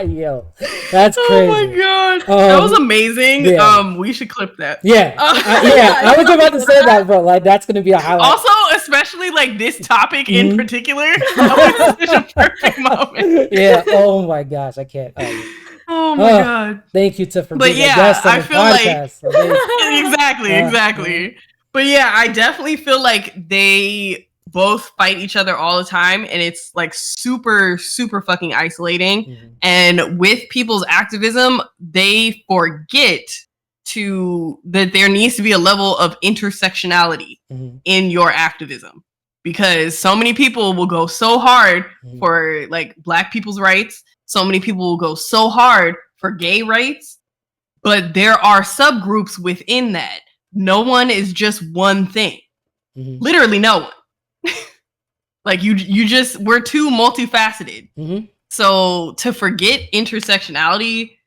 yo, that's crazy.
Oh my god, that was amazing. Yeah. We should clip that.
Yeah, I was about to say that, bro. Like, that's gonna be a highlight.
Also, especially like this topic in particular, that was such a perfect moment.
Yeah. Oh my gosh, I can't.
Oh my god!
Thank you, Tiff, for being a guest on the podcast.
Exactly. But yeah, I definitely feel like they both fight each other all the time, and it's like super, super fucking isolating. And with people's activism, they forget that there needs to be a level of intersectionality in your activism, because so many people will go so hard for like Black people's rights. So many people will go so hard for gay rights, but there are subgroups within that. No one is just one thing. Literally no one. Like we're too multifaceted. So to forget intersectionality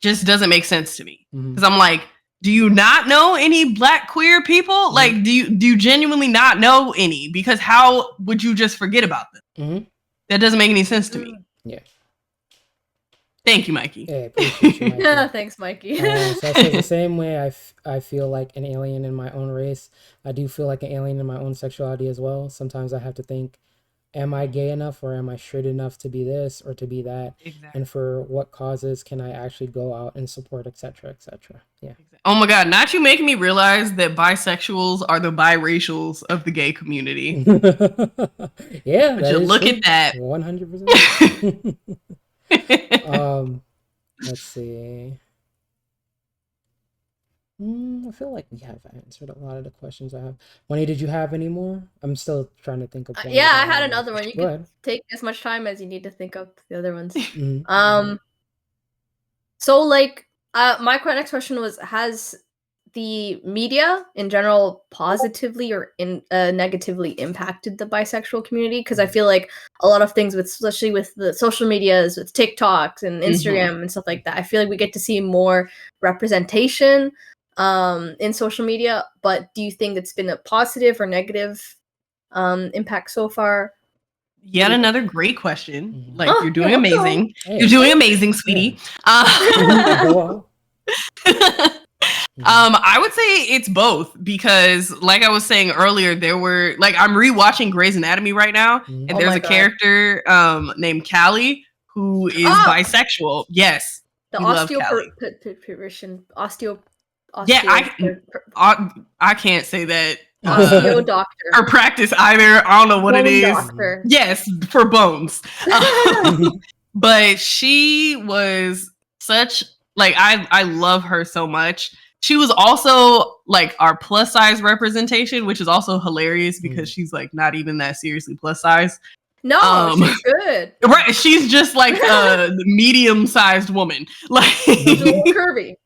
just doesn't make sense to me. Because I'm like, do you not know any Black queer people? Like, do you genuinely not know any? Because how would you just forget about them? That doesn't make any sense to me.
Yeah.
Thank you, Mikey.
Yeah, appreciate you, Mikey.
Yeah, thanks, Mikey.
So I feel the same way I feel like an alien in my own race. I do feel like an alien in my own sexuality as well. Sometimes I have to think, am I gay enough or am I straight enough to be this or to be that? Exactly. And for what causes can I actually go out and support, etc., etc. Yeah. Exactly.
Oh my God, not you making me realize that bisexuals are the biracials of the gay community.
Yeah.
But you look at that.
100%. Let's see. I feel like we have answered a lot of the questions I have. Wendy, did you have any more? I'm still trying to think of one.
Yeah, I had another one. You can take as much time as you need to think of the other ones. So like My next question was: has the media in general positively or negatively impacted the bisexual community? Because I feel like a lot of things, especially with the social medias, with TikToks and Instagram and stuff like that, I feel like we get to see more representation in social media. But do you think it's been a positive or negative impact so far?
Yet another great question. Like, you're doing
yeah,
amazing. You're doing amazing, sweetie. I would say it's both, because like I was saying earlier, there were like, I'm rewatching Grey's Anatomy right now, and there's a character named Callie who is bisexual. Yes.
The osteoporosis.
Yeah, I can't say that.
Osteo doctor.
Or practice either. I don't know what
Bone
it is.
Doctor.
Yes, for bones. But she was such, like, I love her so much. She was also like our plus size representation, which is also hilarious because she's like not even that seriously plus size.
No, she's good.
Right, she's just like a medium-sized woman, like
curvy.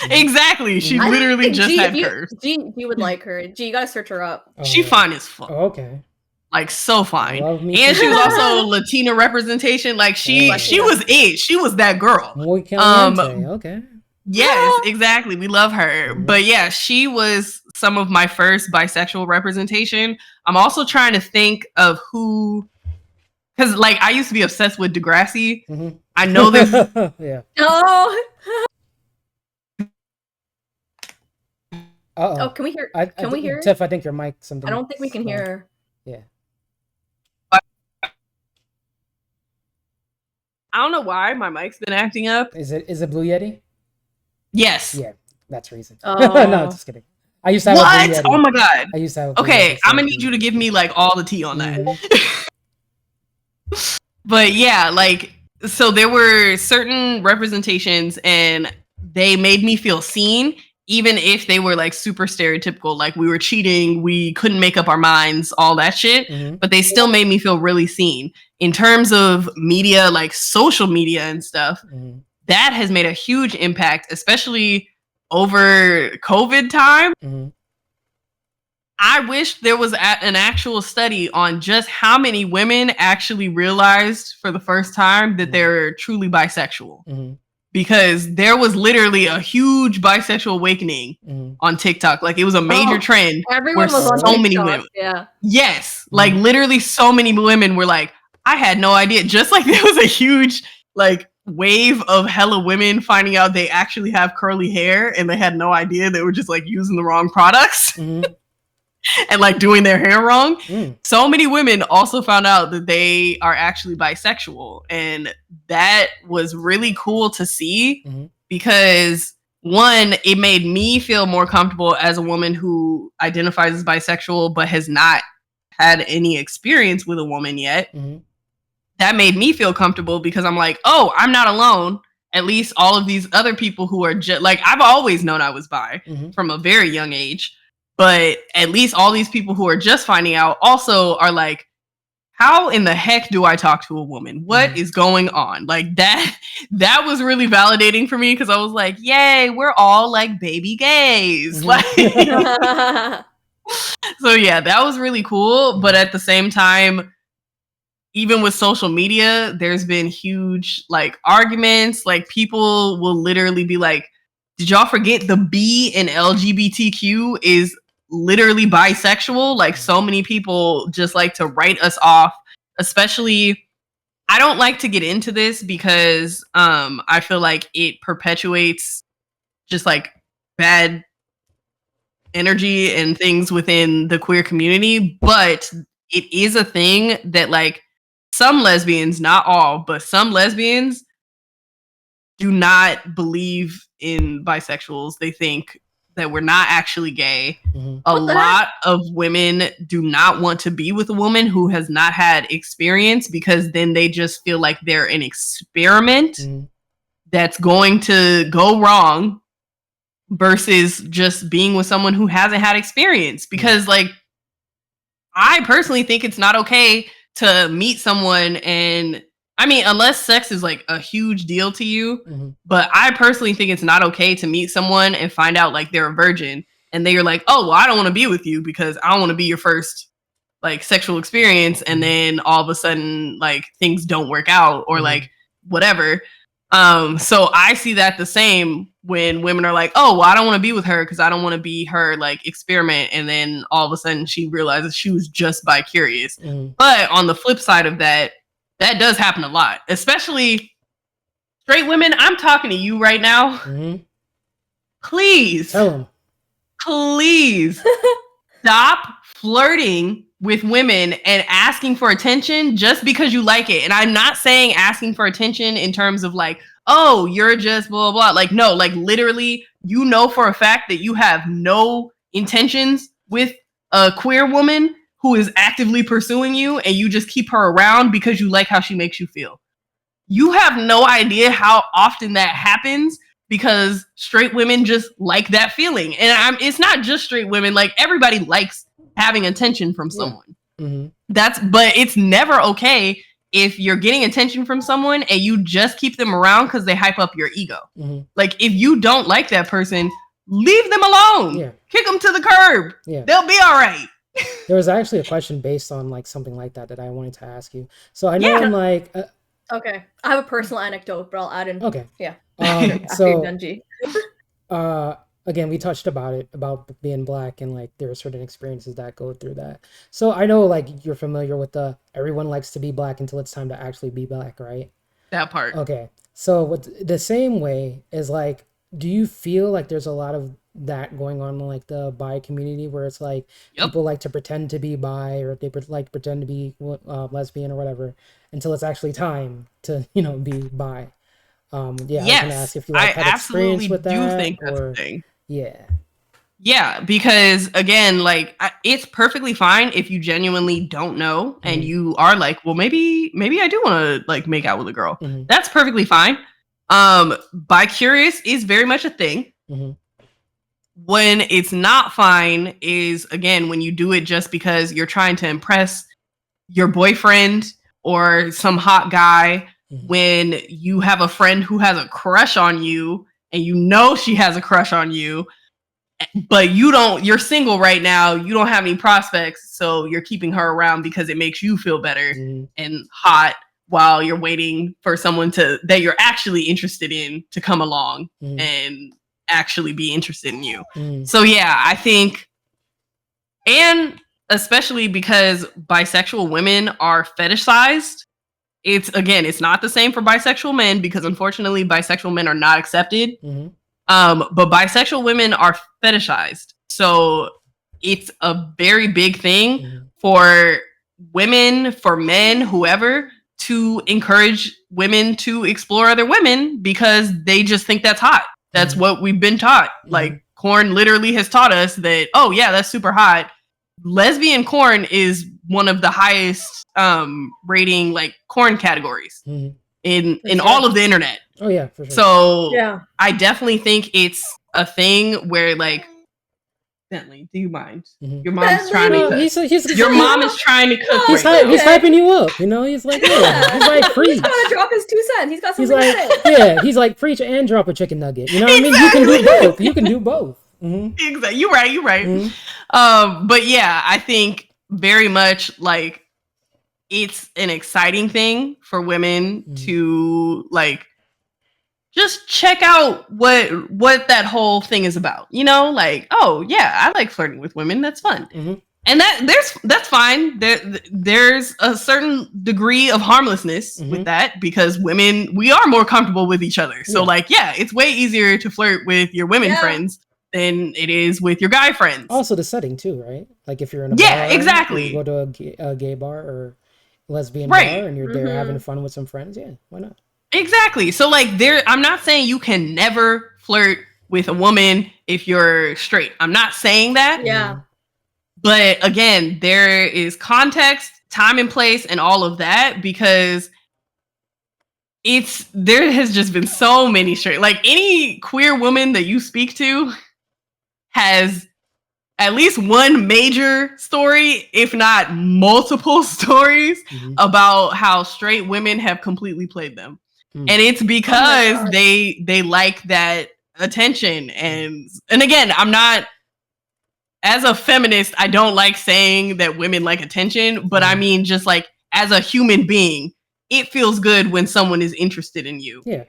Exactly, she literally just had curves.
G, you would like her. G, you gotta search her up.
She fine as fuck.
Okay.
Like, so fine. And she was also Latina representation. Like, she was it. She was that girl.
Muy caliente. Okay.
Yes, exactly. We love her. But yeah, she was some of my first bisexual representation. I'm also trying to think of who, because like I used to be obsessed with Degrassi. I know this.
Yeah.
Oh.
Uh-oh.
Oh, can we hear? Can we hear?
Tiff, I think your mic something.
I don't think we can hear her.
Yeah.
I don't know why my mic's been acting up.
Is it Blue Yeti?
Yes.
Yeah, that's reason.
Oh.
No, just kidding. I used to have a Blue Yeti.
Oh my god.
I used to have.
Okay, I'm gonna need you to give me like all the tea on that. But yeah, like, so there were certain representations and they made me feel seen, even if they were like super stereotypical, like we were cheating, we couldn't make up our minds, all that shit, but they still made me feel really seen. In terms of media, like social media and stuff, that has made a huge impact, especially over COVID time. I wish there was an actual study on just how many women actually realized for the first time that they're truly bisexual. Because there was literally a huge bisexual awakening on TikTok. Like, it was a major trend.
Everyone was on
so
TikTok,
many women.
Yeah.
Yes. Like, literally so many women were like, I had no idea. Just like there was a huge, like, wave of hella women finding out they actually have curly hair and they had no idea. They were just, like, using the wrong products. And like doing their hair wrong. So many women also found out that they are actually bisexual, and that was really cool to see because, one, it made me feel more comfortable as a woman who identifies as bisexual but has not had any experience with a woman yet. That made me feel comfortable because I'm like, oh, I'm not alone. At least all of these other people who are just like, I've always known I was bi from a very young age. But at least all these people who are just finding out also are like, how in the heck do I talk to a woman? What is going on? Like, that was really validating for me because I was like, yay, we're all like baby gays. Like, so yeah, that was really cool. But at the same time, even with social media, there's been huge like arguments. Like, people will literally be like, did y'all forget the B in LGBTQ is literally bisexual? Like, so many people just like to write us off, especially, I don't like to get into this because I feel like it perpetuates just like bad energy and things within the queer community. But it is a thing that like some lesbians, not all, but some lesbians do not believe in bisexuals. They think that we're not actually gay. A lot of women do not want to be with a woman who has not had experience because then they just feel like they're an experiment that's going to go wrong versus just being with someone who hasn't had experience. Because like, I personally think it's not okay to meet someone and I mean, unless sex is like a huge deal to you, but I personally think it's not okay to meet someone and find out like they're a virgin and then you're like, oh, well, I don't want to be with you because I don't want to be your first like sexual experience, and then all of a sudden like things don't work out or like whatever. So I see that the same when women are like, oh, well, I don't want to be with her because I don't want to be her like experiment, and then all of a sudden she realizes she was just bi-curious. But on the flip side of that does happen a lot, especially straight women. I'm talking to you right now. Please
tell them.
Please stop flirting with women and asking for attention just because you like it. And I'm not saying asking for attention in terms of like, oh, you're just blah, blah, blah. Like, no, like literally, you know for a fact that you have no intentions with a queer woman who is actively pursuing you and you just keep her around because you like how she makes you feel. You have no idea how often that happens because straight women just like that feeling. And it's not just straight women, like everybody likes having attention from someone. But it's never okay if you're getting attention from someone and you just keep them around because they hype up your ego. Like if you don't like that person, leave them alone. Kick them to the curb. They'll be all right.
There was actually a question based on like something like that I wanted to ask you. So I know I'm like
okay, I have a personal anecdote, but I'll add in.
Okay.
Yeah.
So again, we touched about being Black and like there are certain experiences that go through that. So I know like you're familiar with the everyone likes to be Black until it's time to actually be Black, right?
That part.
Okay. So with the same way is like, do you feel like there's a lot of that going on in like the bi community where it's like people like to pretend to be bi or they like pretend to be lesbian or whatever until it's actually time to be bi? I was gonna ask if you like had experience with that. I absolutely do think that's a thing.
Yeah, because again, like it's perfectly fine if you genuinely don't know and you are like, well, maybe I do want to like make out with a girl. That's perfectly fine. Bi-curious is very much a thing. When it's not fine is again when you do it just because you're trying to impress your boyfriend or some hot guy. When you have a friend who has a crush on you and you know she has a crush on you, but you're single right now, you don't have any prospects, so you're keeping her around because it makes you feel better and hot while you're waiting for someone that you're actually interested in to come along and actually be interested in you. So yeah, I think, and especially because bisexual women are fetishized, it's not the same for bisexual men because unfortunately bisexual men are not accepted. But bisexual women are fetishized. So it's a very big thing for women, for men, whoever, to encourage women to explore other women because they just think that's hot. That's what we've been taught. Like Korn literally has taught us that, oh yeah, that's super hot. Lesbian Korn is one of the highest rating like Korn categories in all of the internet.
Oh yeah, for sure.
So yeah, I definitely think it's a thing where like, Bentley, do you mind? Your mom's trying to cook. Your mom is trying to cook.
He's hyping you up, He's like, yeah. He's like, preach.
He's gonna drop his 2 cents. He's got something to say.
Yeah, he's like, preach and drop a chicken nugget. You know what I mean? You can do both. You can do both.
Exactly. You're right. But yeah, I think very much like it's an exciting thing for women to like just check out what that whole thing is about. Like, oh yeah, I like flirting with women. That's fun. And that's fine. There's a certain degree of harmlessness with that because women, we are more comfortable with each other. So like, yeah, it's way easier to flirt with your women friends than it is with your guy friends.
Also the setting too, right? Like if you're in a bar,
exactly.
You go to a gay bar or lesbian bar and you're there having fun with some friends. Yeah, why not?
Exactly. So like I'm not saying you can never flirt with a woman if you're straight. I'm not saying that.
Yeah.
But again, there is context, time and place, and all of that because there has just been so many straight. Like any queer woman that you speak to has at least one major story, if not multiple stories, about how straight women have completely played them. And it's because they like that attention. And again, I'm not, as a feminist, I don't like saying that women like attention, but I mean, just like as a human being, it feels good when someone is interested in you.
Yeah.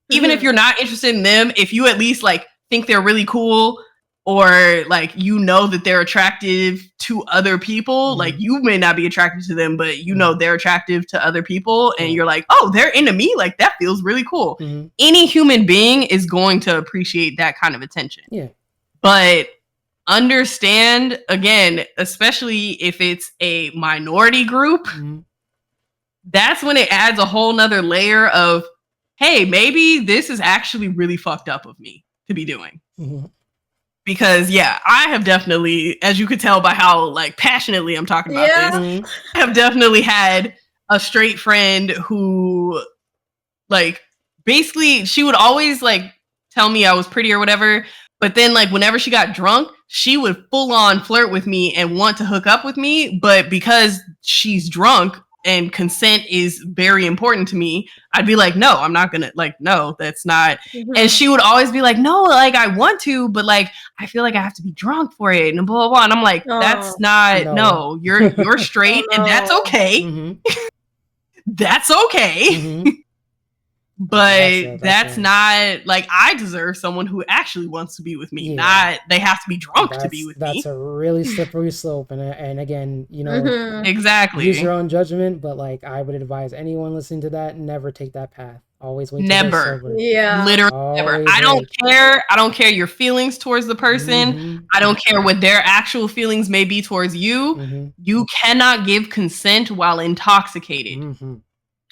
Even if you're not interested in them, if you at least like think they're really cool, or like you know that they're attractive to other people, like you may not be attracted to them, but you know they're attractive to other people, and you're like, oh, they're into me, like that feels really cool. Any human being is going to appreciate that kind of attention.
Yeah.
But understand, again, especially if it's a minority group, that's when it adds a whole nother layer of, hey, maybe this is actually really fucked up of me to be doing. Because yeah, I have definitely, as you could tell by how like passionately I'm talking about this, I have definitely had a straight friend who like basically she would always like tell me I was pretty or whatever, but then like whenever she got drunk, she would full on flirt with me and want to hook up with me, but because she's drunk and consent is very important to me, I'd be like, no, I'm not gonna, like, no, that's not. And she would always be like, no, like I want to, but like I feel like I have to be drunk for it and blah blah blah. And I'm like, that's not, no, you're straight and that's okay. That's okay. But that's not, like, I deserve someone who actually wants to be with me, not they have to be drunk to be with me.
That's a really slippery slope. And again, you know,
exactly,
use your own judgment, but like I would advise anyone listening to that, never take that path. Always wait.
Never. Literally never. I don't care. I don't care your feelings towards the person. I don't care what their actual feelings may be towards you. You cannot give consent while intoxicated.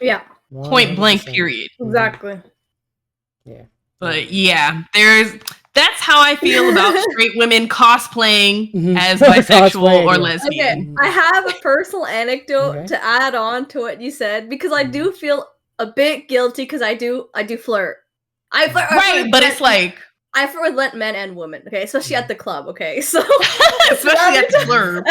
Yeah.
100%.
Point blank, period.
Exactly.
Yeah.
But yeah, that's how I feel about straight women cosplaying as bisexual or lesbian.
Okay, I have a personal anecdote to add on to what you said, because I do feel a bit guilty because I do flirt. I flirt,
but it's like
I flirt with men and women. Okay, especially at the club. Okay, so
especially at the club.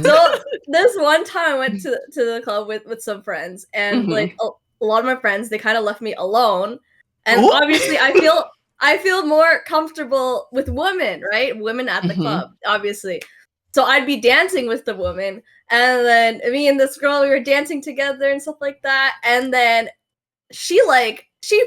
So this one time I went to the club with some friends, and like a lot of my friends, they kind of left me alone, and obviously I feel more comfortable with women, right? Women at the club, obviously. So I'd be dancing with the woman, and then me and this girl, we were dancing together and stuff like that, and then she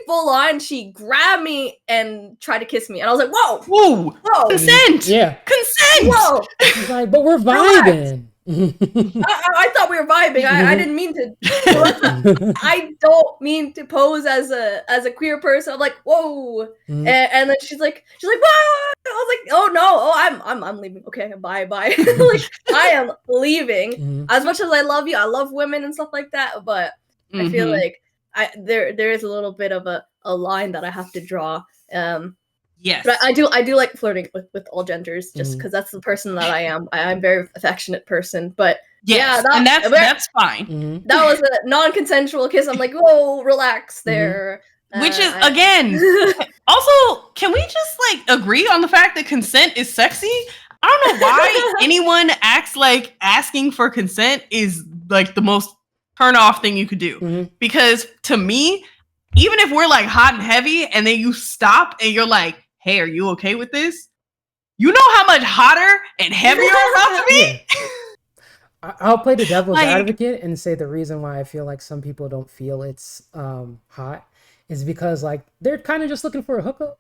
full on, she grabbed me and tried to kiss me. And I was like, whoa,
consent.
Yeah.
Consent.
Whoa.
She's like, but we're vibing.
I thought we were vibing. I didn't mean to. I don't mean to pose as a queer person. I'm like, whoa. And then she's like, whoa. I was like, oh no, I'm leaving. Okay, bye. Like, I am leaving. As much as I love you, I love women and stuff like that, but I feel like there is a little bit of a line that I have to draw.
Yes,
but I do like flirting with all genders, just because that's the person that I am. I'm a very affectionate person, but
yes, and that's fine.
That was a non-consensual kiss. I'm like, whoa, relax there.
Which is again, also, can we just like agree on the fact that consent is sexy? I don't know why anyone acts like asking for consent is like the most turn off thing you could do, because to me, even if we're like hot and heavy and then you stop and you're like, hey, are you okay with this? You know how much hotter and heavier I'm about to be?
I'll play the devil's advocate and say the reason why I feel like some people don't feel it's hot is because like they're kind of just looking for a hookup.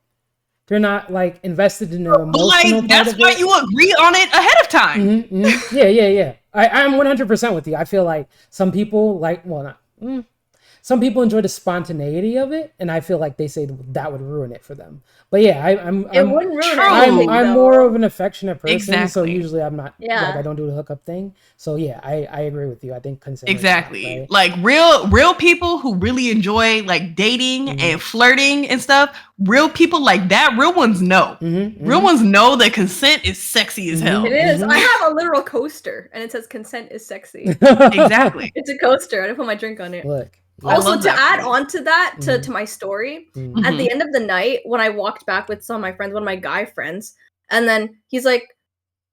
They're not like invested in the emotional part
that's
of
why
it.
you agree on it ahead of time.
Yeah. I'm 100% with you. I feel like some people some people enjoy the spontaneity of it, and I feel like they say that would ruin it for them. But yeah,
it wouldn't ruin anything.
I'm more of an affectionate person,
exactly.
So usually I'm not like I don't do the hookup thing. So yeah, I agree with you. I think consent
exactly
is not, right?
Like real people who really enjoy like dating and flirting and stuff. Real people like that. Real ones know. Real ones know that consent is sexy as hell.
It is. I have a literal coaster, and it says "consent is sexy."
Exactly.
It's a coaster. I didn't put my drink on it.
Look.
Also, to add on to that, to my story, at the end of the night, when I walked back with some of my friends, one of my guy friends, And then he's like,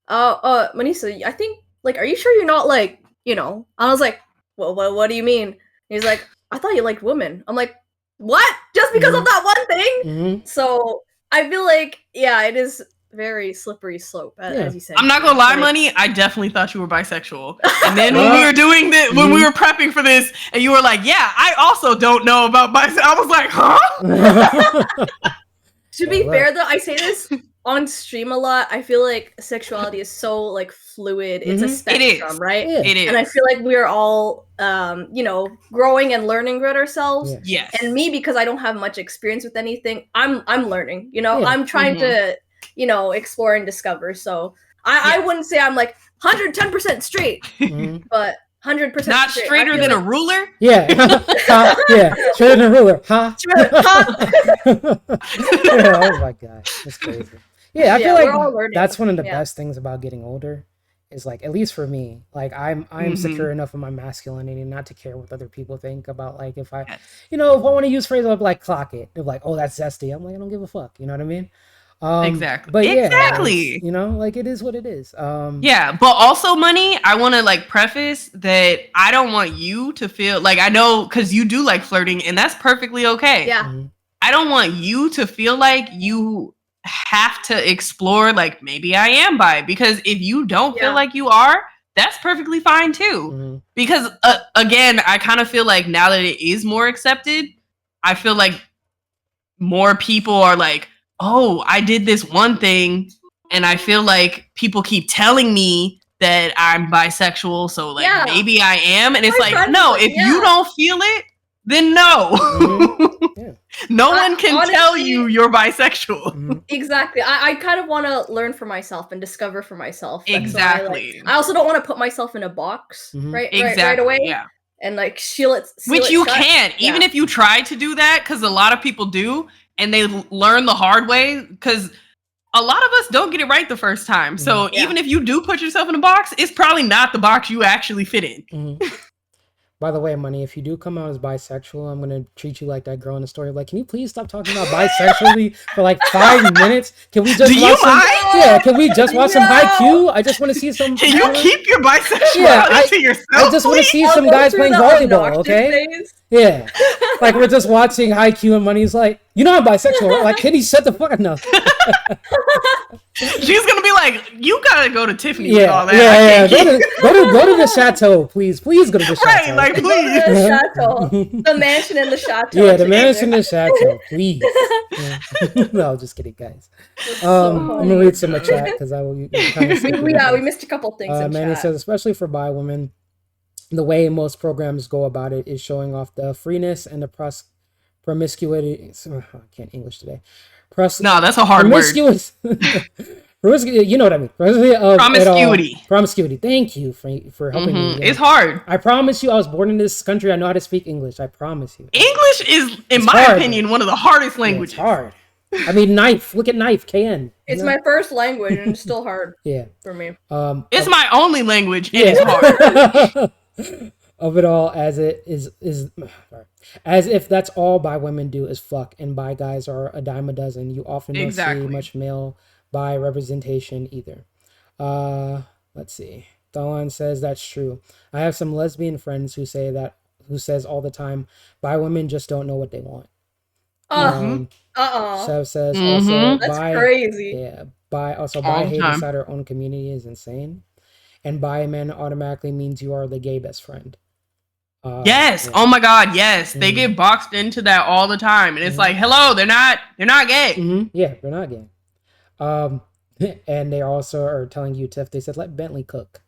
Manisa, I think, like, are you sure you're not, like, you know? I was like, well, what do you mean? And he's like, I thought you liked women. I'm like, what? Just because of that one thing? So I feel like, yeah, it is very slippery slope, as you said.
I'm not gonna lie, Money. I definitely thought you were bisexual. And then when we were doing this, when we were prepping for this, and you were like, "Yeah, I also don't know about bisexual," I was like, "Huh?"
To be fair, though, I say this on stream a lot. I feel like sexuality is so like fluid. It's a spectrum, right?
It is.
And I feel like we're all, you know, growing and learning about ourselves.
Yes.
And me, because I don't have much experience with anything, I'm learning. You know, I'm trying to, you know, explore and discover. So I wouldn't say I'm like 110% straight, but 100%
not straighter than a ruler.
Yeah, yeah, straighter than a ruler. Huh? Yeah, oh my god, that's crazy. Yeah, I feel like that's one of the best things about getting older. Is like, at least for me, like I'm secure enough in my masculinity not to care what other people think about, like, if I, you know, if I want to use phrases, I'll be like, clock it. They're like, oh, that's zesty. I'm like, I don't give a fuck. You know what I mean?
Exactly.
But yeah,
exactly.
You know, like, it is what it is.
Yeah, but also, Money, I want to like preface that I don't want you to feel like, I know, because you do like flirting, and that's perfectly okay.
Yeah.
I don't want you to feel like you have to explore, like, maybe I am bi, because if you don't feel like you are, that's perfectly fine too. Because again, I kind of feel like now that it is more accepted, I feel like more people are like, oh, I did this one thing, and I feel like people keep telling me that I'm bisexual, so like maybe I am, and it's like, no, if you don't feel it, then no. No one can honestly tell you you're bisexual.
Exactly. I kind of want to learn for myself and discover for myself. That's
exactly.
I also don't want to put myself in a box, right away.
Yeah.
And like seal it
which you can't, even if you try to do that, because a lot of people do, and they learn the hard way, because a lot of us don't get it right the first time. So even if you do put yourself in a box, it's probably not the box you actually fit in.
By the way, Money, if you do come out as bisexual, I'm going to treat you like that girl in the story. Like, can you please stop talking about bisexuality for like 5 minutes? Can we just watch some... Yeah, can we just watch some Haikyuu? I just want to see some...
Can you keep your bisexuality to yourself,
I just want to see some guys playing volleyball, okay? Yeah. Like, we're just watching Haikyuu and Money's like, you know I'm bisexual. Like, can you shut the fuck up?
She's gonna be like, you gotta go to Tiffany's
with
all that.
Go to the chateau, please go to the chateau.
Right, like, please.
The chateau. The mansion in the chateau.
Yeah, the mansion in the chateau, please. No, just kidding, guys. I'm gonna read some of the chat because I will kind of
we missed a couple things in
Manny
chat.
says, especially for bi women, the way most programs go about it is showing off the freeness and the promiscuity. I can't English today.
No, that's a hard word.
You know what I mean.
Promiscuity.
Promiscuity. Thank you for helping me.
It's hard.
I promise you, I was born in this country. I know how to speak English. I promise you.
English is, in my opinion, one of the hardest languages.
It's hard. I mean, knife. Look at knife. KN.
It's my first language, and it's still hard. For me.
It's my only language, and it's hard.
Of it all, as if that's all bi women do is fuck, and bi guys are a dime a dozen. You often don't see much male bi representation either. Let's see. Dawn says that's true. I have some lesbian friends who says all the time, bi women just don't know what they want. Sev says also,
that's crazy.
Yeah, bi hate inside our own community is insane. And bi men automatically means you are the gay best friend.
Yes. Yeah. Oh my God. Yes. They get boxed into that all the time, and it's like, hello, they're not gay.
Yeah, they're not gay. And they also are telling you, Tiff. They said, let Bentley cook.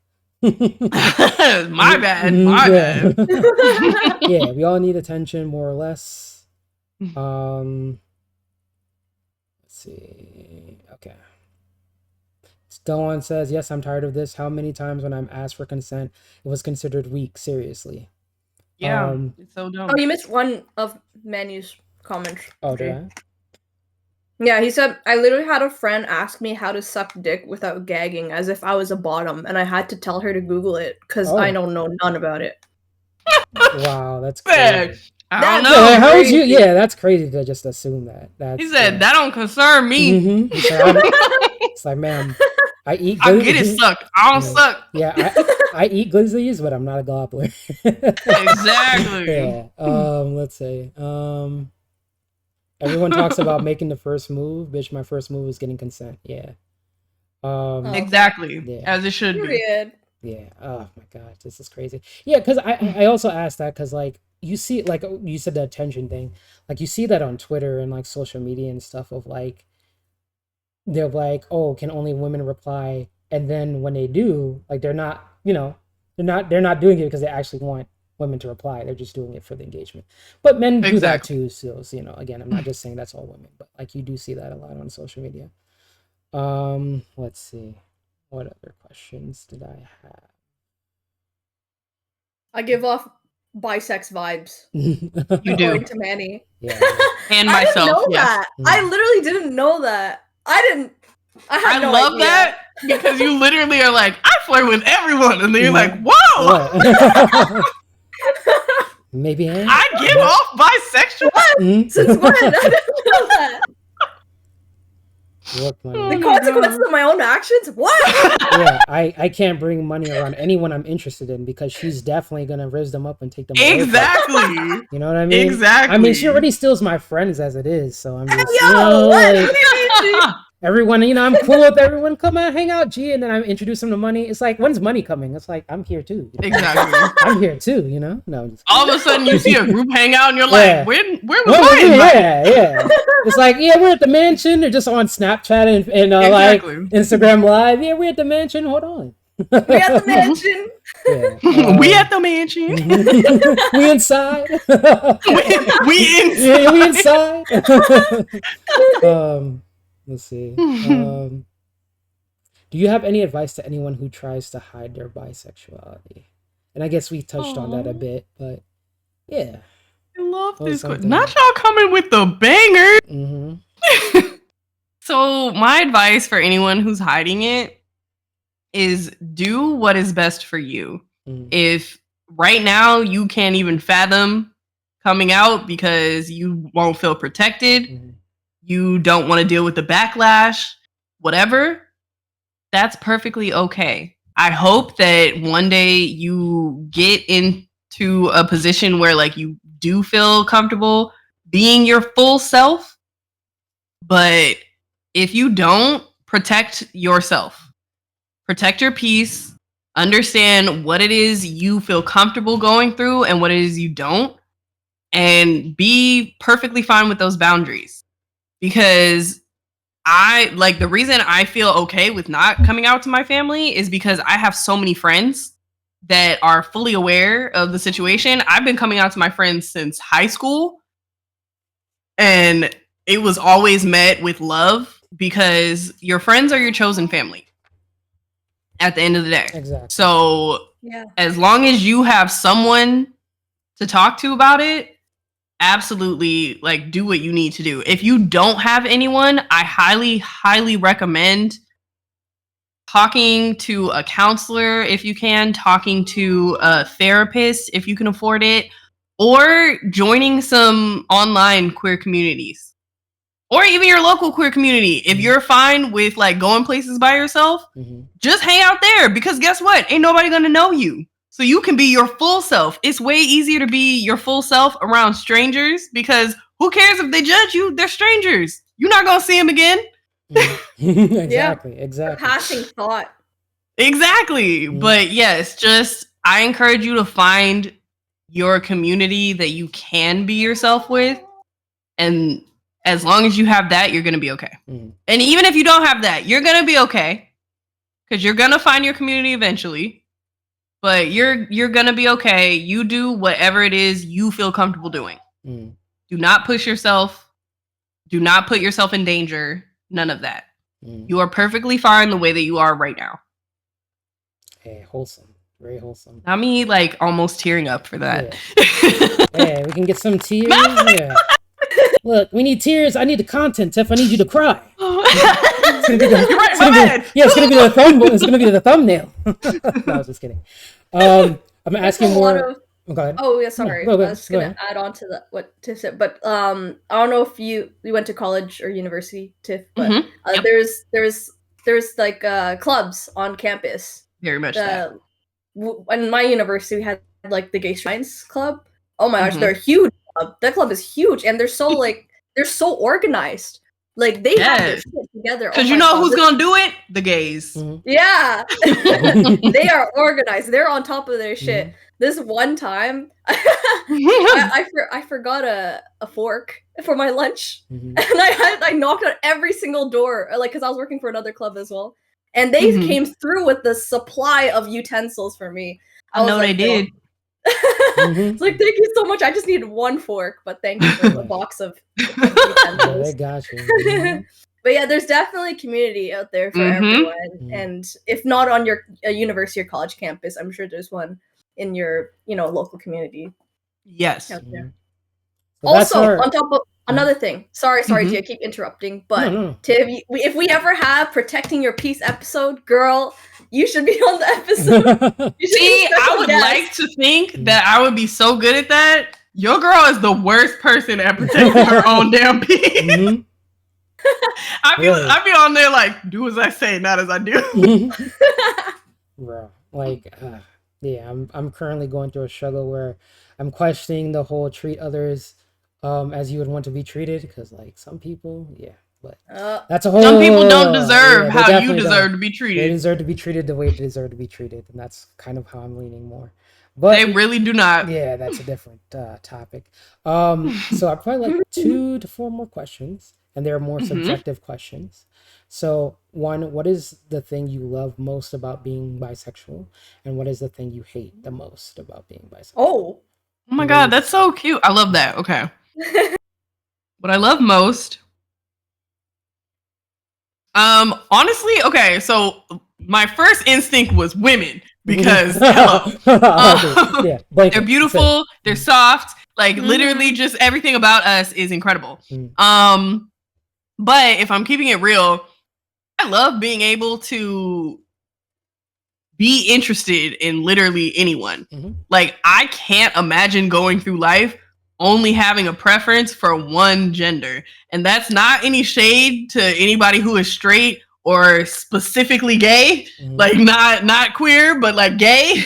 My bad.
Yeah, we all need attention, more or less. Let's see. Okay. Dawn says, yes, I'm tired of this. How many times when I'm asked for consent, it was considered weak? Seriously.
Yeah, it's so dumb.
Oh, you missed one of Manu's comments.
Oh, did I?
Yeah, he said, I literally had a friend ask me how to suck dick without gagging, as if I was a bottom, and I had to tell her to Google it, because I don't know none about it.
Wow, that's crazy.
I don't know.
How would you? Yeah, that's crazy to just assume that.
He said that don't concern me.
Mm-hmm. It's like, ma'am, I eat.
I get it sucked. I don't suck.
Yeah, I eat glizzies, but I'm not a gobbler.
Exactly.
Yeah. Let's say. Everyone talks about making the first move. Bitch, my first move is getting consent. Yeah.
Exactly. Yeah. As it should be.
Yeah. Oh my gosh, this is crazy. Yeah, because I also asked that because like you see, like you said, the attention thing. Like you see that on Twitter and like social media and stuff of like they're like, oh, can only women reply? And then when they do, like they're not, they're not doing it because they actually want women to reply. They're just doing it for the engagement. But men do that too. So again, I'm not just saying that's all women, but like you do see that a lot on social media. Let's see. What other questions did I have?
I give off bisex vibes.
You do.
To Manny.
Yeah.
And myself.
I didn't know that. I literally didn't know that. I
love that because you literally are like, I flirt with everyone, and then you're like, whoa.
Maybe
I give off bisexual.
What? Since when? I didn't know that. The consequences of my own actions? What?
Yeah, I can't bring money around anyone I'm interested in because she's definitely gonna raise them up and take them away.
Exactly.
You know what I mean?
Exactly.
I mean, she already steals my friends as it is, so I'm just everyone, I'm cool with everyone. Come on, hang out, G, and then I introduce them to money. It's like, when's money coming? It's like, I'm here too.
Exactly.
I'm here too. No.
All of a sudden, you see a group hang out, and you're like, where was my invite?
Yeah. It's like, yeah, we're at the mansion. They're just on Snapchat and like Instagram Live. Yeah, we're at the mansion. Hold on.
We at the mansion.
Yeah,
we at the mansion.
We inside.
we inside.
Yeah, we inside. Let's see. Do you have any advice to anyone who tries to hide their bisexuality? And I guess we touched on that a bit, but yeah.
I love this question. Not y'all coming with the banger.
Mm-hmm.
So my advice for anyone who's hiding it is do what is best for you. Mm-hmm. If right now you can't even fathom coming out because you won't feel protected, mm-hmm. you don't want to deal with the backlash, whatever, that's perfectly okay. I hope that one day you get into a position where like you do feel comfortable being your full self. But if you don't, protect yourself. Protect your peace. Understand what it is you feel comfortable going through and what it is you don't. And be perfectly fine with those boundaries. Because the reason I feel okay with not coming out to my family is because I have so many friends that are fully aware of the situation. I've been coming out to my friends since high school, and it was always met with love because your friends are your chosen family at the end of the day.
Exactly.
So as long as you have someone to talk to about it, absolutely do what you need to do. If you don't have anyone, I highly, highly recommend talking to a counselor if you can, talking to a therapist if you can afford it, or joining some online queer communities, or even your local queer community. If you're fine with going places by yourself, just hang out there, because guess what? Ain't nobody gonna know you. So you can be your full self. It's way easier to be your full self around strangers, because who cares if they judge you? They're strangers. You're not gonna see them again.
Exactly.
Passing thought.
Exactly. But yes, I encourage you to find your community that you can be yourself with. And as long as you have that, you're going to be okay. And even if you don't have that, you're going to be okay, because you're going to find your community eventually. But you're going to be okay. You do whatever it is you feel comfortable doing. Do not push yourself. Do not put yourself in danger. None of that. You are perfectly fine the way that you are right now.
Hey, wholesome. Very wholesome.
Not me, almost tearing up for that.
Yeah, we can get some tears. Yeah. Look, we need tears. I need the content, Tiff. I need you to cry. It's gonna be the thumbnail. No, I was just kidding. I'm asking more. Okay.
Oh yeah, sorry.
No,
I was just gonna add on to what Tiff said, but I don't know if you went to college or university, Tiff, but
Yep.
there's like clubs on campus.
Very much that.
In my university, we had like the Gay Science Club. Oh my gosh, they're a huge club. That club is huge, and they're so organized. Like they have their shit together.
Because you know who's gonna do it? The gays.
Yeah, they are organized. They're on top of their shit. This one time, I forgot a fork for my lunch, and I knocked on every single door, like because I was working for another club as well, and they came through with the supply of utensils for me.
I know they did.
It's like, thank you so much. I just needed one fork, but thank you for the box of utensils.
They got you.
But yeah, there's definitely community out there for everyone, and if not on your university or college campus, I'm sure there's one in your local community.
Yes.
Out there. Also, on top of another thing, sorry, Tia, I keep interrupting, but Tia, if we ever have Protecting Your Peace episode, girl, you should be on the episode.
See, I would like to think that I would be so good at that. Your girl is the worst person at protecting her own damn peace. I be on there like, do as I say, not as I do.
Bro, like, yeah, I'm currently going through a struggle where I'm questioning the whole treat others as you would want to be treated, because like some people, but that's a whole.
Some people don't deserve how you deserve to be treated.
They deserve to be treated the way they deserve to be treated, and that's kind of how I'm leaning more. But
they really do not.
Yeah, that's a different topic. So I probably like 2 to 4 more questions, and they're more subjective questions. So, 1, what is the thing you love most about being bisexual, and what is the thing you hate the most about being bisexual?
Oh
my God, that's so cute. I love that. Okay. What I love most. Honestly, okay, so my first instinct was women, because hello. They're beautiful, they're soft, like literally just everything about us is incredible. But if I'm keeping it real, I love being able to be interested in literally anyone. Like, I can't imagine going through life only having a preference for one gender. And that's not any shade to anybody who is straight or specifically gay, like not queer, but like gay.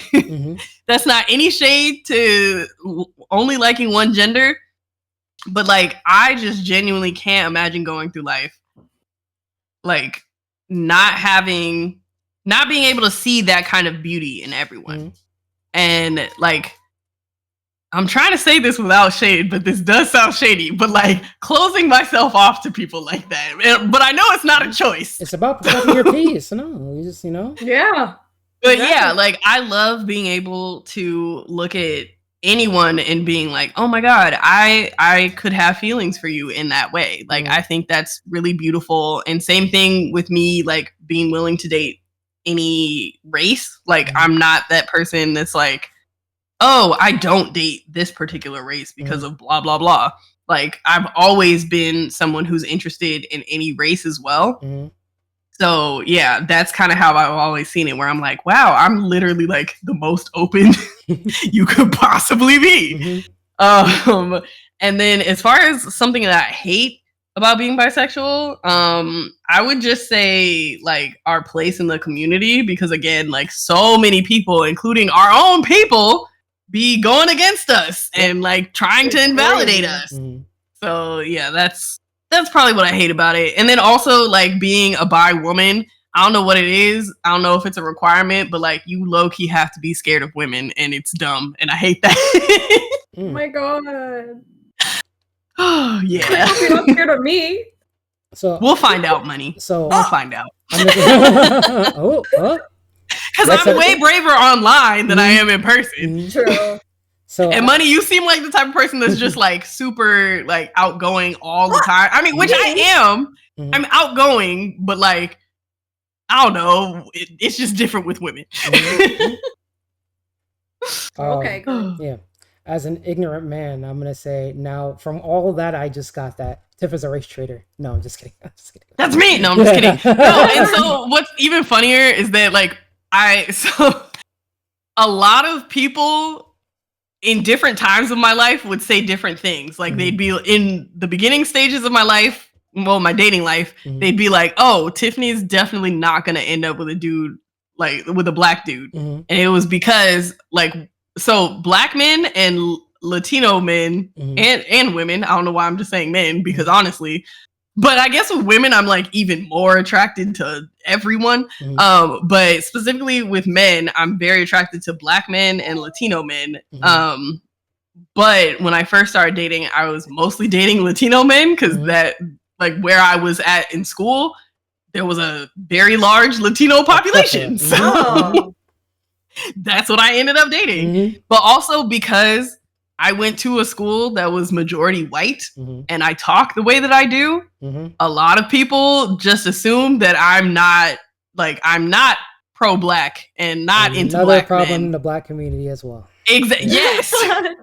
That's not any shade to only liking one gender. But like, I just genuinely can't imagine going through life like not being able to see that kind of beauty in everyone. And like, I'm trying to say this without shade, but this does sound shady, but like closing myself off to people like that. But I know it's not a choice.
It's about protecting your peace. No, you just,
Yeah.
But yeah, like I love being able to look at anyone and being like, oh my God, I could have feelings for you in that way. Like, I think that's really beautiful. And same thing with me, like being willing to date any race. Like, I'm not that person that's like, oh, I don't date this particular race because of blah, blah, blah. Like, I've always been someone who's interested in any race as well. So, yeah, that's kind of how I've always seen it, where I'm like, wow, I'm literally like the most open you could possibly be. And then as far as something that I hate about being bisexual, I would just say like our place in the community, because again, like so many people, including our own people, be going against us and like trying to invalidate us. So yeah, that's probably what I hate about it. And then also like being a bi woman, I don't know what it is. I don't know if it's a requirement, but like you low-key have to be scared of women, and it's dumb, and I hate that.
Oh my God.
Oh yeah.
I hope you're not scared of me.
So
we'll find out, money.
So
we'll find out. Because I'm way braver online than I am in person.
True.
So
and money, you seem like the type of person that's just like super like outgoing all the time. I mean, which I am. I'm outgoing, but like I don't know. It's just different with women.
Okay.
Yeah. As an ignorant man, I'm gonna say now from all that I just got that Tiff is a race traitor. No, I'm just kidding.
That's me. No, I'm just kidding. No, and so what's even funnier is that like a lot of people in different times of my life would say different things. Like they'd be in the beginning stages of my life, well, my dating life, they'd be like, oh, Tiffany's definitely not going to end up with a dude, like with a black dude. And it was because like, so black men and Latino men and women, I don't know why I'm just saying men, because honestly, but I guess with women, I'm like even more attracted to everyone. But specifically with men, I'm very attracted to black men and Latino men. But when I first started dating, I was mostly dating Latino men because that, like where I was at in school, there was a very large Latino population. So that's what I ended up dating. But also because I went to a school that was majority white and I talk the way that I do, a lot of people just assume that I'm not pro-black and not into
another
black
problem
men.
in the black community as well.
Yes.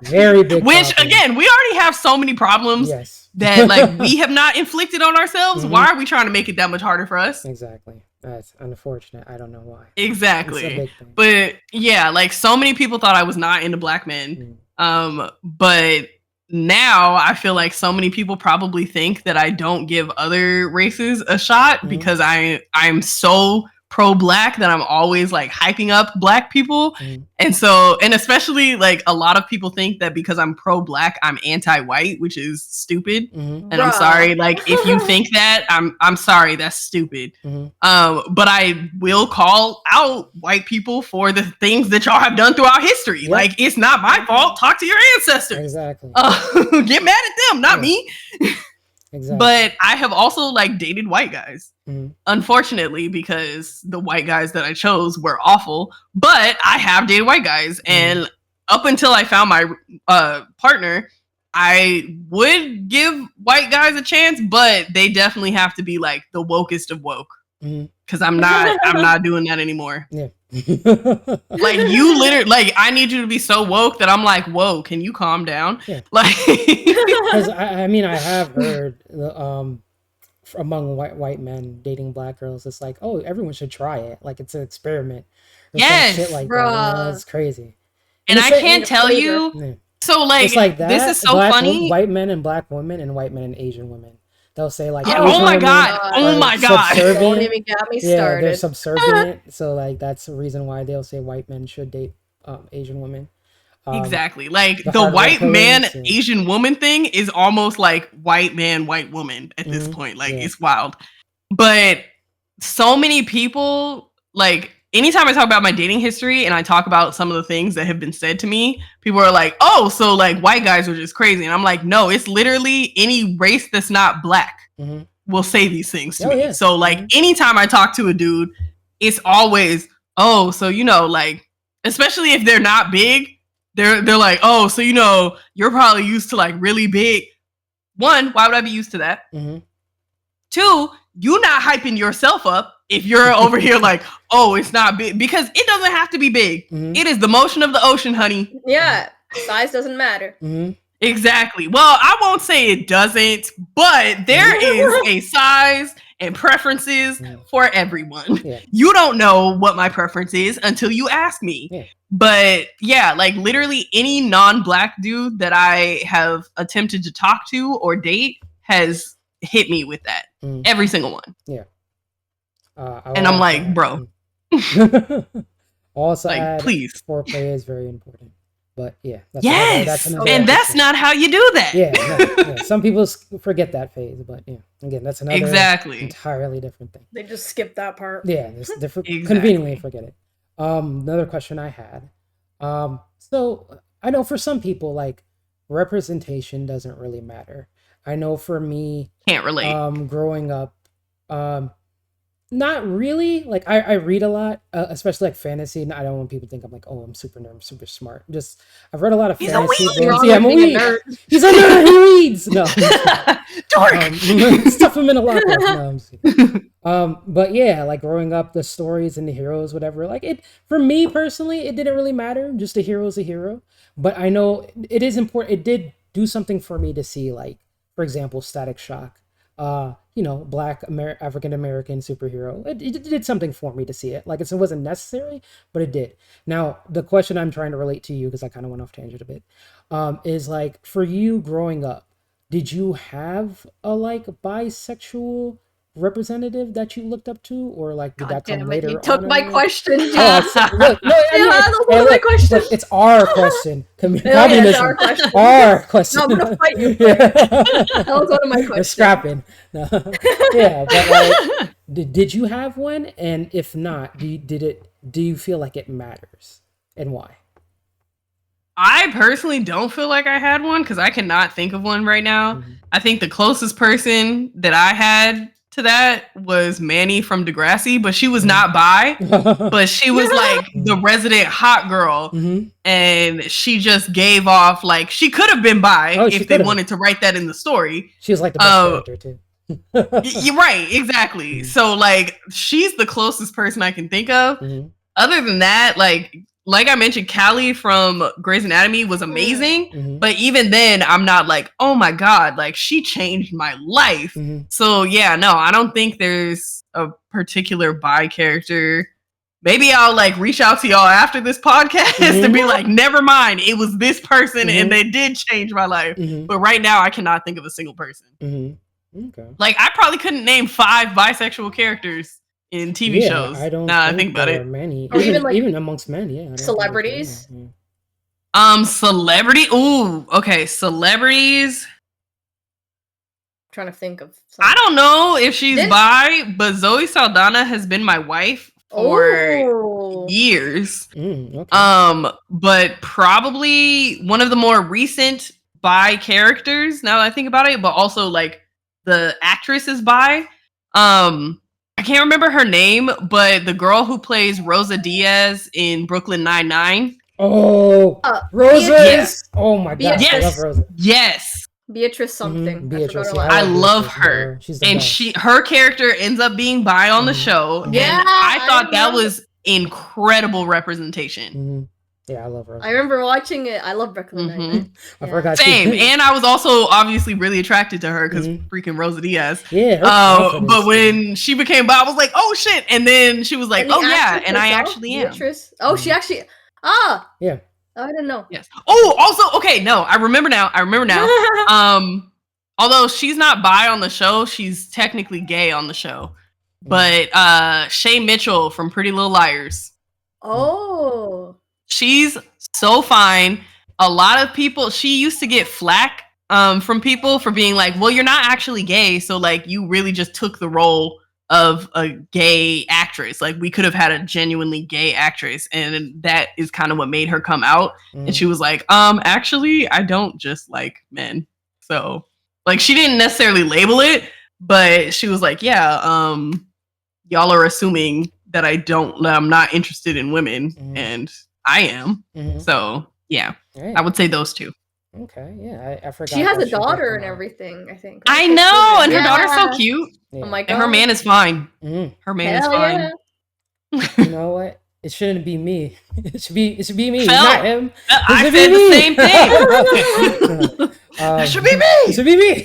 Very big
Which
problem.
again, we already have so many problems that like we have not inflicted on ourselves. Why are we trying to make it that much harder for us?
Exactly. That's unfortunate. I don't know why.
Exactly. But yeah, like so many people thought I was not into black men. But now I feel like so many people probably think that I don't give other races a shot because I'm so pro-black that I'm always like hyping up black people. And so, and especially like a lot of people think that because I'm pro-black, I'm anti-white, which is stupid. And I'm sorry, like if you think that, I'm sorry, that's stupid. But I will call out white people for the things that y'all have done throughout history. Like it's not my fault. Talk to your ancestors.
Exactly.
Get mad at them, not me.
Exactly.
But I have also like dated white guys, unfortunately, because the white guys that I chose were awful. But I have dated white guys, and up until I found my partner, I would give white guys a chance, but they definitely have to be like the wokest of woke, because I'm not doing that anymore. Like you literally, like I need you to be so woke that I'm like, whoa, can you calm down? Like,
because I mean, I have heard among white men dating black girls, it's like, oh, everyone should try it, like it's an experiment.
Yes,
shit like that. It's crazy.
And I can't tell you. So like,
it's like that,
this is so funny.
White men and black women and white men and Asian women. They'll say like,
oh my god,
don't even get me started.
Yeah, they're subservient. So like that's the reason why they'll say white men should date Asian women.
Exactly. Like the white man Asian woman thing is almost like white man white woman at this point. Like it's wild. But so many people, like anytime I talk about my dating history and I talk about some of the things that have been said to me, people are like, oh, so like white guys are just crazy. And I'm like, no, it's literally any race that's not black will say these things to me. So like anytime I talk to a dude, it's always, oh, so you know, like, especially if they're not big, they're like, oh, so you know, you're probably used to like really big. One, why would I be used to that? Two, you not hyping yourself up if you're over here like, oh, it's not big, because it doesn't have to be big. It is the motion of the ocean, honey.
Yeah, size doesn't matter.
Exactly. Well, I won't say it doesn't, but there is a size and preferences for everyone. You don't know what my preference is until you ask me. But yeah, like literally any non-black dude that I have attempted to talk to or date has hit me with that. Every single one. And I'm like, bro.
Also,
like, please.
Foreplay is very important. But yeah,
that's not how you do that.
Some people forget that phase, but yeah, again, that's another entirely different thing.
They just skip that part.
Yeah, just different. Conveniently forget it. Another question I had. So I know for some people, like representation doesn't really matter. I know for me,
can't relate.
Growing up, not really. Like I read a lot, especially like fantasy, and I don't want people to think I'm like, oh, I'm super nerd, I'm super smart. Just I've read a lot of fantasy books. Yeah, I'm a weed. He's a nerd. He reads. No, stuff him in a locker. No, but yeah, like growing up, the stories and the heroes, whatever. Like it for me personally, it didn't really matter. Just a hero's a hero. But I know it is important. It did do something for me to see, like, for example, Static Shock. Black African American superhero. It did something for me to see it. Like it wasn't necessary, but it did. Now the question I'm trying to relate to you, because I kind of went off tangent a bit, is like for you growing up, did you have a like bisexual representative that you looked up to, or like did that come later?
You took my question.
Look, no,
my question.
Look, it's our question.
It's our question.
Our question.
No, I'm gonna fight you. That was one of my questions.
We're scrapping. No. Yeah, but like, did you have one? And if not, do you feel like it matters, and why?
I personally don't feel like I had one because I cannot think of one right now. Mm-hmm. I think the closest person that I had to that was Manny from Degrassi, but she was not bi, but she was like the resident hot girl, and she just gave off like she could have been bi if they wanted to write that in the story.
She was like the best character too.
You're right, exactly. So like she's the closest person I can think of. Other than that, like I mentioned, Callie from Grey's Anatomy was amazing, but even then, I'm not like, oh my god, like she changed my life. So yeah, no, I don't think there's a particular bi character. Maybe I'll like reach out to y'all after this podcast and be like, never mind, it was this person and they did change my life. But right now, I cannot think of a single person. Okay. Like I probably couldn't name 5 bisexual characters in TV shows.
I don't.
I think about it.
Many, or even amongst men. Yeah.
Celebrities.
Celebrity. Ooh, okay. Celebrities.
I'm trying to think of.
Something. I don't know if she's bi, but Zoe Saldana has been my wife for years. Okay. But probably one of the more recent bi characters. Now that I think about it, but also like the actress is bi. I can't remember her name, but the girl who plays Rosa Diaz in Brooklyn Nine-Nine.
Oh, Rosa! Yes. Oh my god,
yes.
I love Rosa.
Yes.
Beatrice something.
Beatrice,
I love her. And her character ends up being bi on the show. Yeah, and I thought that was incredible representation.
Yeah, I love Rosa.
I remember watching it. I love Brooklyn Nine-Nine.
I forgot.
Same. And I was also obviously really attracted to her because freaking Rosa Diaz.
Yeah.
But when she became bi, I was like, oh shit. And then she was like, oh yeah, and I actually am.
Beatrice. Oh, she actually.
Yeah.
Oh, I didn't know.
Yes. Oh, also, okay, no, I remember now. Although she's not bi on the show, she's technically gay on the show. But Shay Mitchell from Pretty Little Liars.
Oh.
She's so fine. A lot of people, she used to get flack from people for being like, well, you're not actually gay. So like, you really just took the role of a gay actress. Like we could have had a genuinely gay actress. And that is kind of what made her come out. And she was like, actually, I don't just like men. So like, she didn't necessarily label it, but she was like, yeah, y'all are assuming that I'm not interested in women. And I am. So yeah, I would say those two.
Okay, yeah, I forgot.
She has a daughter and everything, I think.
I know, and her daughter's so cute.
Yeah. Oh my god.
And her man is fine. Her man is fine.
Yeah. You know what? It shouldn't be me. It should be me, not him.
I said the same thing. It should be me.
It should be me.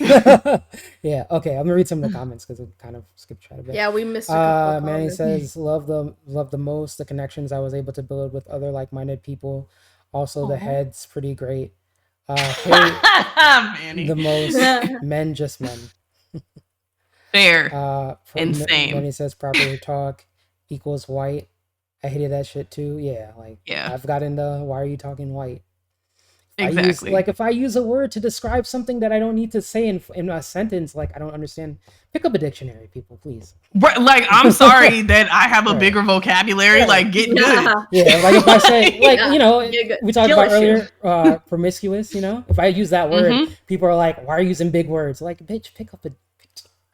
Yeah. Okay. I'm gonna read some of the comments because it kind of skipped track a bit.
Yeah, we missed.
Manny says, "Love the most the connections I was able to build with other like-minded people. Also, the head's pretty great. Hate the most men, just men.
Fair. Insane.
Manny says, proper talk equals white. I hated that shit too. Yeah, I've got into why are you talking white?
Exactly.
If I use a word to describe something that I don't need to say in a sentence, like I don't understand, pick up a dictionary, people, please.
Right, like I'm sorry that I have a bigger vocabulary. Like get good.
Yeah, like if I say we talked about earlier, promiscuous. If I use that word, people are like, why are you using big words? Like, bitch, pick up a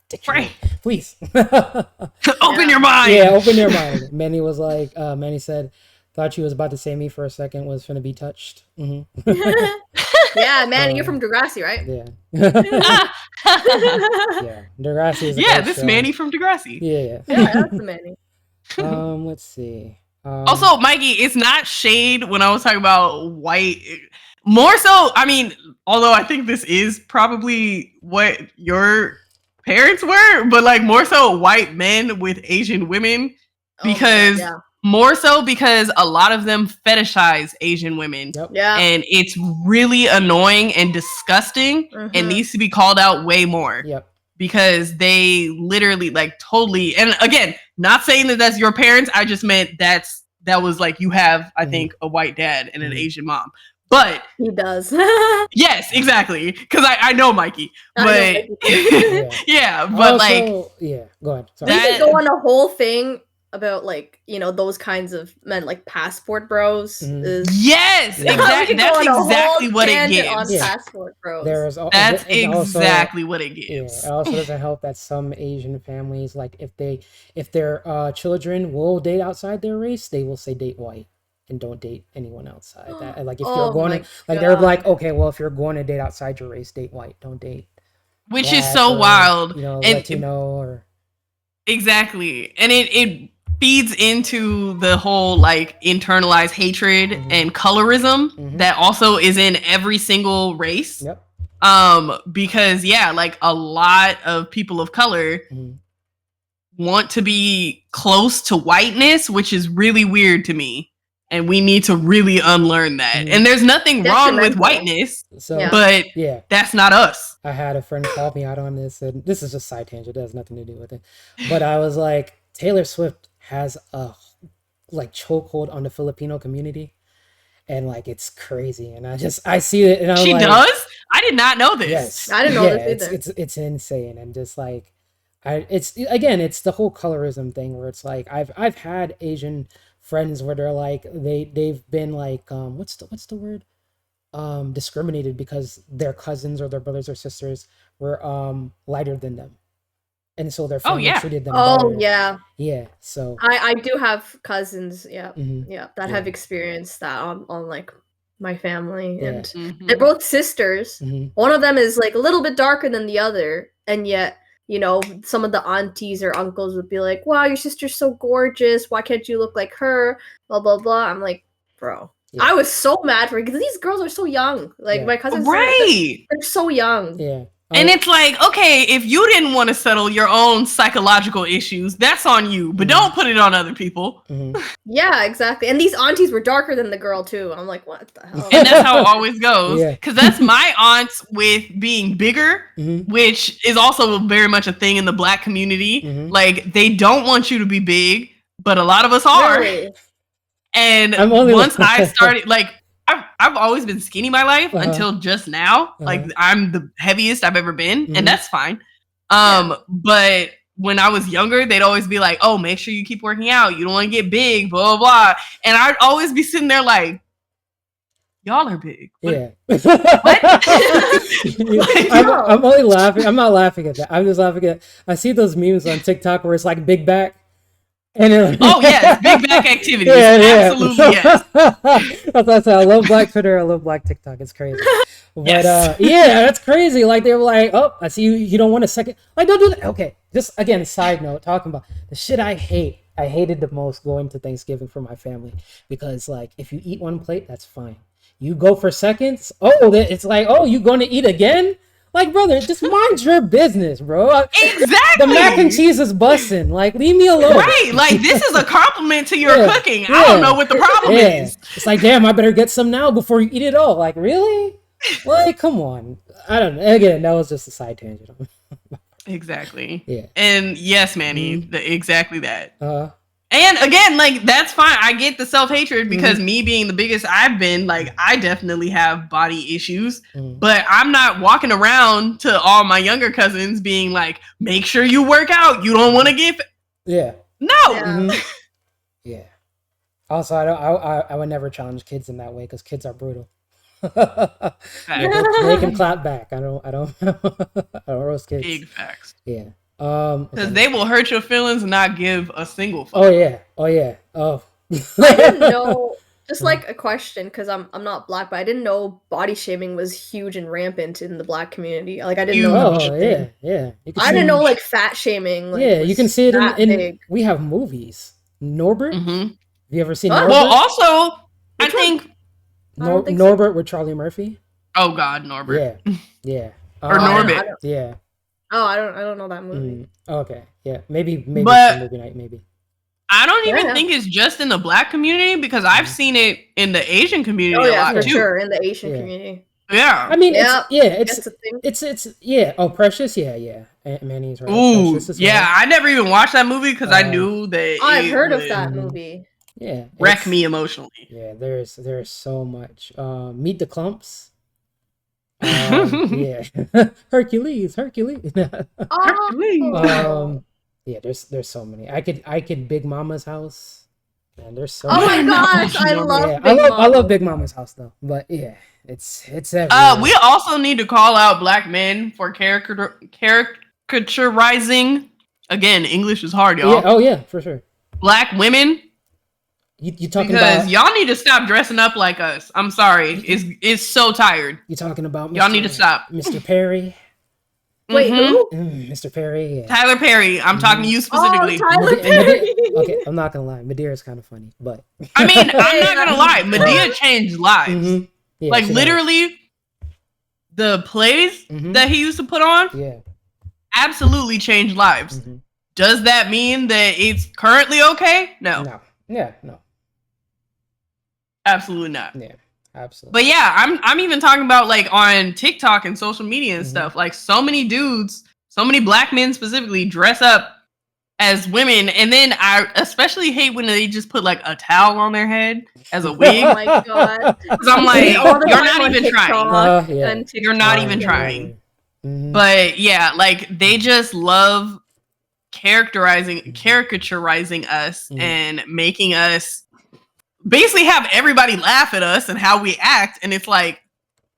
dictionary, please.
Open your mind.
Yeah, open your mind. Manny was like, Manny said, thought you was about to say me for a second, was finna be touched.
Yeah, man, you're from Degrassi, right?
Yeah. Yeah, Degrassi is
this Manny from Degrassi.
Yeah,
that's the Manny.
Let's see.
Also, Mikey, it's not shade when I was talking about white. More so, I mean, although I think this is probably what you're parents were, but like more so white men with Asian women, because more so because a lot of them fetishize Asian women.
Yep.
And it's really annoying and disgusting and needs to be called out way more.
Yep.
Because they literally like totally, and again, not saying that that's your parents, I just meant that was like you have, I think, a white dad and an Asian mom. But
he does.
Yes, exactly. Because I know Mikey. But yeah, but
also,
like
go ahead. Sorry.
We could go on a whole thing about like, you know, those kinds of men, like passport bros.
Yes, exactly. That's exactly what it gives.
On passport bros.
That's exactly what it gives.
Yeah, it also doesn't help that some Asian families, like if their children will date outside their race, they will say date white and don't date anyone outside. That, like if you're going to, like they're like, okay, well if you're going to date outside your race, date white, don't date.
Which is so wild.
You know, Latino or
exactly, and it feeds into the whole like internalized hatred and colorism that also is in every single race.
Yep.
Because like a lot of people of color want to be close to whiteness, which is really weird to me. And we need to really unlearn that. And there's nothing wrong with whiteness, but that's not us.
I had a friend call me out on this, and this is just side tangent. It has nothing to do with it. But I was like, Taylor Swift has a like chokehold on the Filipino community, and like it's crazy. And I see it, and
she does. I did not know this.
Yes,
I didn't know this either.
It's insane, and just like it's the whole colorism thing where it's like I've had Asian friends where they're like they've been like what's the word discriminated because their cousins or their brothers or sisters were lighter than them. And so their family treated them better. Yeah. So
I do have cousins, that have experienced that on like my family, and they're both sisters. One of them is like a little bit darker than the other, and yet, you know, some of the aunties or uncles would be like, "Wow, your sister's so gorgeous. Why can't you look like her?" Blah blah blah. I'm like, bro. I was so mad for it because these girls are so young. Like my cousins, they're so young.
Yeah.
And it's like, okay, if you didn't want to settle your own psychological issues, that's on you, but don't put it on other people.
Yeah, exactly. And these aunties were darker than the girl too. I'm like, what the hell?
And that's how it always goes. Because that's my aunts with being bigger, which is also very much a thing in the Black community. Like, they don't want you to be big, but a lot of us are. Really? And once I started, like, I've always been skinny my life until just now. Like, I'm the heaviest I've ever been, and that's fine. But when I was younger, they'd always be like, "Oh, make sure you keep working out. You don't want to get big, blah, blah, blah." And I'd always be sitting there like, y'all are big.
What? I'm only laughing. I'm not laughing at that. I'm just laughing at, I see those memes on TikTok where it's like big back. And
oh yes, big back activities. Absolutely yes.
That's I love Black Twitter. I love Black TikTok. It's crazy. But that's crazy. Like they were like, "Oh, I see you don't want a second." Like, don't do that. Okay, just again, side note, talking about the shit I hate. I hated the most going to Thanksgiving for my family because, like, if you eat one plate, that's fine. You go for seconds. Oh, it's like, oh, you going to eat again? Like, brother, just mind your business, bro.
Exactly.
The mac and cheese is busting. Like, leave me alone.
Right. Like, this is a compliment to your cooking. I don't know what the problem is.
It's like, damn, I better get some now before you eat it all. Like, really? Like, come on. I don't know. Again, that was just a side tangent.
Exactly.
Yeah.
And yes, Manny, exactly that. And again, like, that's fine. I get the self-hatred because me being the biggest I've been, like, I definitely have body issues, but I'm not walking around to all my younger cousins being like, make sure you work out. You don't want to get... No.
Yeah. Also, I would never challenge kids in that way because kids are brutal. They can clap back. I don't roast kids.
Big facts.
Yeah.
Because they will hurt your feelings and not give a single fuck.
Oh yeah.
I didn't know. Just like a question, because I'm not Black, but I didn't know body shaming was huge and rampant in the Black community. Like, I didn't know.
Oh yeah.
I didn't know like fat shaming. Like,
you can see it in we have movies. Norbert. Have you ever seen Norbert?
Well, also, I think
Norbert with Charlie Murphy.
Oh God, Norbert.
Yeah.
Or Norbit.
Yeah.
Oh, I don't know that movie.
Okay, yeah, maybe
But
movie night, maybe.
I don't even think it's just in the Black community because I've seen it in the Asian community a lot
for
too.
sure, in the Asian community.
Yeah,
I mean, it's Oh, Precious, yeah. Manny's right.
Ooh,
Precious
yeah. I never even watched that movie because I knew that.
I've heard of that movie.
Yeah,
wreck me emotionally.
Yeah, there's so much. Meet the Clumps. Yeah, Hercules.
Oh.
Yeah, there's so many. I could Big Mama's House. Man, there's so.
Oh my gosh, I
love Big Mama's House though. But yeah, it's everywhere.
We also need to call out Black men for caricaturizing. Again, English is hard, y'all.
Yeah, oh yeah, for sure.
Black women.
You talking
because
about
y'all need to stop dressing up like us. I'm sorry, it's so tired.
You talking about
y'all need to stop,
Mr. Perry.
Wait, who?
Mr. Perry. Yeah.
Tyler Perry. I'm talking to you specifically.
Oh, Tyler Perry.
Okay, I'm not gonna lie. Madeira's kind of funny, but
I mean, I'm not gonna lie. Madea changed lives. Yeah, like literally, the plays that he used to put on, absolutely changed lives. Does that mean that it's currently okay? No.
No. Yeah. No.
Absolutely not.
Yeah. Absolutely.
But yeah, I'm even talking about like on TikTok and social media and stuff. Like so many dudes, so many Black men specifically dress up as women, and then I especially hate when they just put like a towel on their head as a wig.
Oh my god!
Because I'm like, you're not even trying.
Yeah.
You're not even trying. But yeah, like they just love caricaturizing us and making us basically have everybody laugh at us and how we act. And it's like,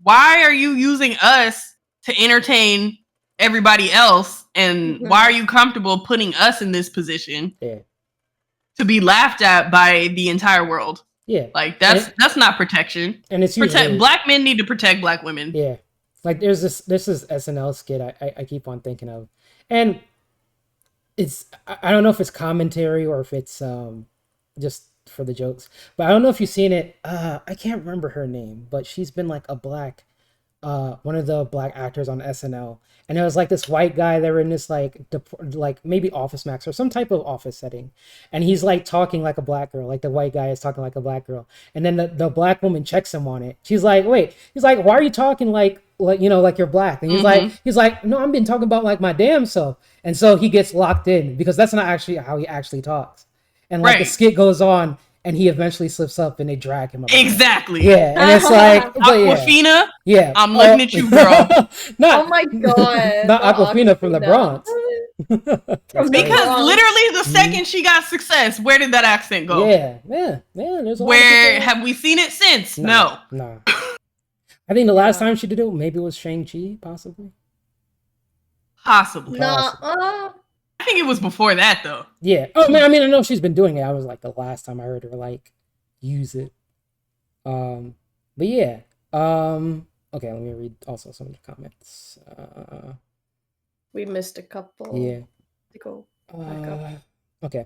why are you using us to entertain everybody else? And why are you comfortable putting us in this position to be laughed at by the entire world?
Yeah.
Like that's not protection.
And it's usually,
Black men need to protect Black women.
Yeah. Like there's this SNL skit I keep on thinking of. And it's, I don't know if it's commentary or if it's just for the jokes, but I don't know if you've seen it. I can't remember her name, but she's been like a Black one of the Black actors on SNL, and it was like this white guy. They were in this like maybe Office Max or some type of office setting, and he's like talking like a Black girl, like the white guy is talking like a Black girl, and then the Black woman checks him on it. She's like, wait, he's like, why are you talking like you're Black? And he's like, no, I've been talking about like my damn self. And so he gets locked in because that's not actually how he actually talks. And like the skit goes on, and he eventually slips up, and they drag him up.
Exactly.
Yeah, and it's like
Aquafina.
Yeah,
I'm looking at you, girl.
Oh my god!
Not Aquafina from the Bronx.
Because literally the second she got success, where did that accent go?
Yeah. There's
where have we seen it since? No.
I think the last time she did it, maybe it was Shang-Chi, possibly.
No. I think it was before that though.
Yeah. Oh man, I mean, I know she's been doing it. I was like the last time I heard her like use it. But yeah. Okay, let me read also some of the comments.
We missed a couple.
Yeah.
To go back up.
Okay.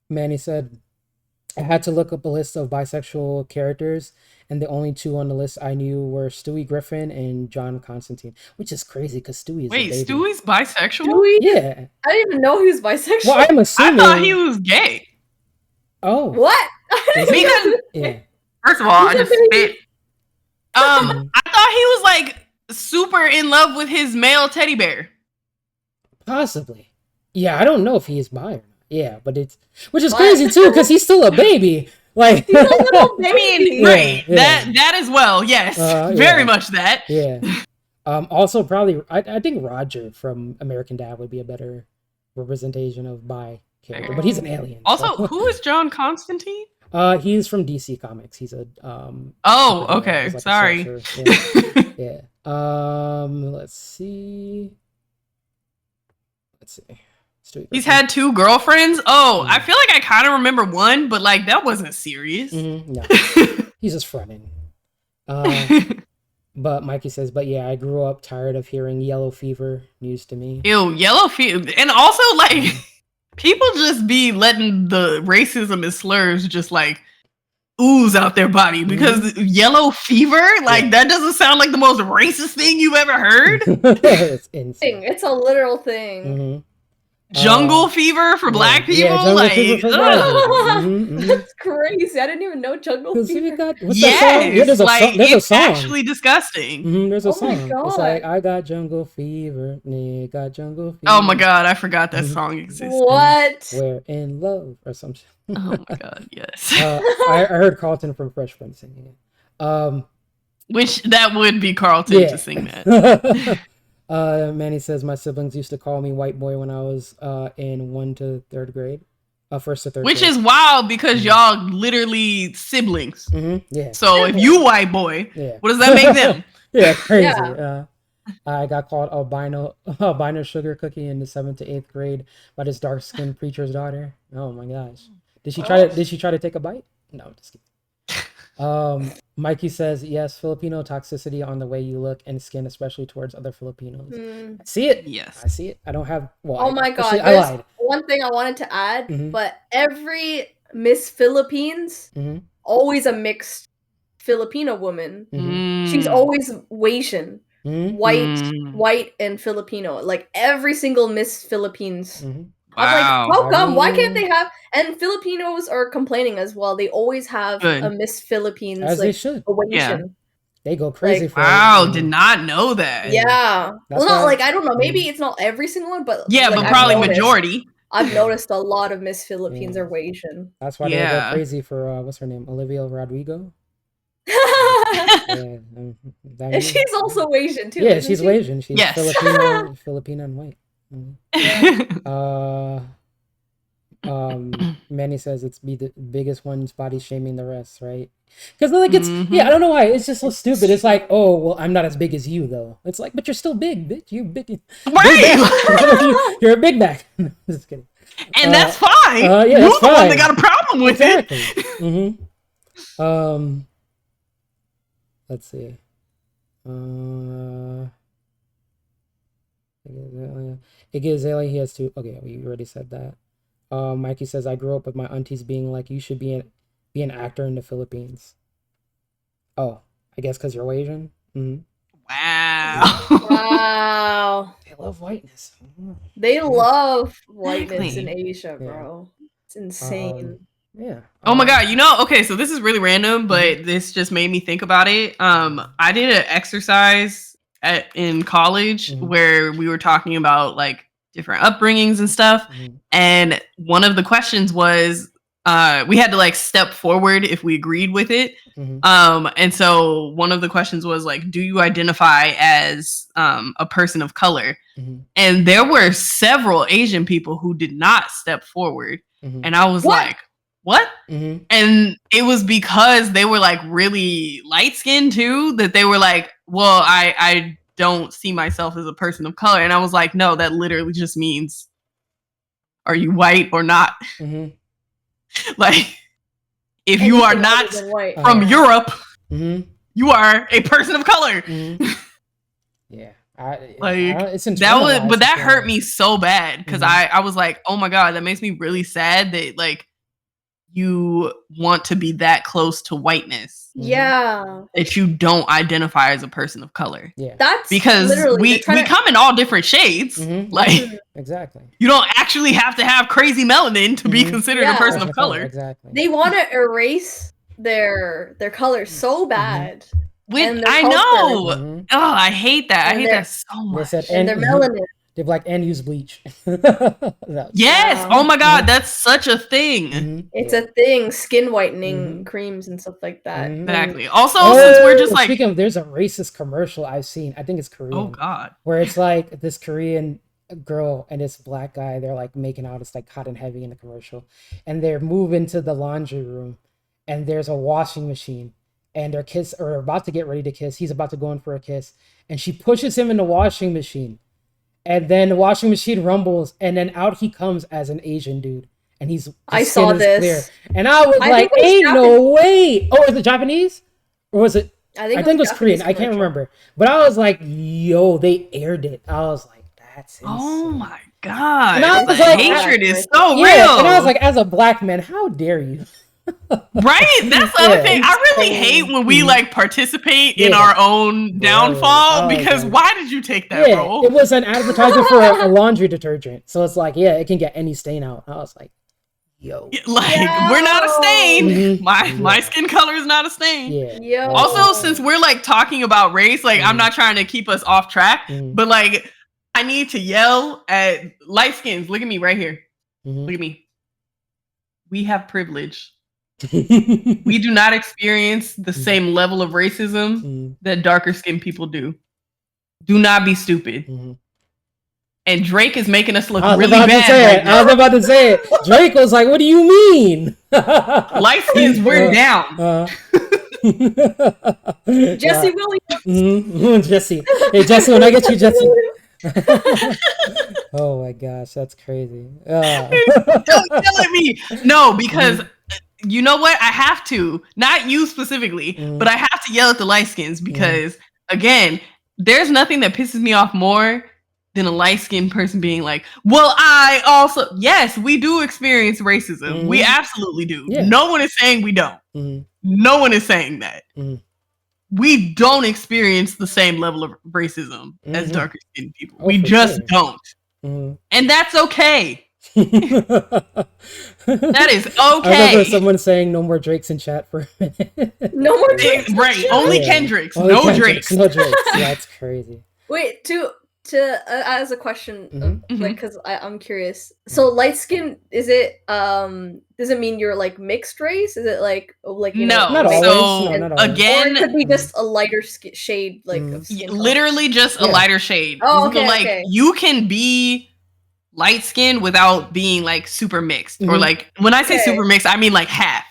Manny said, I had to look up a list of bisexual characters, and the only two on the list I knew were Stewie Griffin and John Constantine, which is crazy because Stewie is a baby.
Stewie's bisexual?
Yeah.
I didn't even know he was bisexual.
Well, I'm assuming.
I thought he was gay.
Oh.
What?
Because, first of all, I just spit. I thought he was like super in love with his male teddy bear.
Possibly. Yeah, I don't know if he is bi or not. Yeah, but which is crazy too, because he's still a baby. Like,
he's a little baby.
I mean, right? Yeah. That as well. Yes, very much that.
Yeah. Also, probably, I think Roger from American Dad would be a better representation of bi character, but he's an alien.
Also, who is John Constantine?
He's from DC Comics. He's a
Oh, okay. Like sorry.
Yeah. Let's see.
He's had 2 girlfriends. Oh, I feel like I kind of remember one, but like that wasn't serious.
No, he's just fronting. But Mikey says, but yeah, I grew up tired of hearing yellow fever news to me.
Ew, yellow fever. And also like people just be letting the racism and slurs just like ooze out their body because yellow fever, like that doesn't sound like the most racist thing you've ever heard.
It's insane.
It's a literal thing.
Jungle fever for black people?
Yeah, jungle fever for black people.
That's crazy. I didn't even know jungle fever.
What's that song? Yeah, there's a song.
Actually disgusting.
There's a song.
My God.
It's like, I got jungle fever, nigga, got jungle fever.
Oh my God, I forgot that song existed.
What?
We're in love or some shit.
Oh my God, yes.
I heard Carlton from Fresh Prince singing it.
Which that would be Carlton to sing that.
Manny says my siblings used to call me white boy when I was in 1 to 3rd grade, 1st to 3rd.
Which is wild because y'all literally siblings.
Yeah.
So if you white boy, what does that make them?
Yeah, crazy. Yeah. I got called albino sugar cookie in the 7th to 8th grade by this dark skinned preacher's daughter. Oh my gosh. Did she try to take a bite? No, just kidding. Mikey says, yes, Filipino toxicity on the way you look and skin, especially towards other Filipinos. I see it.
Yes.
I see it. I don't have... Well,
oh my God.
I lied.
One thing I wanted to add, but every Miss Philippines, always a mixed Filipino woman. She's always Asian. White and Filipino. Like every single Miss Philippines. I'm like, how come? Why can't they have? And Filipinos are complaining as well. They always have a Miss Philippines,
as they should.
Yeah.
They go crazy for
it. Did not know that.
Yeah. Well, not like, I don't know. Maybe it's not every single one, but
yeah, but probably majority.
I've noticed a lot of Miss Philippines are Asian.
That's why they go crazy for what's her name, Olivia Rodrigo.
She's also Asian too.
Yeah, she's Asian. She's Filipino and white. Manny says it's be the biggest one's body shaming the rest, right? Because like it's I don't know why it's just so stupid. It's like, oh well, I'm not as big as you though. It's like, but you're still big, bitch. You big,
right?
You're a big back. Just kidding.
And that's fine.
Yeah,
you're
that's
the one that got a problem with
it. Let's see. Iggy he has two. Okay, we already said that. Mikey says, I grew up with my aunties being like, you should be an actor in the Philippines. Oh, I guess because you're Asian?
Wow.
Wow.
They love whiteness.
They love whiteness in Asia, bro. It's insane.
Oh my God. Okay, so this is really random, but this just made me think about it. I did an exercise in college where we were talking about like different upbringings and stuff. And one of the questions was, we had to like step forward if we agreed with it. And so one of the questions was like, do you identify as a person of color? And there were several Asian people who did not step forward. And I was like, what? And it was because they were like really light skinned too, that they were like, well, I don't see myself as a person of color. And I was like, no, that literally just means, are you white or not? Like, if you are not from Europe, you are a person of color.
Yeah.
That hurt me so bad because I was like, oh my God, that makes me really sad that like you want to be that close to whiteness.
Yeah.
That you don't identify as a person of color.
Yeah.
That's
because we come in all different shades. Like
exactly.
You don't actually have to have crazy melanin to be considered a person of color.
Exactly.
They want to erase their color so bad.
I know. Oh, I hate that. I hate that so much.
And their melanin.
They're like, and use bleach.
Yes. Oh my God, that's such a thing.
It's a thing. Skin whitening creams and stuff like that.
Exactly. Also, since we're just like,
speaking of, there's a racist commercial I've seen. I think it's Korean.
Oh God.
Where it's like this Korean girl and this black guy. They're like making out. It's like hot and heavy in the commercial, and they're moving to the laundry room, and there's a washing machine. And their kiss are about to get ready to kiss. He's about to go in for a kiss, and she pushes him in the washing machine. And then the washing machine rumbles, and then out he comes as an Asian dude, and
I saw this,
clear. And I was like, "Ain't no way!" Oh, was it Japanese, or was it? I think it was Korean. I can't remember, but I was like, "Yo, they aired it." I was like, "That's insane."
Oh my God!
And I was
the
like,
hatred is so real.
And I was like, as a black man, how dare you?
Right? That's the other thing. I really hate when we like participate in our own downfall because why did you take that role?
It was an advertisement for a laundry detergent. So it's like, it can get any stain out. I was like, yo.
We're not a stain. My skin color is not a stain.
Yeah.
Also, since we're like talking about race, like I'm not trying to keep us off track, but like I need to yell at light skins. Look at me right here. Look at me. We have privilege. We do not experience the same level of racism that darker skinned people do. Do not be stupid. And Drake is making us look really bad.
I was about to say it. Drake was like, what do you mean?
Light skins, we're down.
Jesse Williams.
Jesse. Hey, Jesse, when I get you, Jesse. Oh my gosh, that's crazy.
Don't yell at me. No, because you know what? I have to. Not you specifically, but I have to yell at the light skins because, again, there's nothing that pisses me off more than a light-skinned person being like, well, I also... Yes, we do experience racism. We absolutely do. Yeah. No one is saying we don't. No one is saying that. We don't experience the same level of racism as darker-skinned people. We just don't. And that's okay. That is okay.
I remember someone saying no more Drakes in chat for a minute.
No more Drakes.
Right. Only Kendricks. No Drakes.
No Drakes. That's crazy.
Wait, to as a question, like, because I'm curious. So light skin, is it does it mean you're like mixed race? Is it like you know?
Not always. So
not always.
Again,
or it could be just a lighter shade, like of skin color.
Literally just a lighter shade.
Oh, okay.
So, like you can be light skinned without being like super mixed, or like when I say super mixed, I mean like half.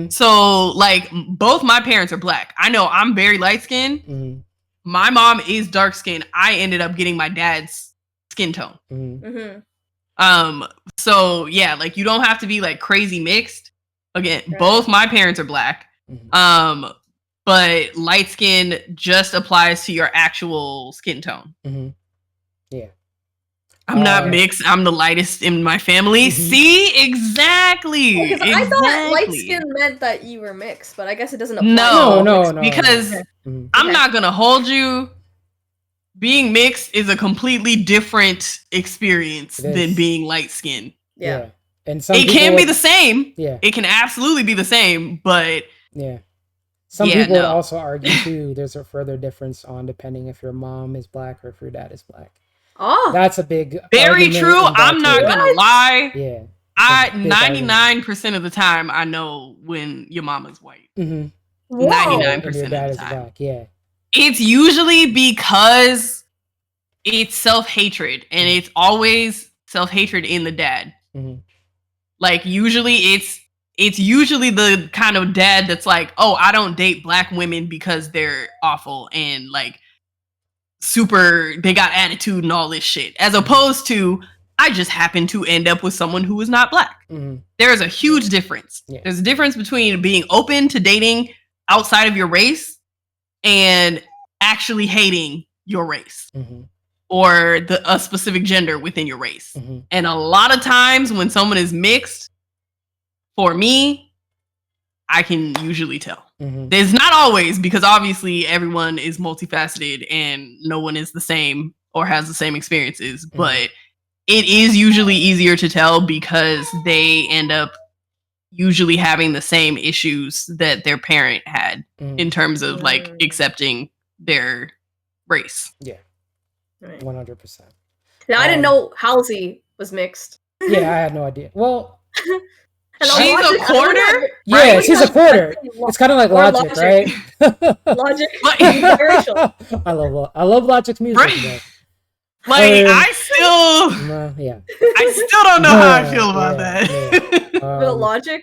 So like both my parents are black. I know I'm very light skinned. My mom is dark skinned. I ended up getting my dad's skin tone. So yeah, like you don't have to be like crazy mixed. Again, both my parents are black. But light skin just applies to your actual skin tone.
Yeah.
I'm not mixed. I'm the lightest in my family. See, exactly. Exactly.
I thought light skin meant that you were mixed, but I guess it doesn't apply.
No. Because I'm not gonna hold you. Being mixed is a completely different experience than being light skinned.
Yeah.
And
it can be the same.
Yeah.
It can absolutely be the same, but
some people would also argue too. There's a further difference on depending if your mom is black or if your dad is black.
Oh,
that's a big
very true. I'm not gonna lie.
Yeah,
I 99% of the time I know when your mama's white. 99% of the time.
Black. Yeah,
it's usually because it's self-hatred, and it's always self-hatred in the dad. Like usually it's usually the kind of dad that's like, oh, I don't date black women because they're awful and like super, they got attitude and all this shit, as opposed to I just happen to end up with someone who is not black. There's a huge difference. There's a difference between being open to dating outside of your race and actually hating your race or a specific gender within your race. And a lot of times when someone is mixed, for me, I can usually tell. There's not always, because obviously everyone is multifaceted and no one is the same or has the same experiences, but it is usually easier to tell because they end up usually having the same issues that their parent had in terms of like accepting their race.
Yeah. 100%.
Now, I didn't know Halsey was mixed.
Yeah, I had no idea. Well,
she's a quarter?
Yeah, right? She's a quarter. It's kind of like Logic, right?
Logic.
I love Logic's music.
Right. Like, I still don't know how I feel about that.
The Logic?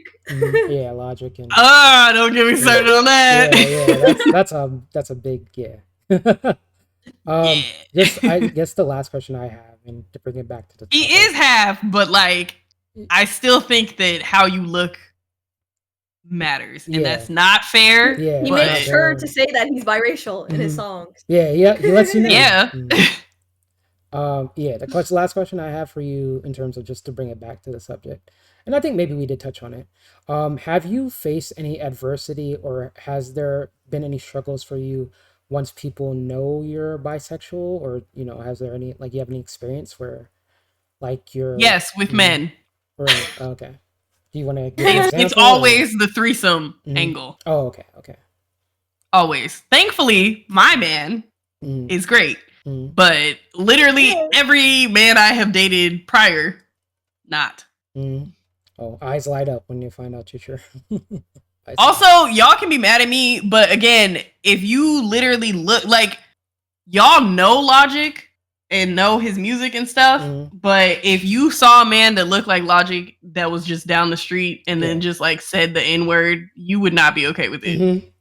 Yeah, Logic. And
don't get me started on that.
Yeah, that's a big, I guess the last question I have, and to bring it back to the topic.
He is half, but like, I still think that how you look matters, and that's not fair.
Yeah,
he makes sure to say that he's biracial in his songs.
Yeah, he lets you know.
Yeah.
Yeah, the last question I have for you in terms of just to bring it back to the subject, and I think maybe we did touch on it. Have you faced any adversity or has there been any struggles for you once people know you're bisexual, or has there any you have any experience where you're
Yes, with men.
Right. Okay. Do you want to give an example?
It's always the threesome angle.
Oh, okay. Okay.
Always. Thankfully, my man is great. But literally every man I have dated prior, not.
Oh, eyes light up when you find out you're sure.
Also, y'all can be mad at me, but again, if you literally look like y'all know Logic and know his music and stuff, but if you saw a man that looked like Logic that was just down the street and then just like said the N-word, you would not be okay with it.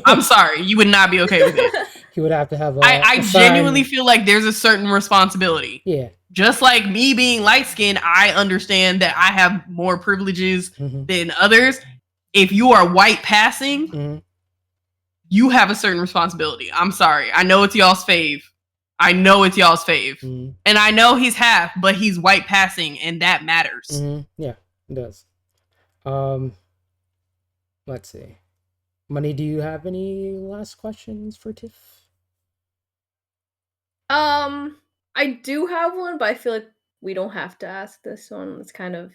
I'm sorry, you would not be okay with it.
He would have to have
I genuinely feel like there's a certain responsibility.
Yeah.
Just like me being light-skinned, I understand that I have more privileges than others. If you are white passing, you have a certain responsibility. I'm sorry. I know it's y'all's fave. And I know he's half, but he's white passing, and that matters.
Yeah, it does. Let's see. Money, do you have any last questions for Tiff?
I do have one, but I feel like we don't have to ask this one. It's kind of.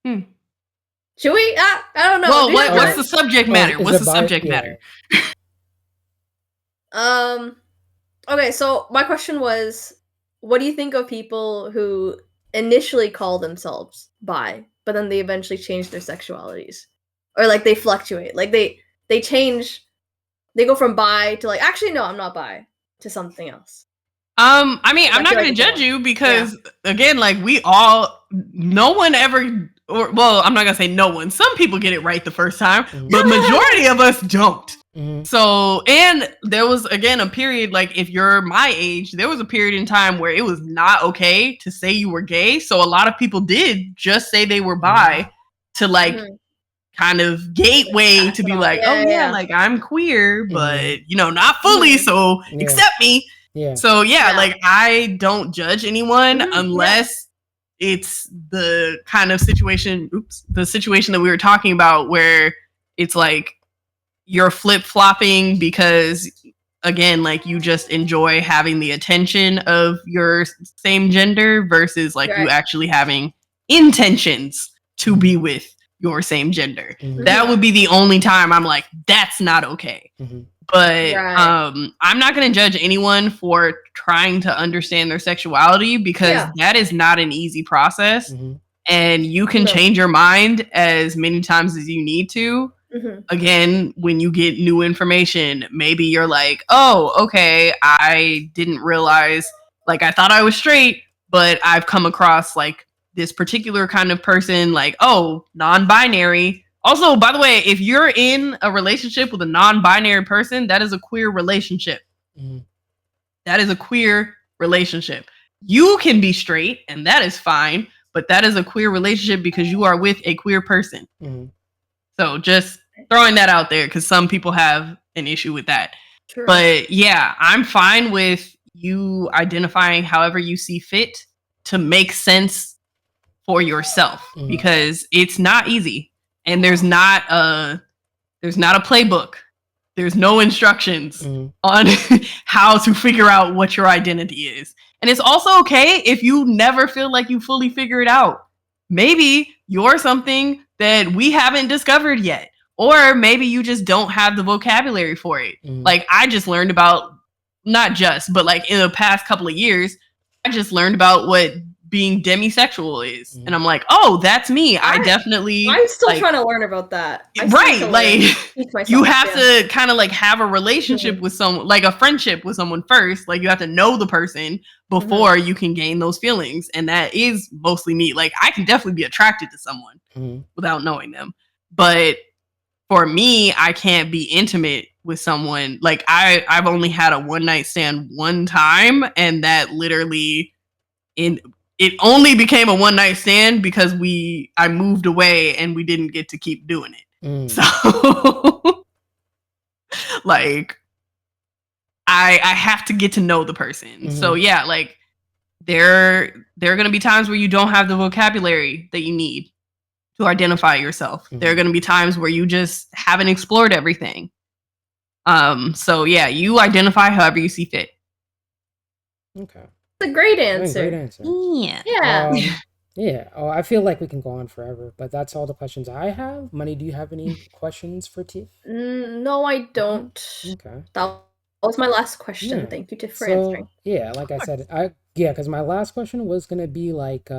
Should we? I don't know.
Well, what's the subject matter? What's the subject matter?
Okay, so my question was, what do you think of people who initially call themselves bi, but then they eventually change their sexualities, or like they fluctuate, like they change, they go from bi to like, actually no, I'm not bi, to something else.
I mean, I'm not going to judge you because again, like no one ever, well, I'm not going to say no one. Some people get it right the first time, but majority of us don't. So, and there was again a period, like if you're my age, there was a period in time where it was not okay to say you were gay. So a lot of people did just say they were bi to like kind of gateway to be like, like I'm queer, but not fully. So accept me.
Yeah.
So like I don't judge anyone unless it's the kind of situation, the situation that we were talking about where it's like you're flip-flopping because again, like you just enjoy having the attention of your same gender versus like you actually having intentions to be with your same gender. That would be the only time I'm like, that's not okay. But I'm not going to judge anyone for trying to understand their sexuality because that is not an easy process. And you can change your mind as many times as you need to. Again, when you get new information, maybe you're like, oh, okay, I didn't realize, like I thought I was straight, but I've come across like this particular kind of person, like, oh, non-binary. Also, by the way, if you're in a relationship with a non-binary person, that is a queer relationship. That is a queer relationship. You can be straight, and that is fine, but that is a queer relationship because you are with a queer person. So just throwing that out there because some people have an issue with that.
True.
But yeah, I'm fine with you identifying however you see fit to make sense for yourself because it's not easy. And there's not a playbook. There's no instructions on how to figure out what your identity is. And it's also okay if you never feel like you fully figure it out. Maybe you're something that we haven't discovered yet. Or maybe you just don't have the vocabulary for it. Like I just learned about, not just, but like in the past couple of years, I just learned about what being demisexual is. And I'm like, oh, that's me. I'm
still trying to learn about that.
Like you have to kind of like have a relationship with someone, like a friendship with someone first. Like you have to know the person before you can gain those feelings. And that is mostly me. Like I can definitely be attracted to someone without knowing them. But for me, I can't be intimate with someone. Like I've only had a one night stand one time, and that literally it only became a one night stand because I moved away and we didn't get to keep doing it. So like I have to get to know the person. So yeah, like there are going to be times where you don't have the vocabulary that you need to identify yourself. There are going to be times where you just haven't explored everything. So yeah, you identify however you see fit.
Okay.
That's a great answer.
Great answer.
Yeah.
Yeah. Oh, I feel like we can go on forever, but that's all the questions I have. Money, do you have any questions for Tiff?
No, I don't.
Okay.
That was my last question. Thank you, Tiff, for answering.
Yeah, like I said, because my last question was gonna be like shit,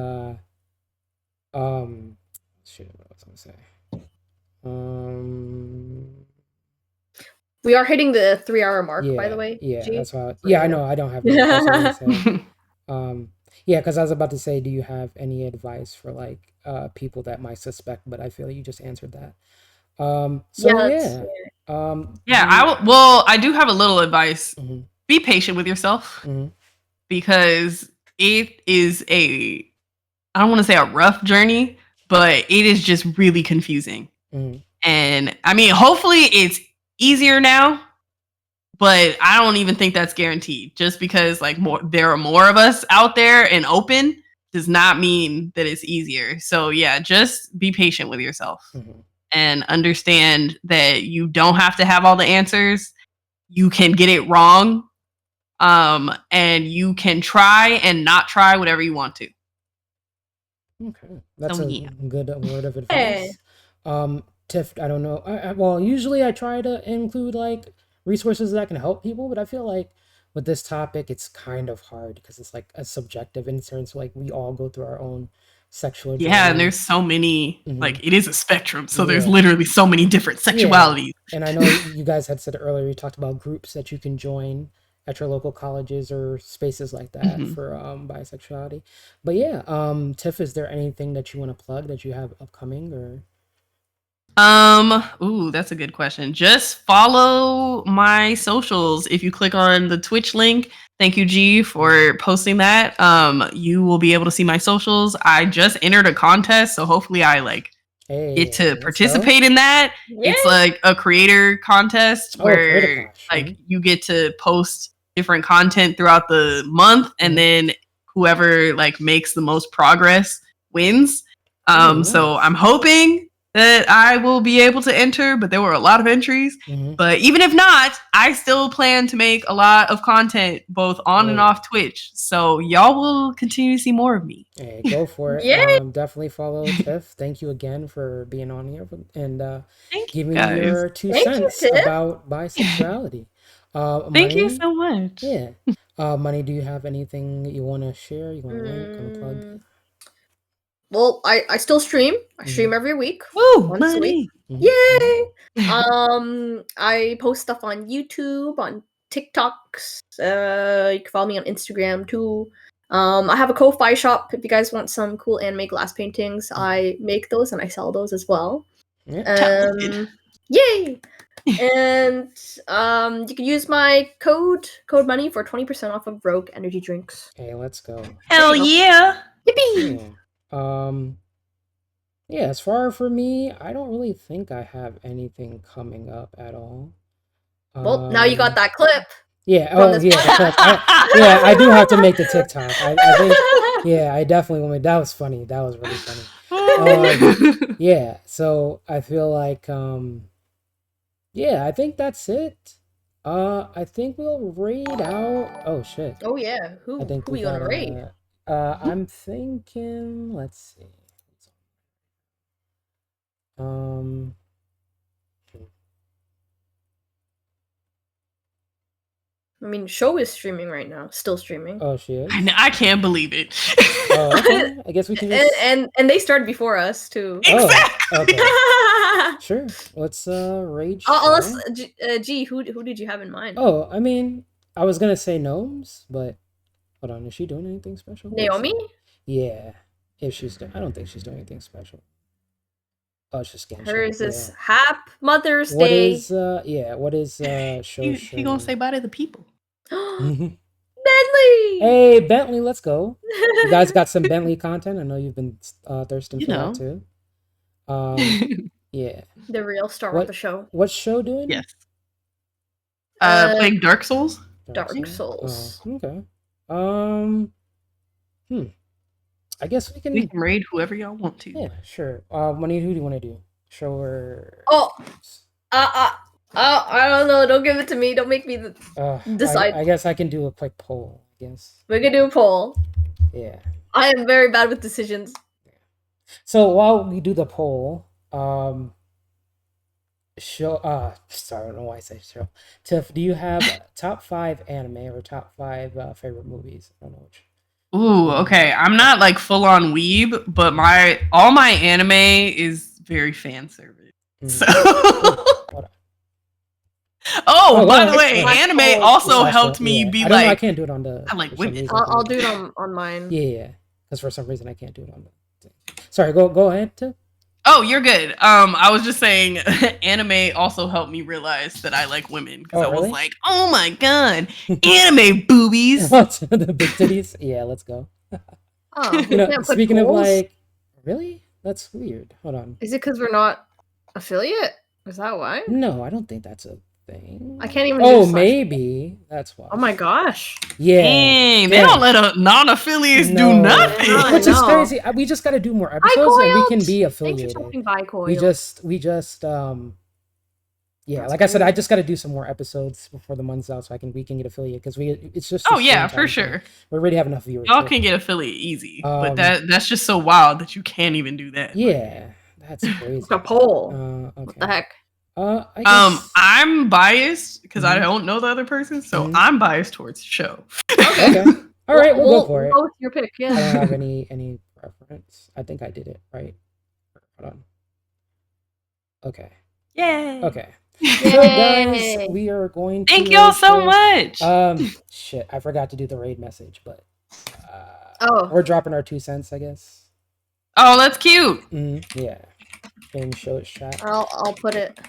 what was I gonna say?
We are hitting the 3-hour mark, by the way.
Yeah,
G.
that's why. I know I don't have any questions to say. Yeah, because I was about to say, do you have any advice for like people that might suspect? But I feel like you just answered that.
I do have a little advice. Be patient with yourself because it is I don't want to say a rough journey, but it is just really confusing. And I mean, hopefully it's easier now, but I don't even think that's guaranteed. Just because like there are more of us out there and open does not mean that it's easier. So yeah, just be patient with yourself and understand that you don't have to have all the answers. You can get it wrong. And you can try and not try whatever you want to.
Okay. That's a good word of advice. Tiff, I don't know. Well, usually I try to include like resources that can help people, but I feel like with this topic, it's kind of hard because it's like a subjective in terms of like we all go through our own sexual journey.
Yeah, and there's so many, like it is a spectrum, so there's literally so many different sexualities.
And I know you guys had said earlier, you talked about groups that you can join at your local colleges or spaces like that for bisexuality. But yeah, Tiff, is there anything that you want to plug that you have upcoming or?
That's a good question. Just follow my socials. If you click on the Twitch link, thank you, G, for posting that. You will be able to see my socials. I just entered a contest, so hopefully I get to participate in that. Yay. It's like a creator contest where you get to post different content throughout the month, and then whoever makes the most progress wins. So I'm hoping that I will be able to enter, but there were a lot of entries. But even if not, I still plan to make a lot of content both on and off Twitch. So y'all will continue to see more of me.
Hey, go for it. Definitely follow Tiff. Thank you again for being on here and giving your 2 cents about bisexuality.
Thank you so much.
Yeah. Money, do you have anything you want to share? You want to link, want to plug?
Well, I still stream. I stream every week.
Once a week.
Yay! I post stuff on YouTube, on TikToks. You can follow me on Instagram too. I have a Ko-Fi shop if you guys want some cool anime glass paintings. I make those and I sell those as well. Yay! And you can use my code money for 20% off of Rogue energy drinks.
Hey, let's go.
Hell yeah!
Yippee!
Yeah, as far for me, I don't really think I have anything coming up at all.
Well, now you got that clip.
Yeah. Oh, yeah. The clip. I do have to make the TikTok. I think. Yeah, I definitely want to. That was funny. That was really funny. Yeah. So I feel like. Yeah, I think that's it. I think we'll raid out. Oh shit.
Oh yeah. Who are you gonna raid?
I'm thinking. Let's see.
I mean, Show is streaming right now. Still streaming.
Oh, she is?
I can't believe it.
Okay. I guess we can just...
And they started before us, too.
Exactly.
Oh, okay. Sure. Let's rage.
Unless, G, who did you have in mind?
Oh, I mean, I was going to say Gnomes, but... Hold on, is she doing anything special?
Naomi?
Yeah. If she's doing... I don't think she's doing anything special. Oh, it's just getting
hers is Happy Mother's Day.
What is show?
He gonna say bye to the people.
Bentley!
Hey, Bentley, let's go. You guys got some Bentley content? I know you've been thirsting for that too. Yeah.
The real star of the show.
What's Show doing?
Yes. Playing Dark Souls.
Dark Souls.
Oh, okay. I guess we can
raid whoever y'all want to.
Yeah, sure. Who do you want to do? Show her.
I don't know. Don't give it to me. Don't make me decide.
I guess I can do a quick poll. I guess
we can do a poll.
Yeah.
I am very bad with decisions.
So while we do the poll, sorry, I don't know why I say show. Tiff, do you have top 5 anime or top 5 favorite movies? I don't know which.
Ooh, okay. I'm not like full on weeb, but all my anime is very fan service. So by the way, anime also helped me be like.
I can't do it on the.
I like women.
I'll do it on mine.
Yeah, because for some reason I can't do it on the. Sorry, go ahead, Tiff.
Oh, you're good. I was just saying, anime also helped me realize that I like women because I was like, oh my god, anime boobies.
The big titties. Yeah, let's go. Speaking of like, really? That's weird. Hold on.
Is it because we're not affiliate? Is that why?
No, I don't think that's a thing.
I can't even.
Oh, maybe that's why.
Oh my gosh.
Yeah.
Dang, they don't let non-affiliates do nothing.
Which is crazy. We just got to do more episodes and we can be affiliated. We just yeah, like I said, I just got to do some more episodes before the month's out so we can get affiliated because it's just.
Oh yeah, for sure.
We already have enough viewers.
Y'all can get affiliate easy, but that's just so wild that you can't even do that.
Yeah, that's crazy.
It's a poll.
Okay.
What the heck?
I'm biased because I don't know the other person, so I'm biased towards the show.
Okay. All right, we'll go for it.
Go with your pick. Yeah.
I don't have any preference. I think I did it right. Hold on. Okay.
Yay.
Okay. So guys, we are going to.
Thank y'all so much.
Shit, I forgot to do the raid message, but
we're
dropping our 2 cents, I guess.
Oh, that's cute.
Yeah. And show it chat.
I'll put it.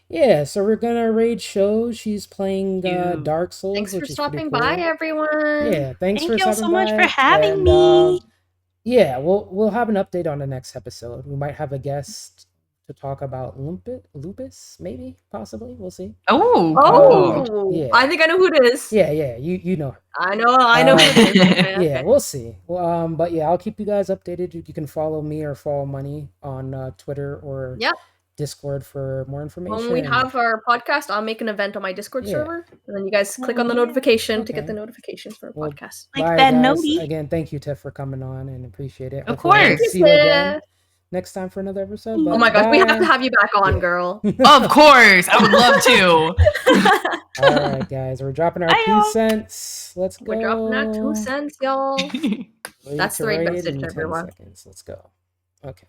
Yeah, so we're gonna raid show. She's playing Dark Souls.
Thanks for stopping
cool.
by, everyone.
Yeah, thanks for stopping by.
Thank you so much for having me.
Yeah, we'll have an update on the next episode. We might have a guest to talk about lupus, maybe, possibly. We'll see.
Yeah. I think I know who it is.
Yeah, you know her.
I know who it is.
Yeah, we'll see. Well, but yeah, I'll keep you guys updated. You can follow me or follow Money on Twitter or Discord for more information.
When we have our podcast, I'll make an event on my Discord server, and then you guys click on the notification to get the notifications for our podcast.
Like that noti.
Again, thank you, Tiff, for coming on and appreciate it.
Of course.
See you again next time for another episode.
Oh my gosh, we have to have you back on, girl.
Of course, I would love to.
All right, guys, we're dropping our 2 cents. Let's go.
We're dropping our 2 cents, y'all. That's the right message, everyone.
Let's go. Okay.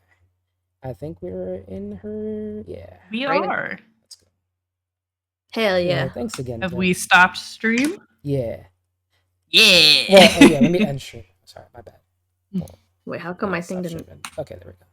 I think we're in her. Yeah.
We are.
Let's go.
Hell yeah.
Thanks again.
Have we stopped stream?
Yeah.
Yeah.
Well, let me end stream. Sorry, my bad.
Wait, how come my thing didn't?
Okay, there we go.